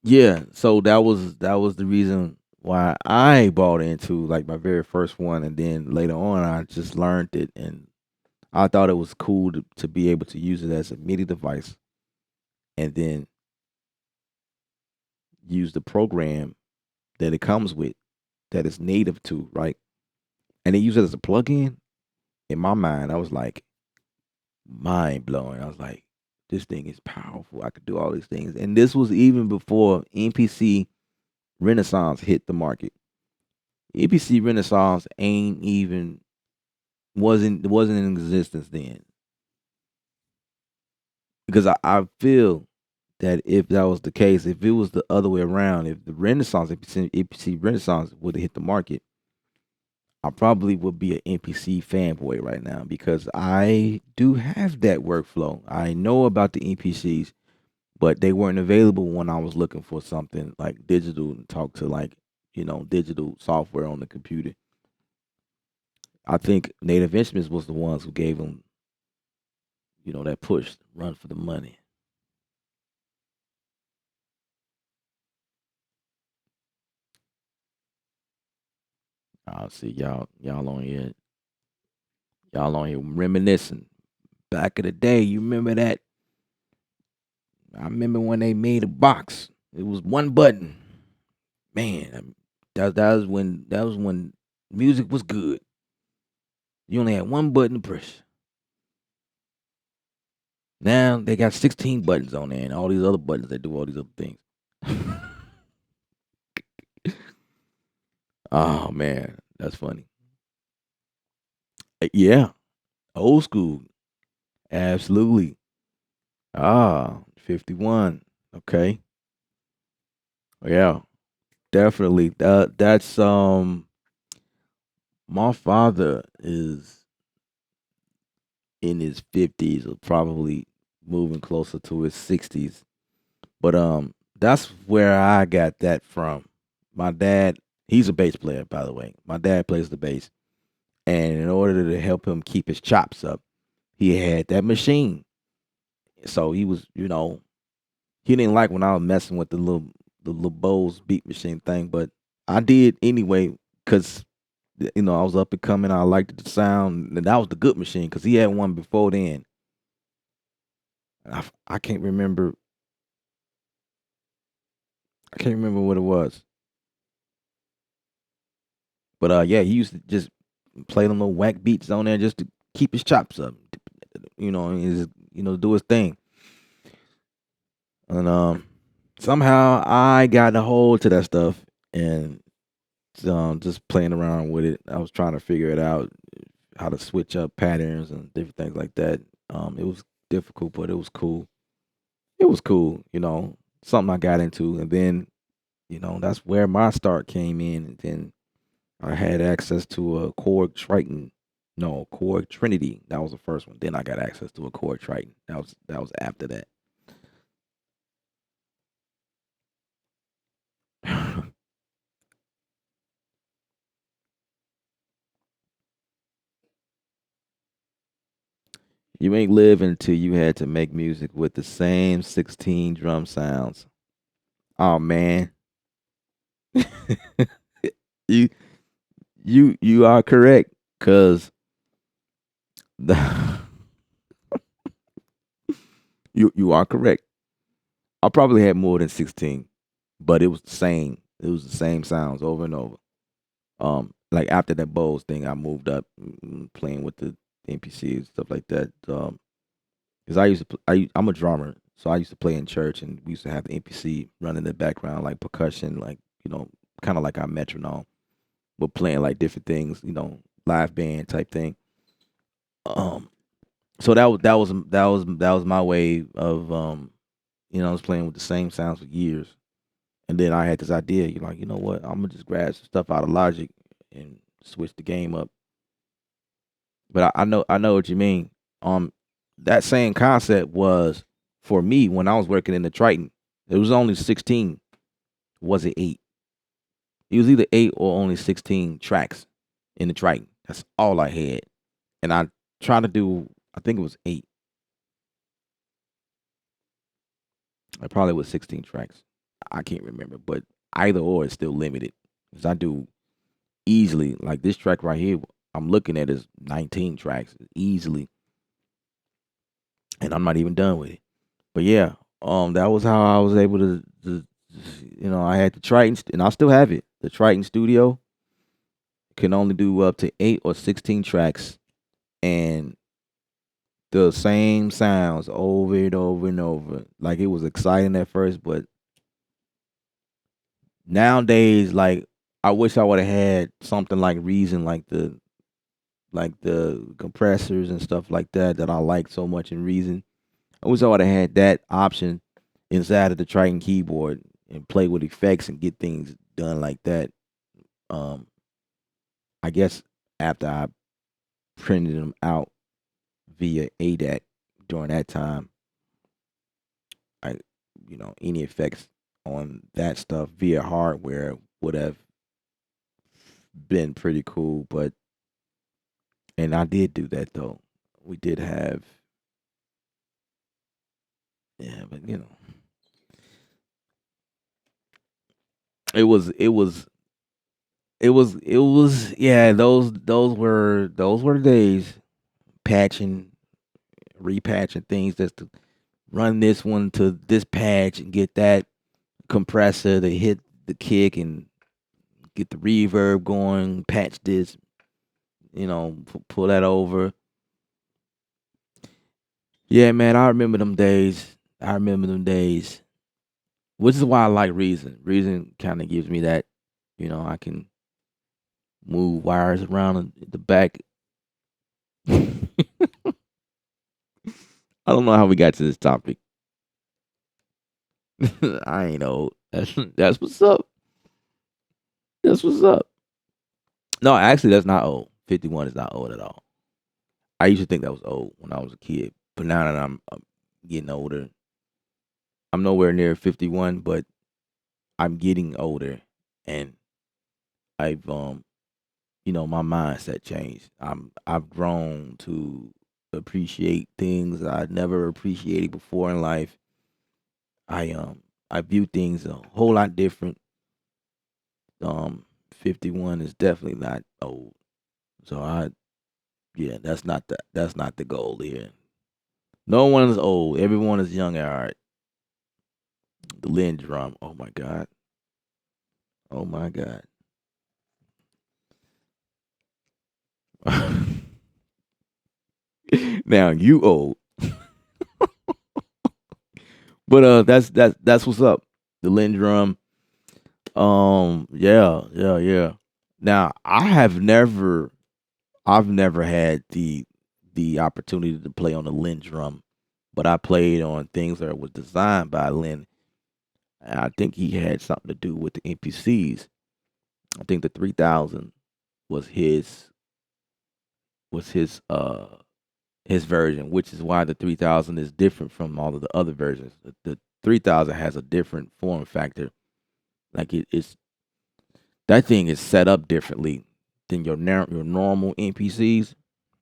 A: yeah, so that was the reason why I bought into like my very first one, and then later on I just learned it, and I thought it was cool to be able to use it as a MIDI device, and then use the program that it comes with that is native to, right? And then use it as a plugin. In my mind, I was like mind blowing. I was like, this thing is powerful. I could do all these things. And this was even before NPC Renaissance hit the market. NPC Renaissance ain't even wasn't in existence then. Because I feel that if that was the case, if it was the other way around, if the Renaissance NPC Renaissance would have hit the market, I probably would be an NPC fanboy right now because I do have that workflow. I know about the NPCs, but they weren't available when I was looking for something like digital and talk to like, digital software on the computer. I think Native Instruments was the ones who gave them, that push, run for the money. I'll see y'all on here reminiscing. Back in the day, you remember that? I remember when they made a box. It was one button. Man, that was when music was good. You only had one button to push. Now they got 16 buttons on there and all these other buttons that do all these other things. Oh man, that's funny. Yeah, old school. Absolutely. 51. Okay. Yeah, definitely. That's my father is in his 50s or probably moving closer to his 60s. But that's where I got that from. My dad, he's a bass player, by the way. My dad plays the bass. And in order to help him keep his chops up, he had that machine. So he was, he didn't like when I was messing with the little the LeBeau's beat machine thing, but I did anyway because I was up and coming. I liked the sound, and that was the good machine because he had one before then. I can't remember. I can't remember what it was, but yeah, he used to just play them little whack beats on there just to keep his chops up. And do his thing. And somehow I got a hold to that stuff and just playing around with it. I was trying to figure it out, how to switch up patterns and different things like that. It was difficult, but it was cool. It was cool, something I got into. And then, that's where my start came in. And then I had access to a Korg Triton. No, Korg Trinity. That was the first one. Then I got access to a Korg Triton. That was after that. You ain't live until you had to make music with the same 16 drum sounds. Oh man. you you are correct, cuz the you are correct. I probably had more than 16, but it was the same. It was the same sounds over and over. Like after that Bose thing, I moved up playing with the MPC and stuff like that. Because I used to, I'm a drummer, so I used to play in church, and we used to have the MPC running in the background, like percussion, like kind of like our metronome, but playing like different things, live band type thing. Um, so that was my way of I was playing with the same sounds for years, and then I had this idea, you know what, I'm gonna just grab some stuff out of Logic and switch the game up. But I know what you mean. That same concept was for me when I was working in the Triton. It was only 16. Was it 8? It was either 8 or only 16 tracks in the Triton. That's all I had, and I tried to do. I think it was 8. I probably was 16 tracks. I can't remember, but either or is still limited because I do easily like this track right here. I'm looking at is 19 tracks easily, and I'm not even done with it. But yeah, that was how I was able to I had the Triton, and I still have it. The Triton Studio can only do up to 8 or 16 tracks, and the same sounds over and over and over. Like it was exciting at first, but nowadays, like I wish I would have had something like Reason, like the compressors and stuff like that I like so much in Reason. I wish I would have had that option inside of the Triton keyboard and play with effects and get things done like that. Um, I guess after I printed them out via ADAC during that time, I, any effects on that stuff via hardware would have been pretty cool. And I did do that though. We did have, yeah, but it was yeah, those were the days, patching, repatching things just to run this one to this patch and get that compressor to hit the kick and get the reverb going, patch this, pull that over. Yeah, man, I remember them days. I remember them days. Which is why I like Reason. Reason kind of gives me that, I can move wires around in the back. I don't know how we got to this topic. I ain't old. That's what's up. That's what's up. No, actually, that's not old. 51 is not old at all. I used to think that was old when I was a kid, but now that I'm getting older, I'm nowhere near 51, but I'm getting older, and I've my mindset changed. I've grown to appreciate things I never appreciated before in life. I I view things a whole lot different. 51 is definitely not old. So yeah, that's not the goal here. No one is old. Everyone is young at heart. The Lynn drum. Oh my God. Oh my God. Now you old. But that's what's up. The Lynn drum. Yeah. Now I've never had the opportunity to play on the Lynn drum, but I played on things that was designed by Lynn. And I think he had something to do with the NPCs. I think the 3000 was his version, which is why the 3000 is different from all of the other versions. The 3000 has a different form factor. Like it's that thing is set up differently than your normal NPCs.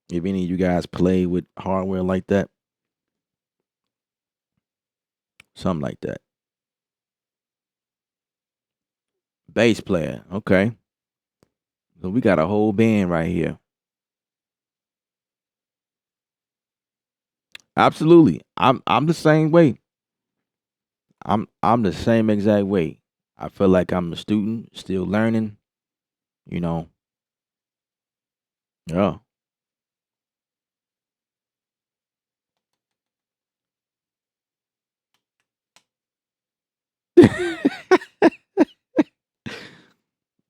A: If any of you guys play with hardware like that, something like that. Bass player, okay. So we got a whole band right here. Absolutely, I'm the same way. I'm the same exact way. I feel like I'm a student, still learning. You know, yeah.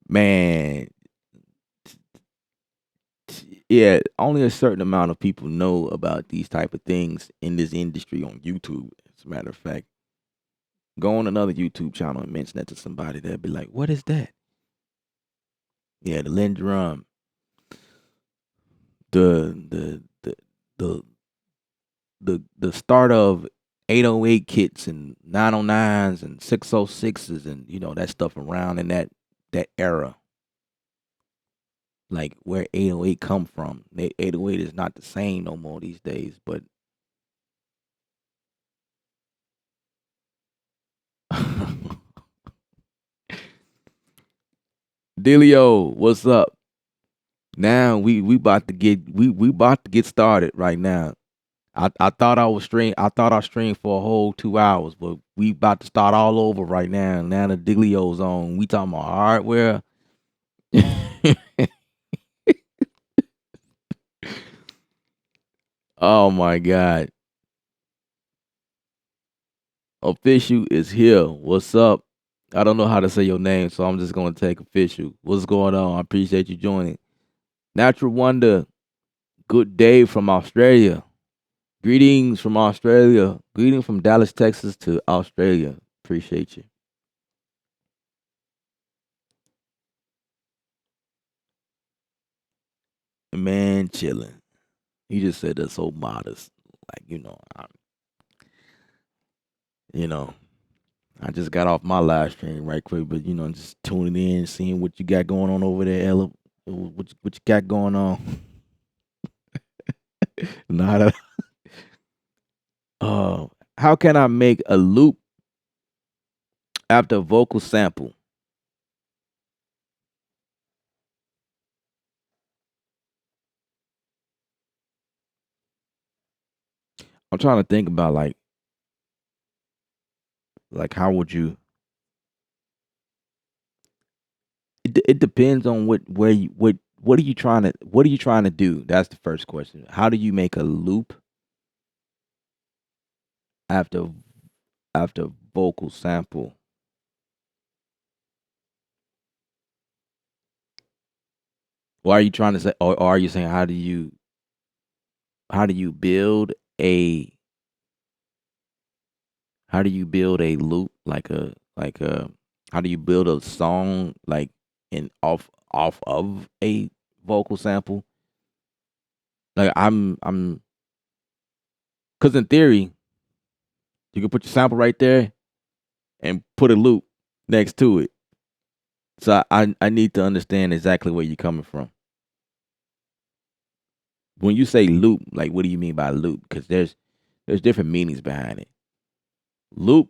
A: Man, yeah, only a certain amount of people know about these type of things in this industry on YouTube. As a matter of fact, go on another YouTube channel and mention that to somebody, they'll be like, "What is that?" Yeah, the Lynn drum, the the the start of 808 kits and 909s and 606s and that stuff around in that era. Like where 808 come from. 808 is not the same no more these days, but Delio, what's up? Now we about to we about to get started right now. I thought I thought I streamed for a whole 2 hours, but we about to start all over right now. Now the Diglio's on. We talking about hardware. Oh my God. Official is here. What's up? I don't know how to say your name, so I'm just gonna take official. What's going on? I appreciate you joining. Natural Wonder, good day from Australia. Greetings from Australia. Greetings from Dallas, Texas to Australia. Appreciate you. Man, chilling. You just said that's so modest. Like, you know, I just got off my live stream right quick, but just tuning in, seeing what you got going on over there, Ella. What you got going on? Not a, uh, how can I make a loop after a vocal sample? I'm trying to think about like how would you? It depends on what are you trying to do? That's the first question. How do you make a loop after vocal sample? Or are you trying to say, or are you saying how do you build a how do you build a loop like a how do you build a song like in off of a vocal sample? Like I'm because in theory you can put your sample right there and put a loop next to it. So I need to understand exactly where you're coming from. When you say loop, like what do you mean by loop? Because there's different meanings behind it. Loop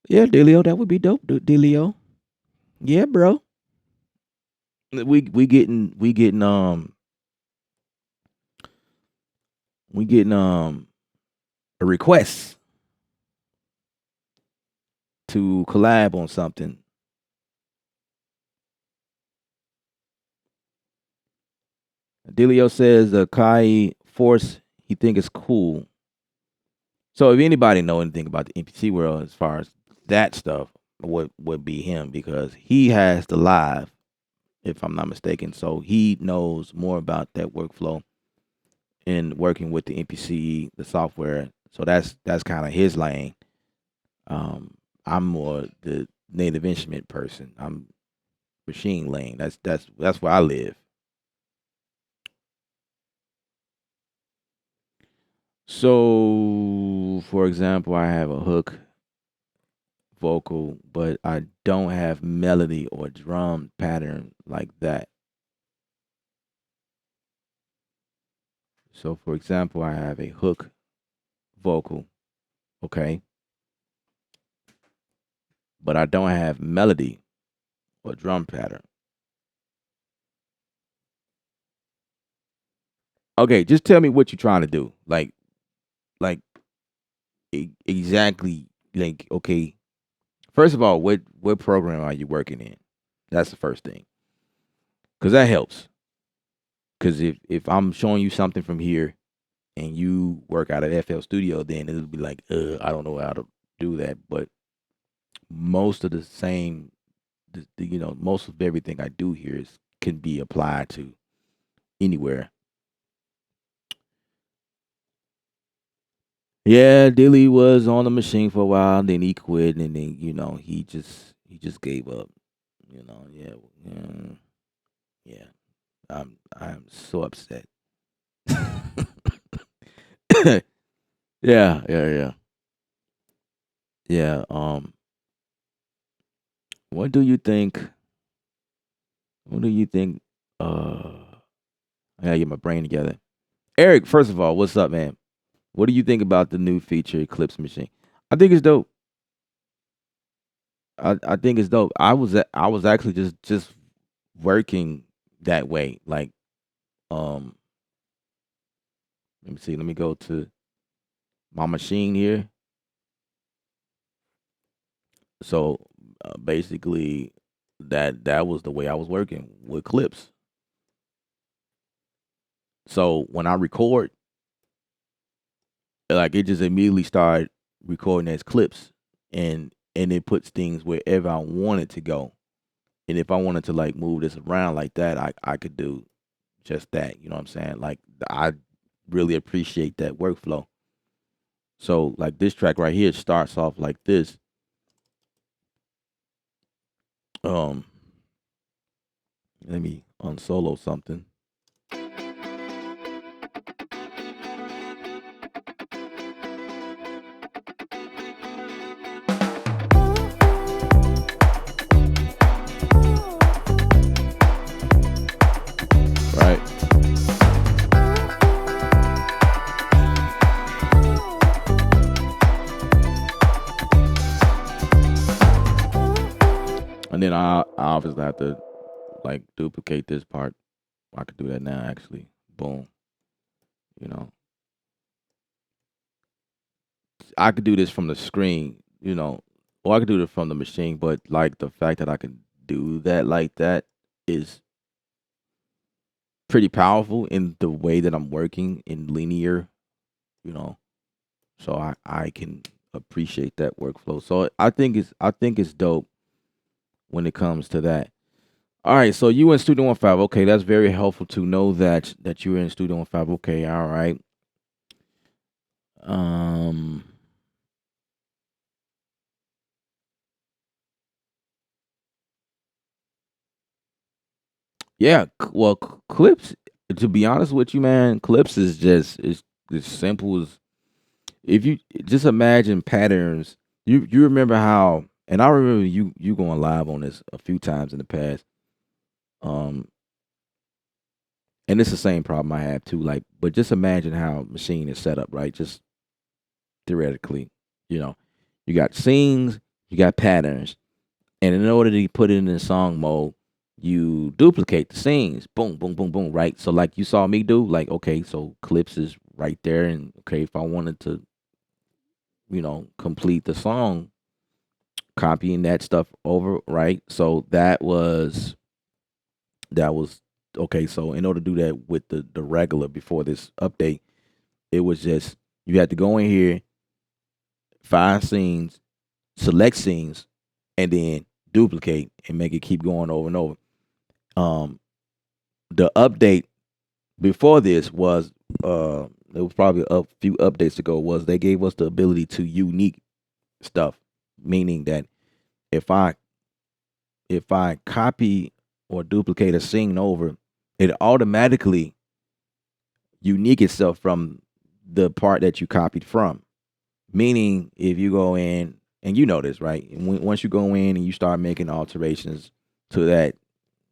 A: Yeah, Delio, that would be dope, Delio. Yeah, bro. We getting a request to collab on something. Delio says the Kai Force he think is cool. So if anybody know anything about the NPC world as far as that stuff, would be him because he has the live, if I'm not mistaken. So he knows more about that workflow and working with the NPC, the software. So that's kind of his lane. Um, I'm more the native instrument person. I'm machine lane. That's where I live. So, for example, I have a hook vocal, but I don't have melody or drum pattern like that. So, for example, I have a hook vocal, okay, but I don't have melody or drum pattern. Okay, just tell me what you're trying to do. Like exactly. Like, okay. First of all, what program are you working in? That's the first thing, because that helps. Because if I'm showing you something from here and you work out of FL Studio, then it'll be like, I don't know how to do that. But most of the same, most of everything I do here can be applied to anywhere. Yeah, Dilly was on the machine for a while, then he quit, and then he just gave up. Yeah, yeah, yeah. I'm so upset. Yeah, yeah, yeah, yeah. What do you think? What do you think? I gotta get my brain together. Eric, first of all, what's up, man? What do you think about the new feature Eclipse Machine? I think it's dope. I think it's dope. I was actually just working that way. Like, um, let me see. Let me go to my machine here. So basically, that was the way I was working with clips. So when I record, like it just immediately started recording as clips, and it puts things wherever I want it to go. And if I wanted to like move this around like that, I could do just that. You know what I'm saying? Like I really appreciate that workflow. So like this track right here starts off like this. Um, let me unsolo something. Right. And then I obviously have to like duplicate this part. I could do that now actually. Boom. You know, I could do this from the screen, or I could do it from the machine, but like the fact that I can do that like that is pretty powerful in the way that I'm working in linear, you know. So I can appreciate that workflow. So I think it's dope when it comes to that. All right, so you in Studio One Five. Okay, that's very helpful to know that you're in Studio One Five. Okay, all right. Um, yeah. Well, clips. To be honest with you, man, clips is just is as simple as if you just imagine patterns. You remember how, and I remember you going live on this a few times in the past. Um, and it's the same problem I have too. Like, but just imagine how machine is set up, right? Just theoretically, you know, you got scenes, you got patterns, and in order to put it in song mode, you duplicate the scenes. Boom, boom, boom, boom. Right. So like you saw me do, like okay, so clips is right there, and okay, if I wanted to, complete the song, copying that stuff over, right? So that was okay. So in order to do that with the regular before this update, it was just you had to go in here, find scenes, select scenes, and then duplicate and make it keep going over and over. Um, the update before this was it was probably a few updates ago, was they gave us the ability to unique stuff, meaning that if I copy or duplicate a scene over, it automatically unique itself from the part that you copied from. Meaning, if you go in and you know this, right? And once you go in and you start making alterations to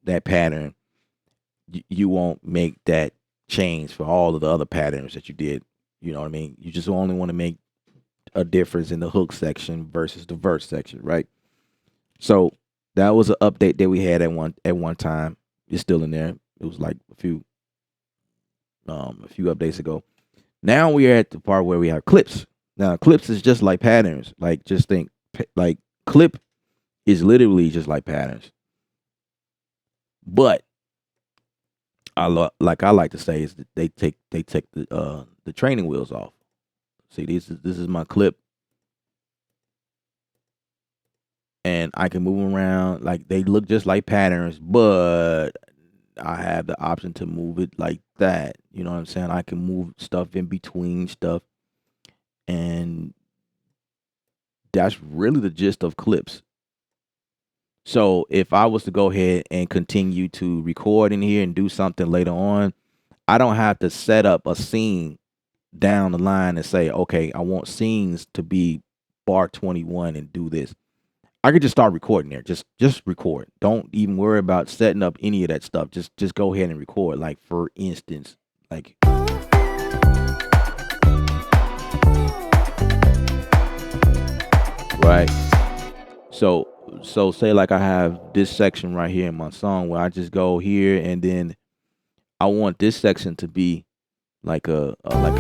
A: that pattern, you won't make that change for all of the other patterns that you did. You know what I mean? You just only want to make a difference in the hook section versus the verse section, right? So that was an update that we had at one time. It's still in there. It was like a few updates ago. Now we are at the part where we have clips. Now clips is just like patterns. Like just think like clip is literally just like patterns. But like I like to say is that they take the training wheels off. See, this is my clip, and I can move them around like they look just like patterns, but I have the option to move it like that. You know what I'm saying? I can move stuff in between stuff, and that's really the gist of clips. So if I was to go ahead and continue to record in here and do something later on, I don't have to set up a scene down the line and say, okay, I want scenes to be bar 21 and do this. I could just start recording there. Just record. Don't even worry about setting up any of that stuff. Just go ahead and record. Like for instance, like right. So say like I have this section right here in my song where I just go here and then I want this section to be like a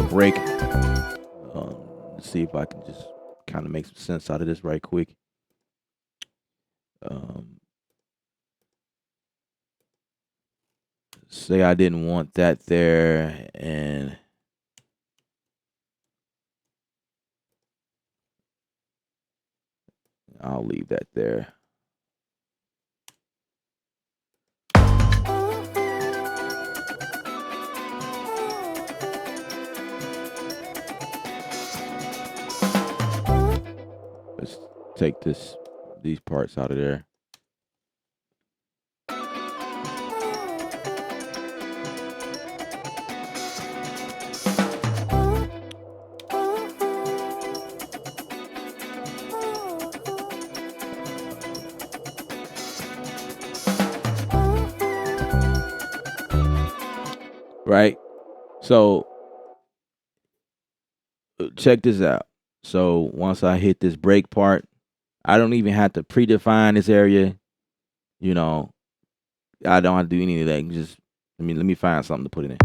A: break. Let's see if I can just kind of make some sense out of this right quick. Um, say I didn't want that there, and I'll leave that there. Let's take these parts out of there. Right? So check this out. So once I hit this break part, I don't even have to predefine this area. You know, I don't have to do any of that. Just let me find something to put it in.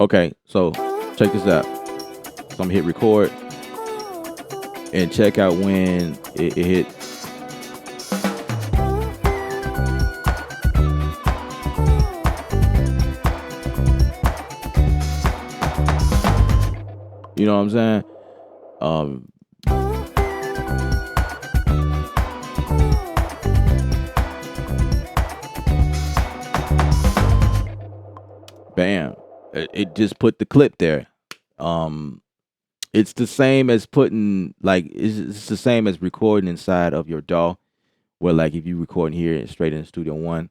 A: Okay, so check this out. So I'm gonna hit record and check out when it hit. You know what I'm saying? Um, Bam. It just put the clip there. It's the same as putting it's the same as recording inside of your DAW, where like if you record here straight in Studio One,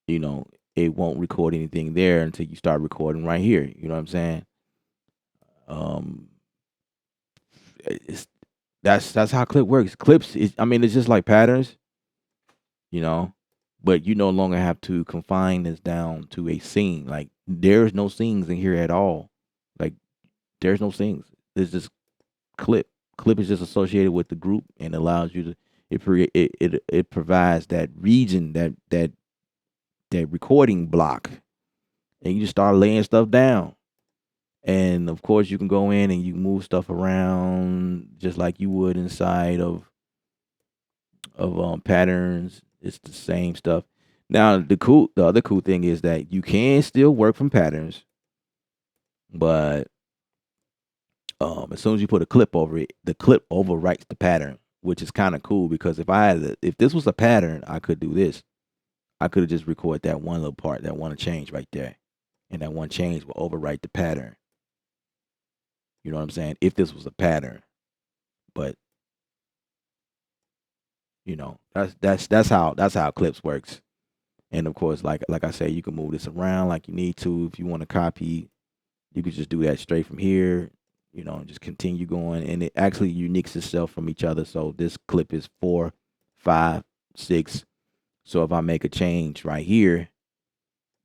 A: you know, it won't record anything there until you start recording right here. You know what I'm saying? Um, it's That's how clip works. Clips is, I mean, it's just like patterns, you know, but you no longer have to confine this down to a scene. Like there's no scenes in here at all. Like there's no scenes. There's just clip. Clip is just associated with the group and allows you to it provides that region, that recording block, and you just start laying stuff down. And of course, you can go in and you move stuff around just like you would inside of patterns. It's the same stuff. Now, the other cool thing is that you can still work from patterns, but as soon as you put a clip over it, the clip overwrites the pattern, which is kind of cool because if this was a pattern, I could do this. I could have just recorded that one little part, that one change right there, and that one change will overwrite the pattern. You know what I'm saying? If this was a pattern, but that's how clips works. And of course, like I say, you can move this around like you need to. If you want to copy, you could just do that straight from here. And just continue going, and it actually uniques itself from each other. So this clip is 4, 5, 6. So if I make a change right here,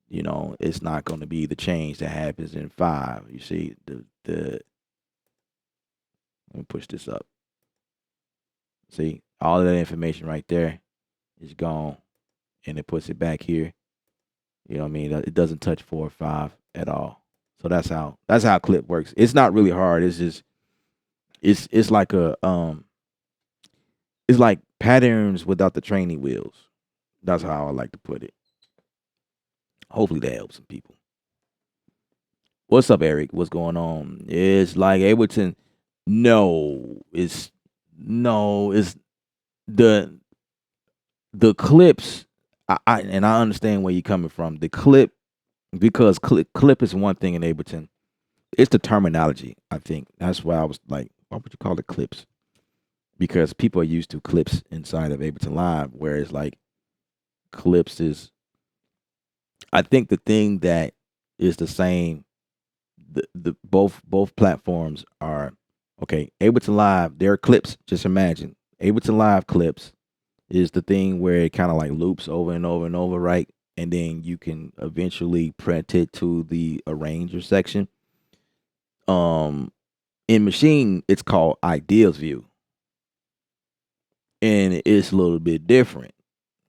A: it's not going to be the change that happens in 5. You see let me push this up. See, all of that information right there is gone, and it puts it back here. You know what I mean? It doesn't touch 4 or 5 at all. So that's how clip works. It's not really hard. It's just it's like it's like patterns without the training wheels. That's how I like to put it. Hopefully that helps some people. What's up, Eric? What's going on? It's like Ableton. No, it's the clips. I understand where you're coming from. The clip, because clip is one thing in Ableton. It's the terminology. I think that's why I was like, why would you call it clips? Because people are used to clips inside of Ableton Live, whereas like clips is, I think the thing that is the same. The both platforms are okay. Ableton Live, there are clips. Just imagine Ableton Live clips is the thing where it kind of like loops over and over and over, right? And then you can eventually print it to the arranger section. Um, in Machine, it's called Ideas View, and it's a little bit different.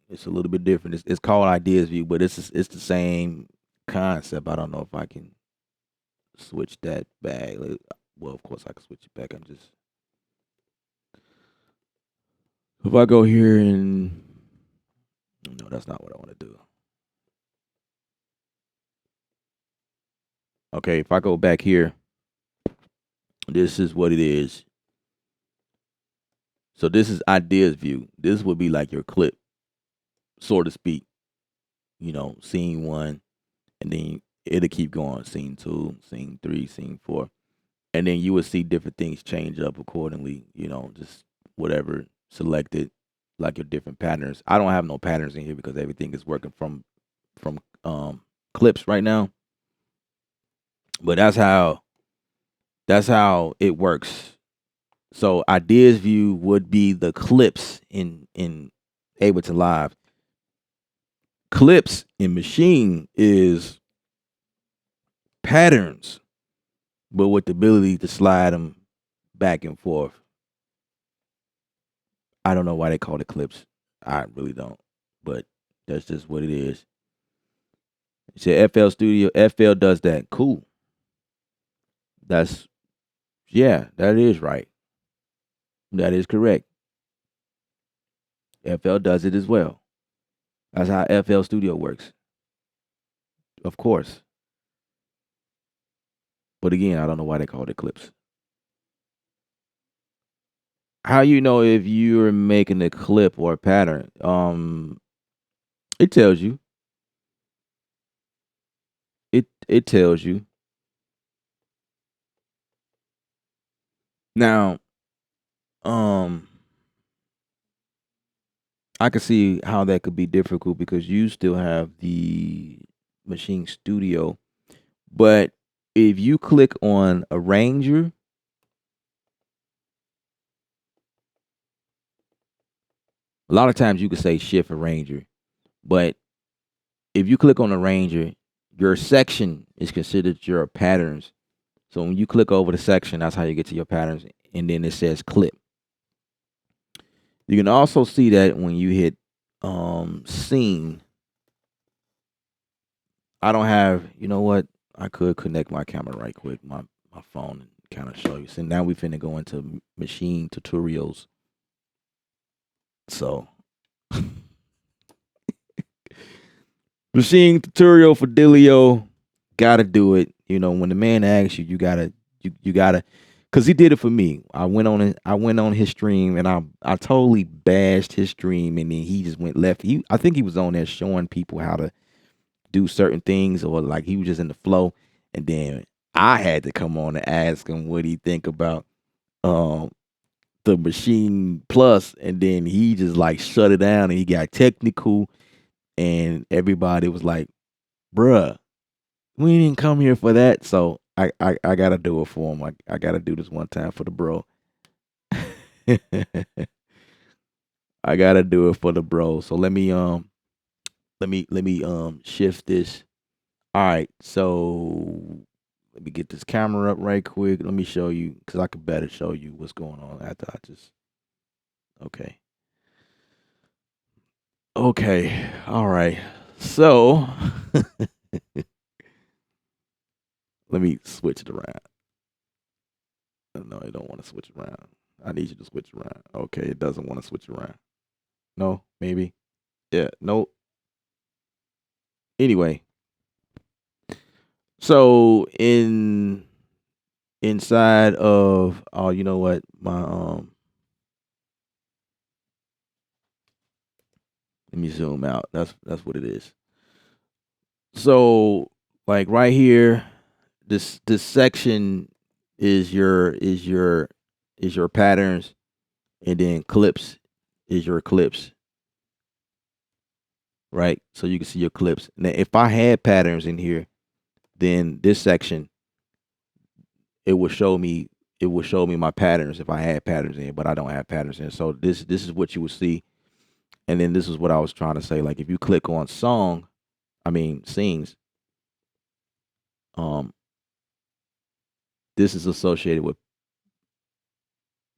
A: It's a little bit different. It's called Ideas View, but it's the same concept. I don't know if I can switch that back. Well, of course I can switch it back. If I go here and no, that's not what I want to do. Okay, if I go back here, this is what it is. So this is Ideas View. This would be like your clip, so to speak. Scene 1, and then it'll keep going. Scene 2, scene 3, scene 4, and then you will see different things change up accordingly. Just whatever selected, like your different patterns. I don't have no patterns in here because everything is working from clips right now. But that's how it works. So Ideas View would be the clips in Ableton Live. Clips in Machine is patterns, but with the ability to slide them back and forth. I don't know why they call it clips. I really don't, but that's just what it is. You said FL Studio. FL does that. Cool. That's Yeah, that is right. That is correct. FL does it as well. That's how FL Studio works. Of course. But again, I don't know why they call it clips. How you know if you're making a clip or a pattern? It tells you. It tells you. Now, um, I can see how that could be difficult because you still have the Machine Studio. But if you click on Arranger, A lot of times you could say shift arranger, but if you click on arranger, your section is considered your patterns. So when you click over the section, that's how you get to your patterns. And then it says clip. You can also see that when you hit scene. I don't have, you know what? I could connect my camera right quick, my phone, and kind of show you. So now we finna go into machine tutorials. So machine tutorial for Delio. Gotta do it. You know, when the man asks you, you gotta, cause he did it for me. I went on his stream and I totally bashed his stream and then he just went left. I think he was on there showing people how to do certain things or like he was just in the flow. And then I had to come on and ask him what he think about um the machine plus, and then he just like shut it down and he got technical and everybody was like, bruh, we didn't come here for that. So I gotta do it for him. I gotta do this one time for the bro. I gotta do it for the bro. So let me shift this. All right, so let me get this camera up right quick. Let me show you because I could better show you what's going on after I just. Okay. Okay. All right. So let me switch it around. No, I don't want to switch around. I need you to switch around. Okay, it doesn't want to switch around. No, maybe. Yeah. No. Anyway, so inside of you know what my let me zoom out. That's what it is. So like right here, this section is your patterns, and then clips is your clips, right? So you can see your clips. Now, if I had patterns in here, then this section it would show me my patterns if I had patterns in, but I don't have patterns in. So this is what you would see, and then this is what I was trying to say. Like if you click on scenes, um, this is associated with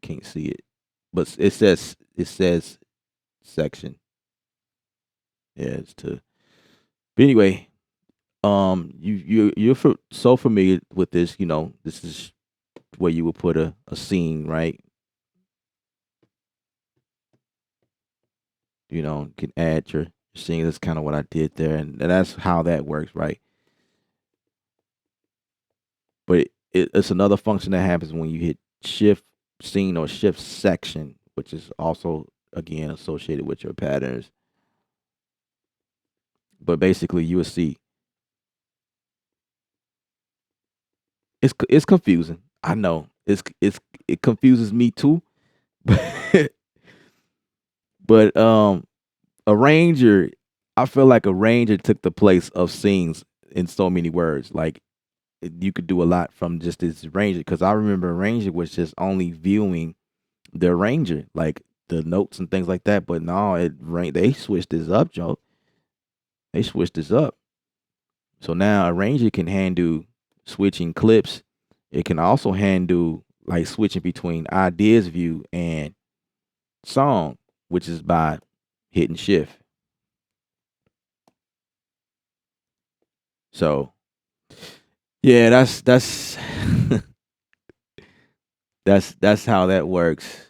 A: can't see it, but it says section. Yeah, it's to. But anyway, you're so familiar with this. You know, this is where you would put a scene, right? You know, you can add your scene. That's kind of what I did there, and that's how that works, right? But it's another function that happens when you hit shift scene or shift section, which is also again associated with your patterns. But basically, you will see it's confusing. I know it confuses me too. But arranger, I feel like arranger took the place of scenes in so many words. Like you could do a lot from just this arranger because I remember arranger was just only viewing the arranger, like the notes and things like that. But no, they switched this up, Joe. They switched this up. So now arranger can handle switching clips. It can also handle like switching between ideas view and song, which is by hitting shift. So yeah, that's that's how that works.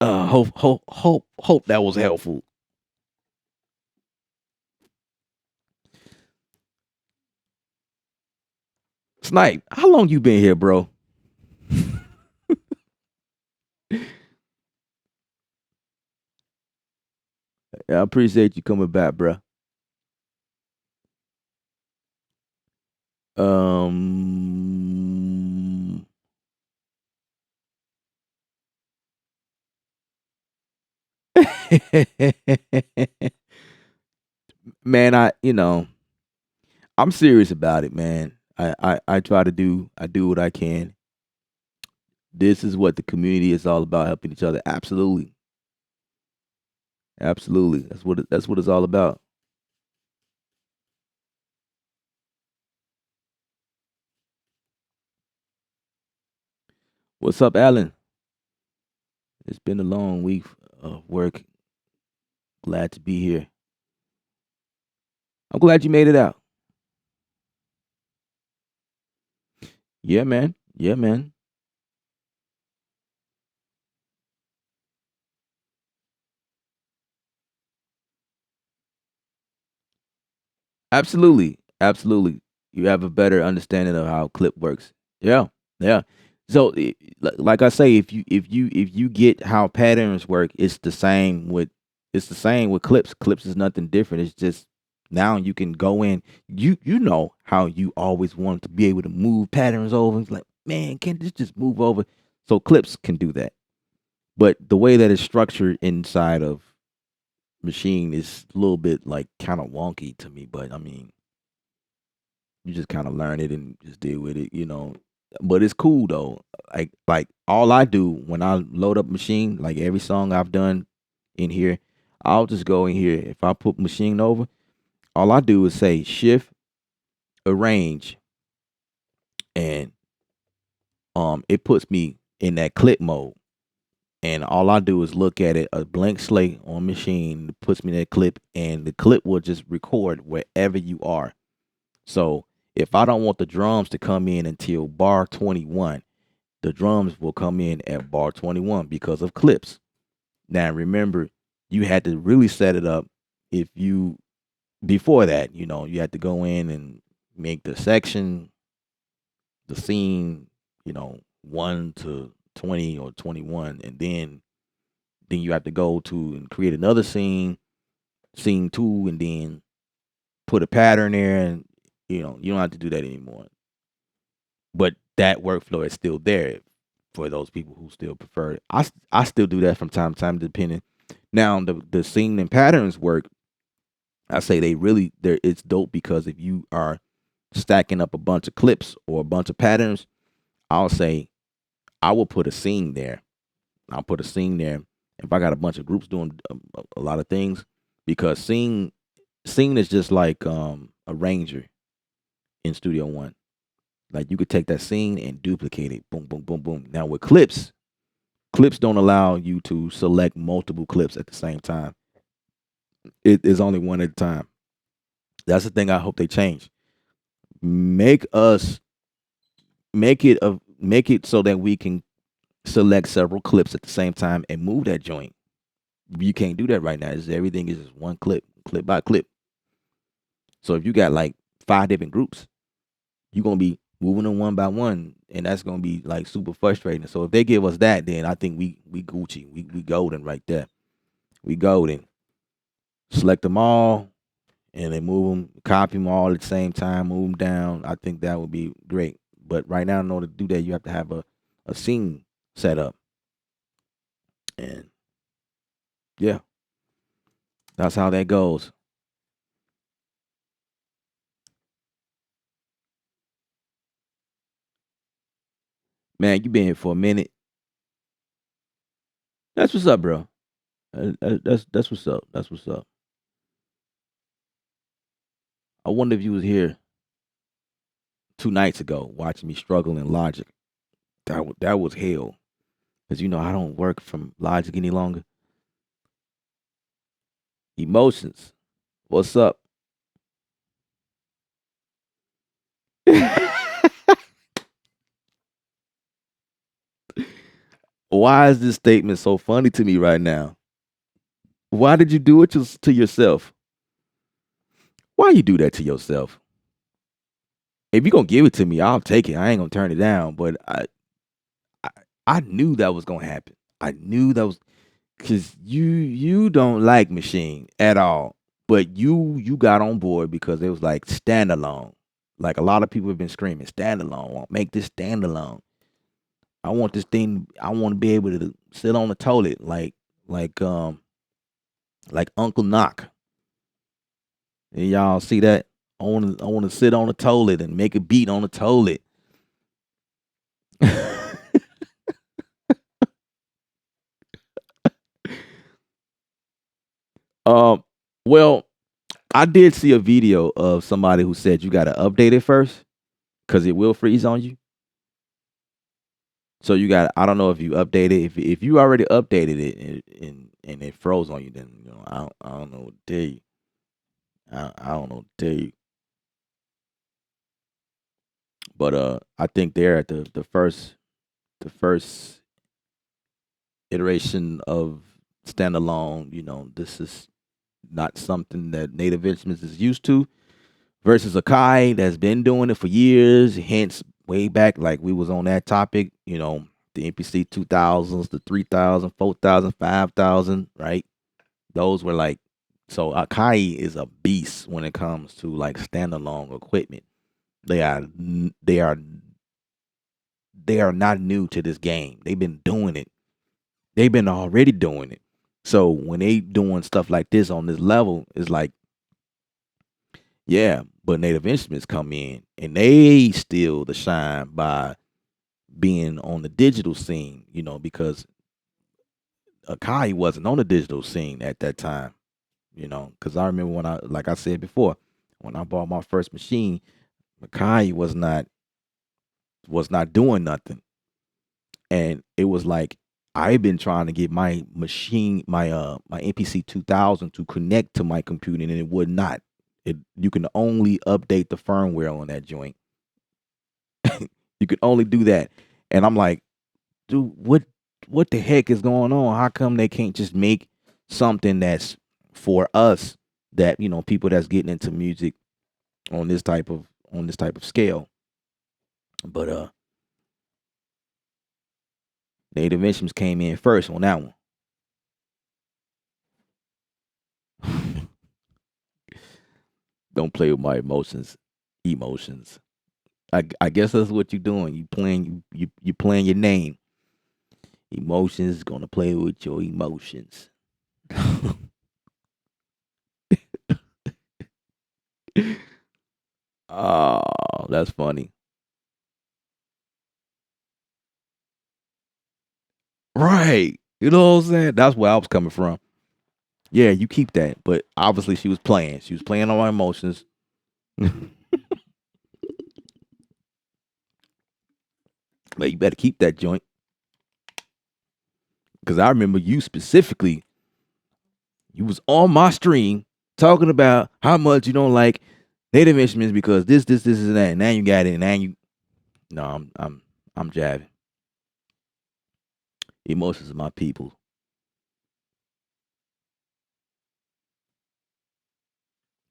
A: Hope that was helpful. Snipe, how long you been here, bro? I appreciate you coming back, bro. Um, man, I'm serious about it, man. I try to do what I can. This is what the community is all about, helping each other. Absolutely. Absolutely. That's what it's all about. What's up, Alan? It's been a long week of work. Glad to be here. I'm glad you made it out. Yeah, man. Yeah, man. Absolutely. Absolutely. You have a better understanding of how clip works. Yeah. Yeah. So like I say, if you get how patterns work, it's the same with clips. Clips is nothing different. It's just now you can go in. You know how you always wanted to be able to move patterns over. It's like, man, can't this just move over? So clips can do that. But the way that it's structured inside of machine is a little bit like kind of wonky to me. But I mean, you just kind of learn it and just deal with it. But it's cool though. Like all I do when I load up machine, like every song I've done in here, I'll just go in here. If I put machine over, all I do is say shift, arrange, and it puts me in that clip mode. And all I do is look at it, a blank slate on machine, it puts me in that clip, and the clip will just record wherever you are. So if I don't want the drums to come in until bar 21, the drums will come in at bar 21 because of clips. Now remember, you had to really set it up if you before that, you had to go in and make the section, the scene, 1 to 20 or 21, and then you have to go to and create another scene 2, and then put a pattern there, and you don't have to do that anymore. But that workflow is still there for those people who still prefer it. I still do that from time to time, depending. Now the scene and patterns work. I say it's dope because if you are stacking up a bunch of clips or a bunch of patterns, I'll say I will put a scene there. I'll put a scene there if I got a bunch of groups doing a lot of things, because scene is just like a ranger in Studio One. Like you could take that scene and duplicate it. Boom, boom, boom, boom. Now with clips don't allow you to select multiple clips at the same time. It is only one at a time. That's the thing I hope they change. Make us make it so that we can select several clips at the same time and move that joint. You can't do that right now. Everything is just one clip, clip by clip. So if you got like 5 different groups, you're gonna be moving them one by one, and that's gonna be like super frustrating. So if they give us that, then I think we Gucci, we golden right there. We golden. Select them all, and then move them, copy them all at the same time, move them down. I think that would be great. But right now, in order to do that, you have to have a scene set up, and yeah, that's how that goes. Man, you been here for a minute. That's what's up, bro. That's what's up. That's what's up. I wonder if you was here 2 nights ago watching me struggle in Logic. That was hell. Cause I don't work from Logic any longer. Emotions. What's up? Why is this statement so funny to me right now? Why did you do it to yourself? Why you do that to yourself? If you're gonna give it to me, I'll take it. I ain't gonna turn it down. But I, I knew that was gonna happen. I knew that was because you don't like Machine at all. But you got on board because it was like standalone. Like a lot of people have been screaming, standalone. Make this standalone. I want this thing. I want to be able to sit on the toilet like um like Uncle Knock. And y'all see that? I want to sit on the toilet and make a beat on the toilet. Um, well, I did see a video of somebody who said you got to update it first because it will freeze on you. So you got. I don't know if you updated. If you already updated it and it froze on you, then I don't know what to tell you. I don't know what to tell you. But I think they're at the first iteration of standalone. This is not something that Native Instruments is used to. Versus Akai that's been doing it for years. Hence, way back, like we was on that topic. The MPC 2000s, the 3000, 4000, 5000, right? Those were like, so Akai is a beast when it comes to like standalone equipment. They are they are they are not new to this game. They've been doing it. They've been already doing it. So when they doing stuff like this on this level, it's like, yeah, but Native Instruments come in and they steal the shine by being on the digital scene, because Akai wasn't on the digital scene at that time, because I remember when like I said before, when I bought my first machine, Akai was not doing nothing. And it was like I've been trying to get my machine, my MPC 2000 to connect to my computer, and it would not. You can only update the firmware on that joint. You can only do that. And I'm like, dude, what the heck is going on? How come they can't just make something that's for us, that, people that's getting into music on this type of scale? But Native Instruments came in first on that one. Don't play with my emotions. Emotions. I guess that's what you're doing. You playing your name. Emotions gonna play with your emotions. Oh, that's funny. Right. You know what I'm saying? That's where I was coming from. Yeah, you keep that. But obviously she was playing. She was playing on my emotions. But you better keep that joint. Because I remember you specifically, you was on my stream talking about how much you don't like Native Instruments because this, and that. And now you got it. And now you no, I'm jabbing. Emotions of my people.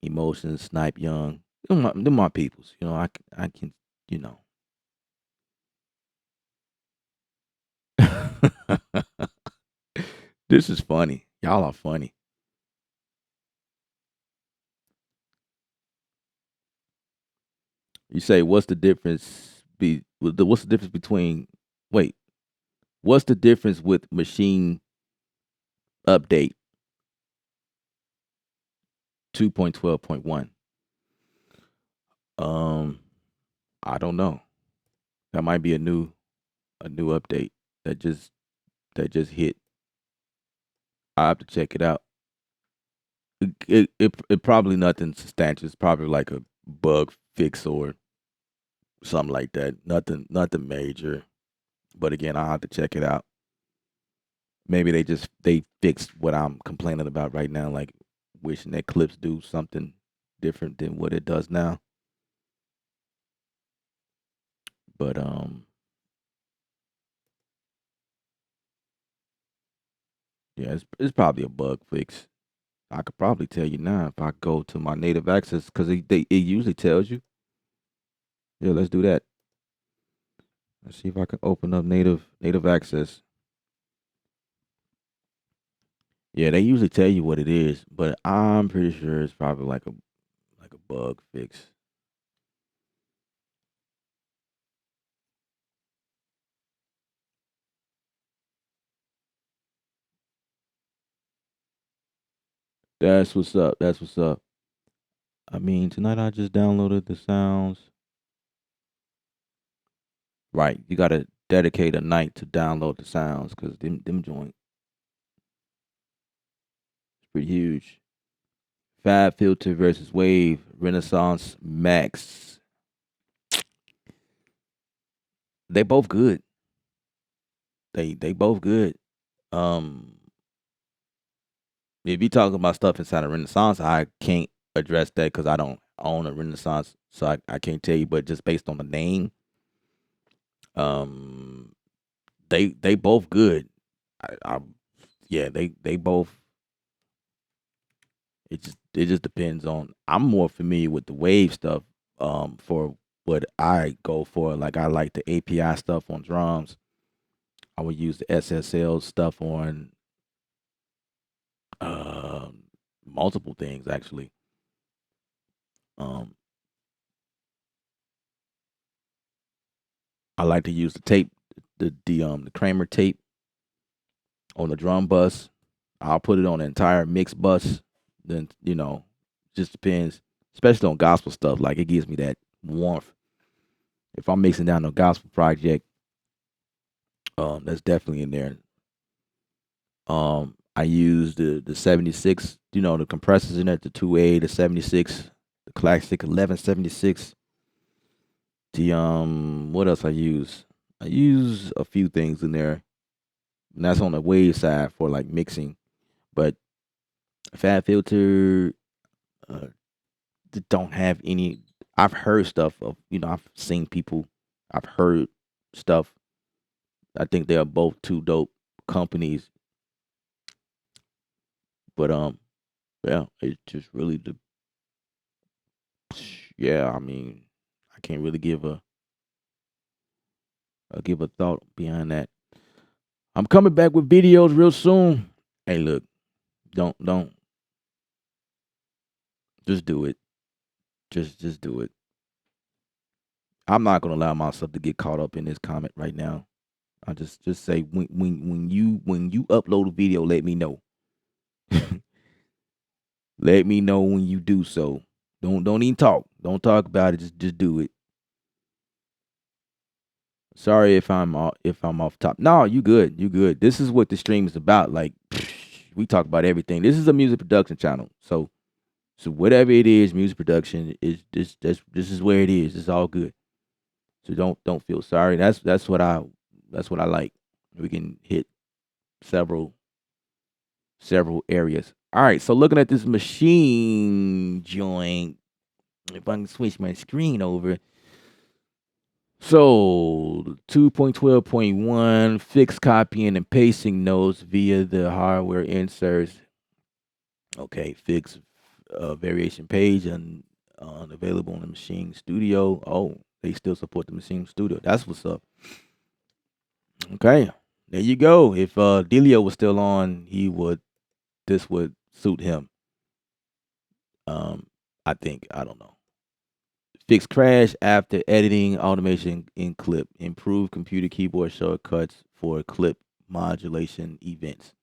A: Emotions, Snipe Young. Them my peoples. I can, you know. This is funny. Y'all are funny. You say, what's the difference? What's the difference between? Wait, what's the difference with machine update 2.12.1? Um, I don't know. That might be a new update that just hit. I have to check it out. It probably nothing substantial. It's probably like a bug fix or something like that. Nothing major. But again, I'll have to check it out. Maybe they fixed what I'm complaining about right now, like wishing that clips do something different than what it does now. But yeah, it's probably a bug fix. I could probably tell you now if I go to my native access because it usually tells you. Yeah, let's do that. Let's see if I can open up native access. Yeah, they usually tell you what it is, but I'm pretty sure it's probably like a bug fix. That's what's up. That's what's up. I mean, tonight I just downloaded the sounds. Right, you gotta dedicate a night to download the sounds because them joint is pretty huge. Fab Filter versus Wave, Renaissance Max. They both good. They both good. Um, if you talking about stuff inside of Renaissance, I can't address that because I don't own a Renaissance, so I can't tell you. But just based on the name, um, they both good. I yeah, they both. It just depends on. I'm more familiar with the wave stuff. For what I go for, like I like the API stuff on drums. I would use the SSL stuff on um multiple things actually. Um, I like to use the tape, the Kramer tape on the drum bus. I'll put it on the entire mix bus. Then just depends, especially on gospel stuff. Like it gives me that warmth. If I'm mixing down a gospel project, that's definitely in there. I use the 76, the compressors in it, the 2A, the 76, the classic 1176. The what else I use? I use a few things in there, and that's on the wave side for like mixing. But Fab Filter uh, don't have any. I've heard stuff of, I've seen people, I've heard stuff. I think they are both two dope companies, but yeah, it's just really yeah. I mean, I can't really give a thought behind that. I'm coming back with videos real soon. Hey, look, don't just do it. Just do it. I'm not gonna allow myself to get caught up in this comment right now. I just say when you upload a video, let me know. Let me know when you do so. Don't even talk. Don't talk about it. Just do it. Sorry if I'm off top. No, you good. You good. This is what the stream is about. Like we talk about everything. This is a music production channel. So whatever it is, music production is this is where it is. It's all good. So don't feel sorry. That's what I like. We can hit several areas. All right. So looking at this machine joint, if I can switch my screen over. So 2.12.1 fixed copying and pasting notes via the hardware inserts. Okay, fixed variation page and available on the Machine Studio. Oh, they still support the Machine Studio. That's what's up. Okay, there you go. If Delio was still on, this would suit him. I think, I don't know. Fix crash after editing automation in clip. Improve computer keyboard shortcuts for clip modulation events.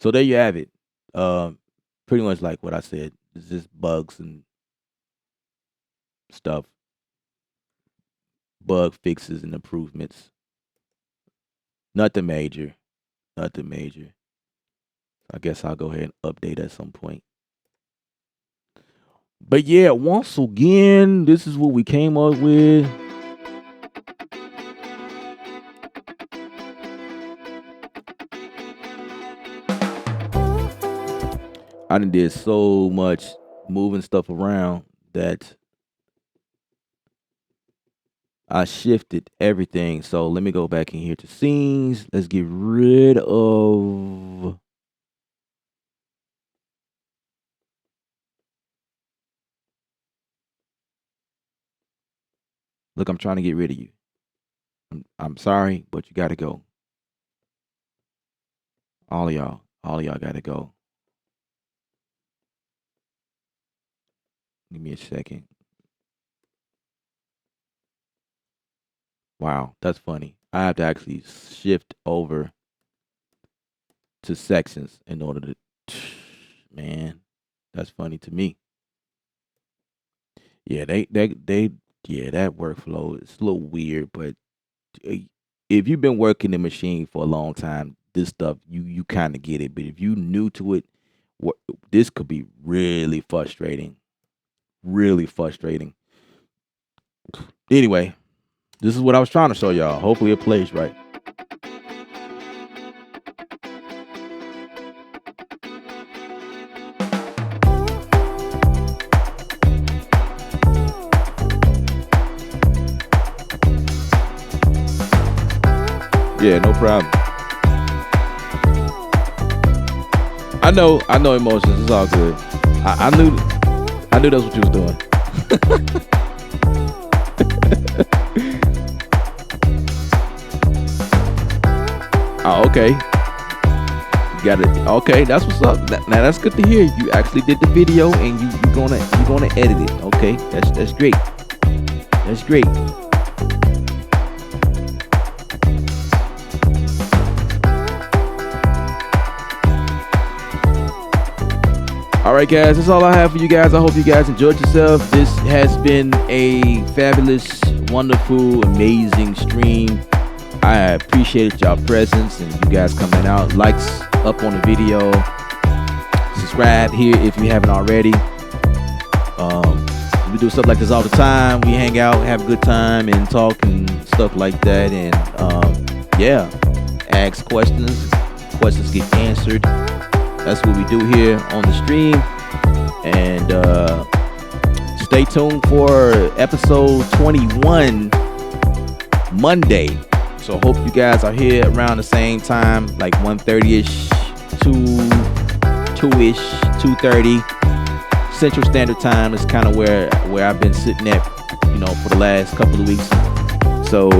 A: So there you have it. Um, Pretty much like what I said. It's just bugs and stuff, bug fixes and improvements. Nothing major. Nothing major. I guess I'll go ahead and update at some point. But yeah, once again, this is what we came up with. I done did so much moving stuff around that I shifted everything. So let me go back in here to scenes. Let's get rid of. Look, I'm trying to get rid of you. I'm sorry, but you got to go. All of y'all got to go. Give me a second. Wow, that's funny. I have to actually shift over to sections in order to. Man, that's funny to me. Yeah, yeah, that workflow is a little weird, but uh, if you've been working the machine for a long time, this stuff you kind of get it. But if you new to it, what this could be really frustrating. Really frustrating. Anyway, this is what I was trying to show y'all. Hopefully it plays right. Yeah, no problem. I know emotions. It's all good. I knew that's what you was doing. Oh, okay. You got it. Okay, that's what's up. Now that's good to hear. You actually did the video and you're gonna edit it. Okay, that's great. That's great. All right, guys, that's all I have for you guys. I hope you guys enjoyed yourself. This has been a fabulous, wonderful, amazing stream. I appreciate y'all presence and you guys coming out. Likes up on the video. Subscribe here if you haven't already. We do stuff like this all the time. We hang out, have a good time, and talk and stuff like that. And yeah, ask questions. Questions get answered. That's what we do here on the stream. And stay tuned for episode 21 Monday. So hope you guys are here around the same time, like 1:30ish, 2-ish, 2:30 Central Standard Time is kind of where I've been sitting at, for the last couple of weeks. So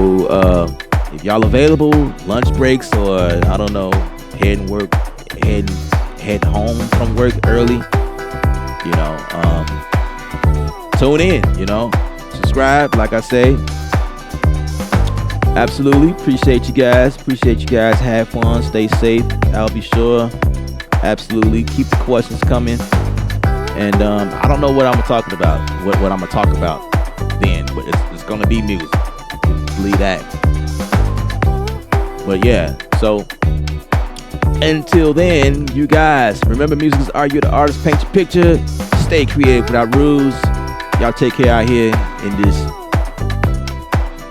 A: if y'all available, lunch breaks, or I don't know, head home from work early, tune in, subscribe, like I say. Absolutely appreciate you guys. Have fun, stay safe. I'll be sure. Absolutely keep the questions coming. And I don't know what I'm talking about. What I'm gonna talk about then, but it's gonna be music. Believe that. But yeah, so until then, you guys, remember, music is art. You're the artist. Paint your picture. Stay creative without rules. Y'all take care out here in this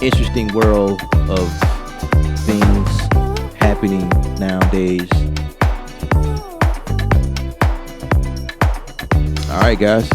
A: interesting world of things happening nowadays. All right, guys.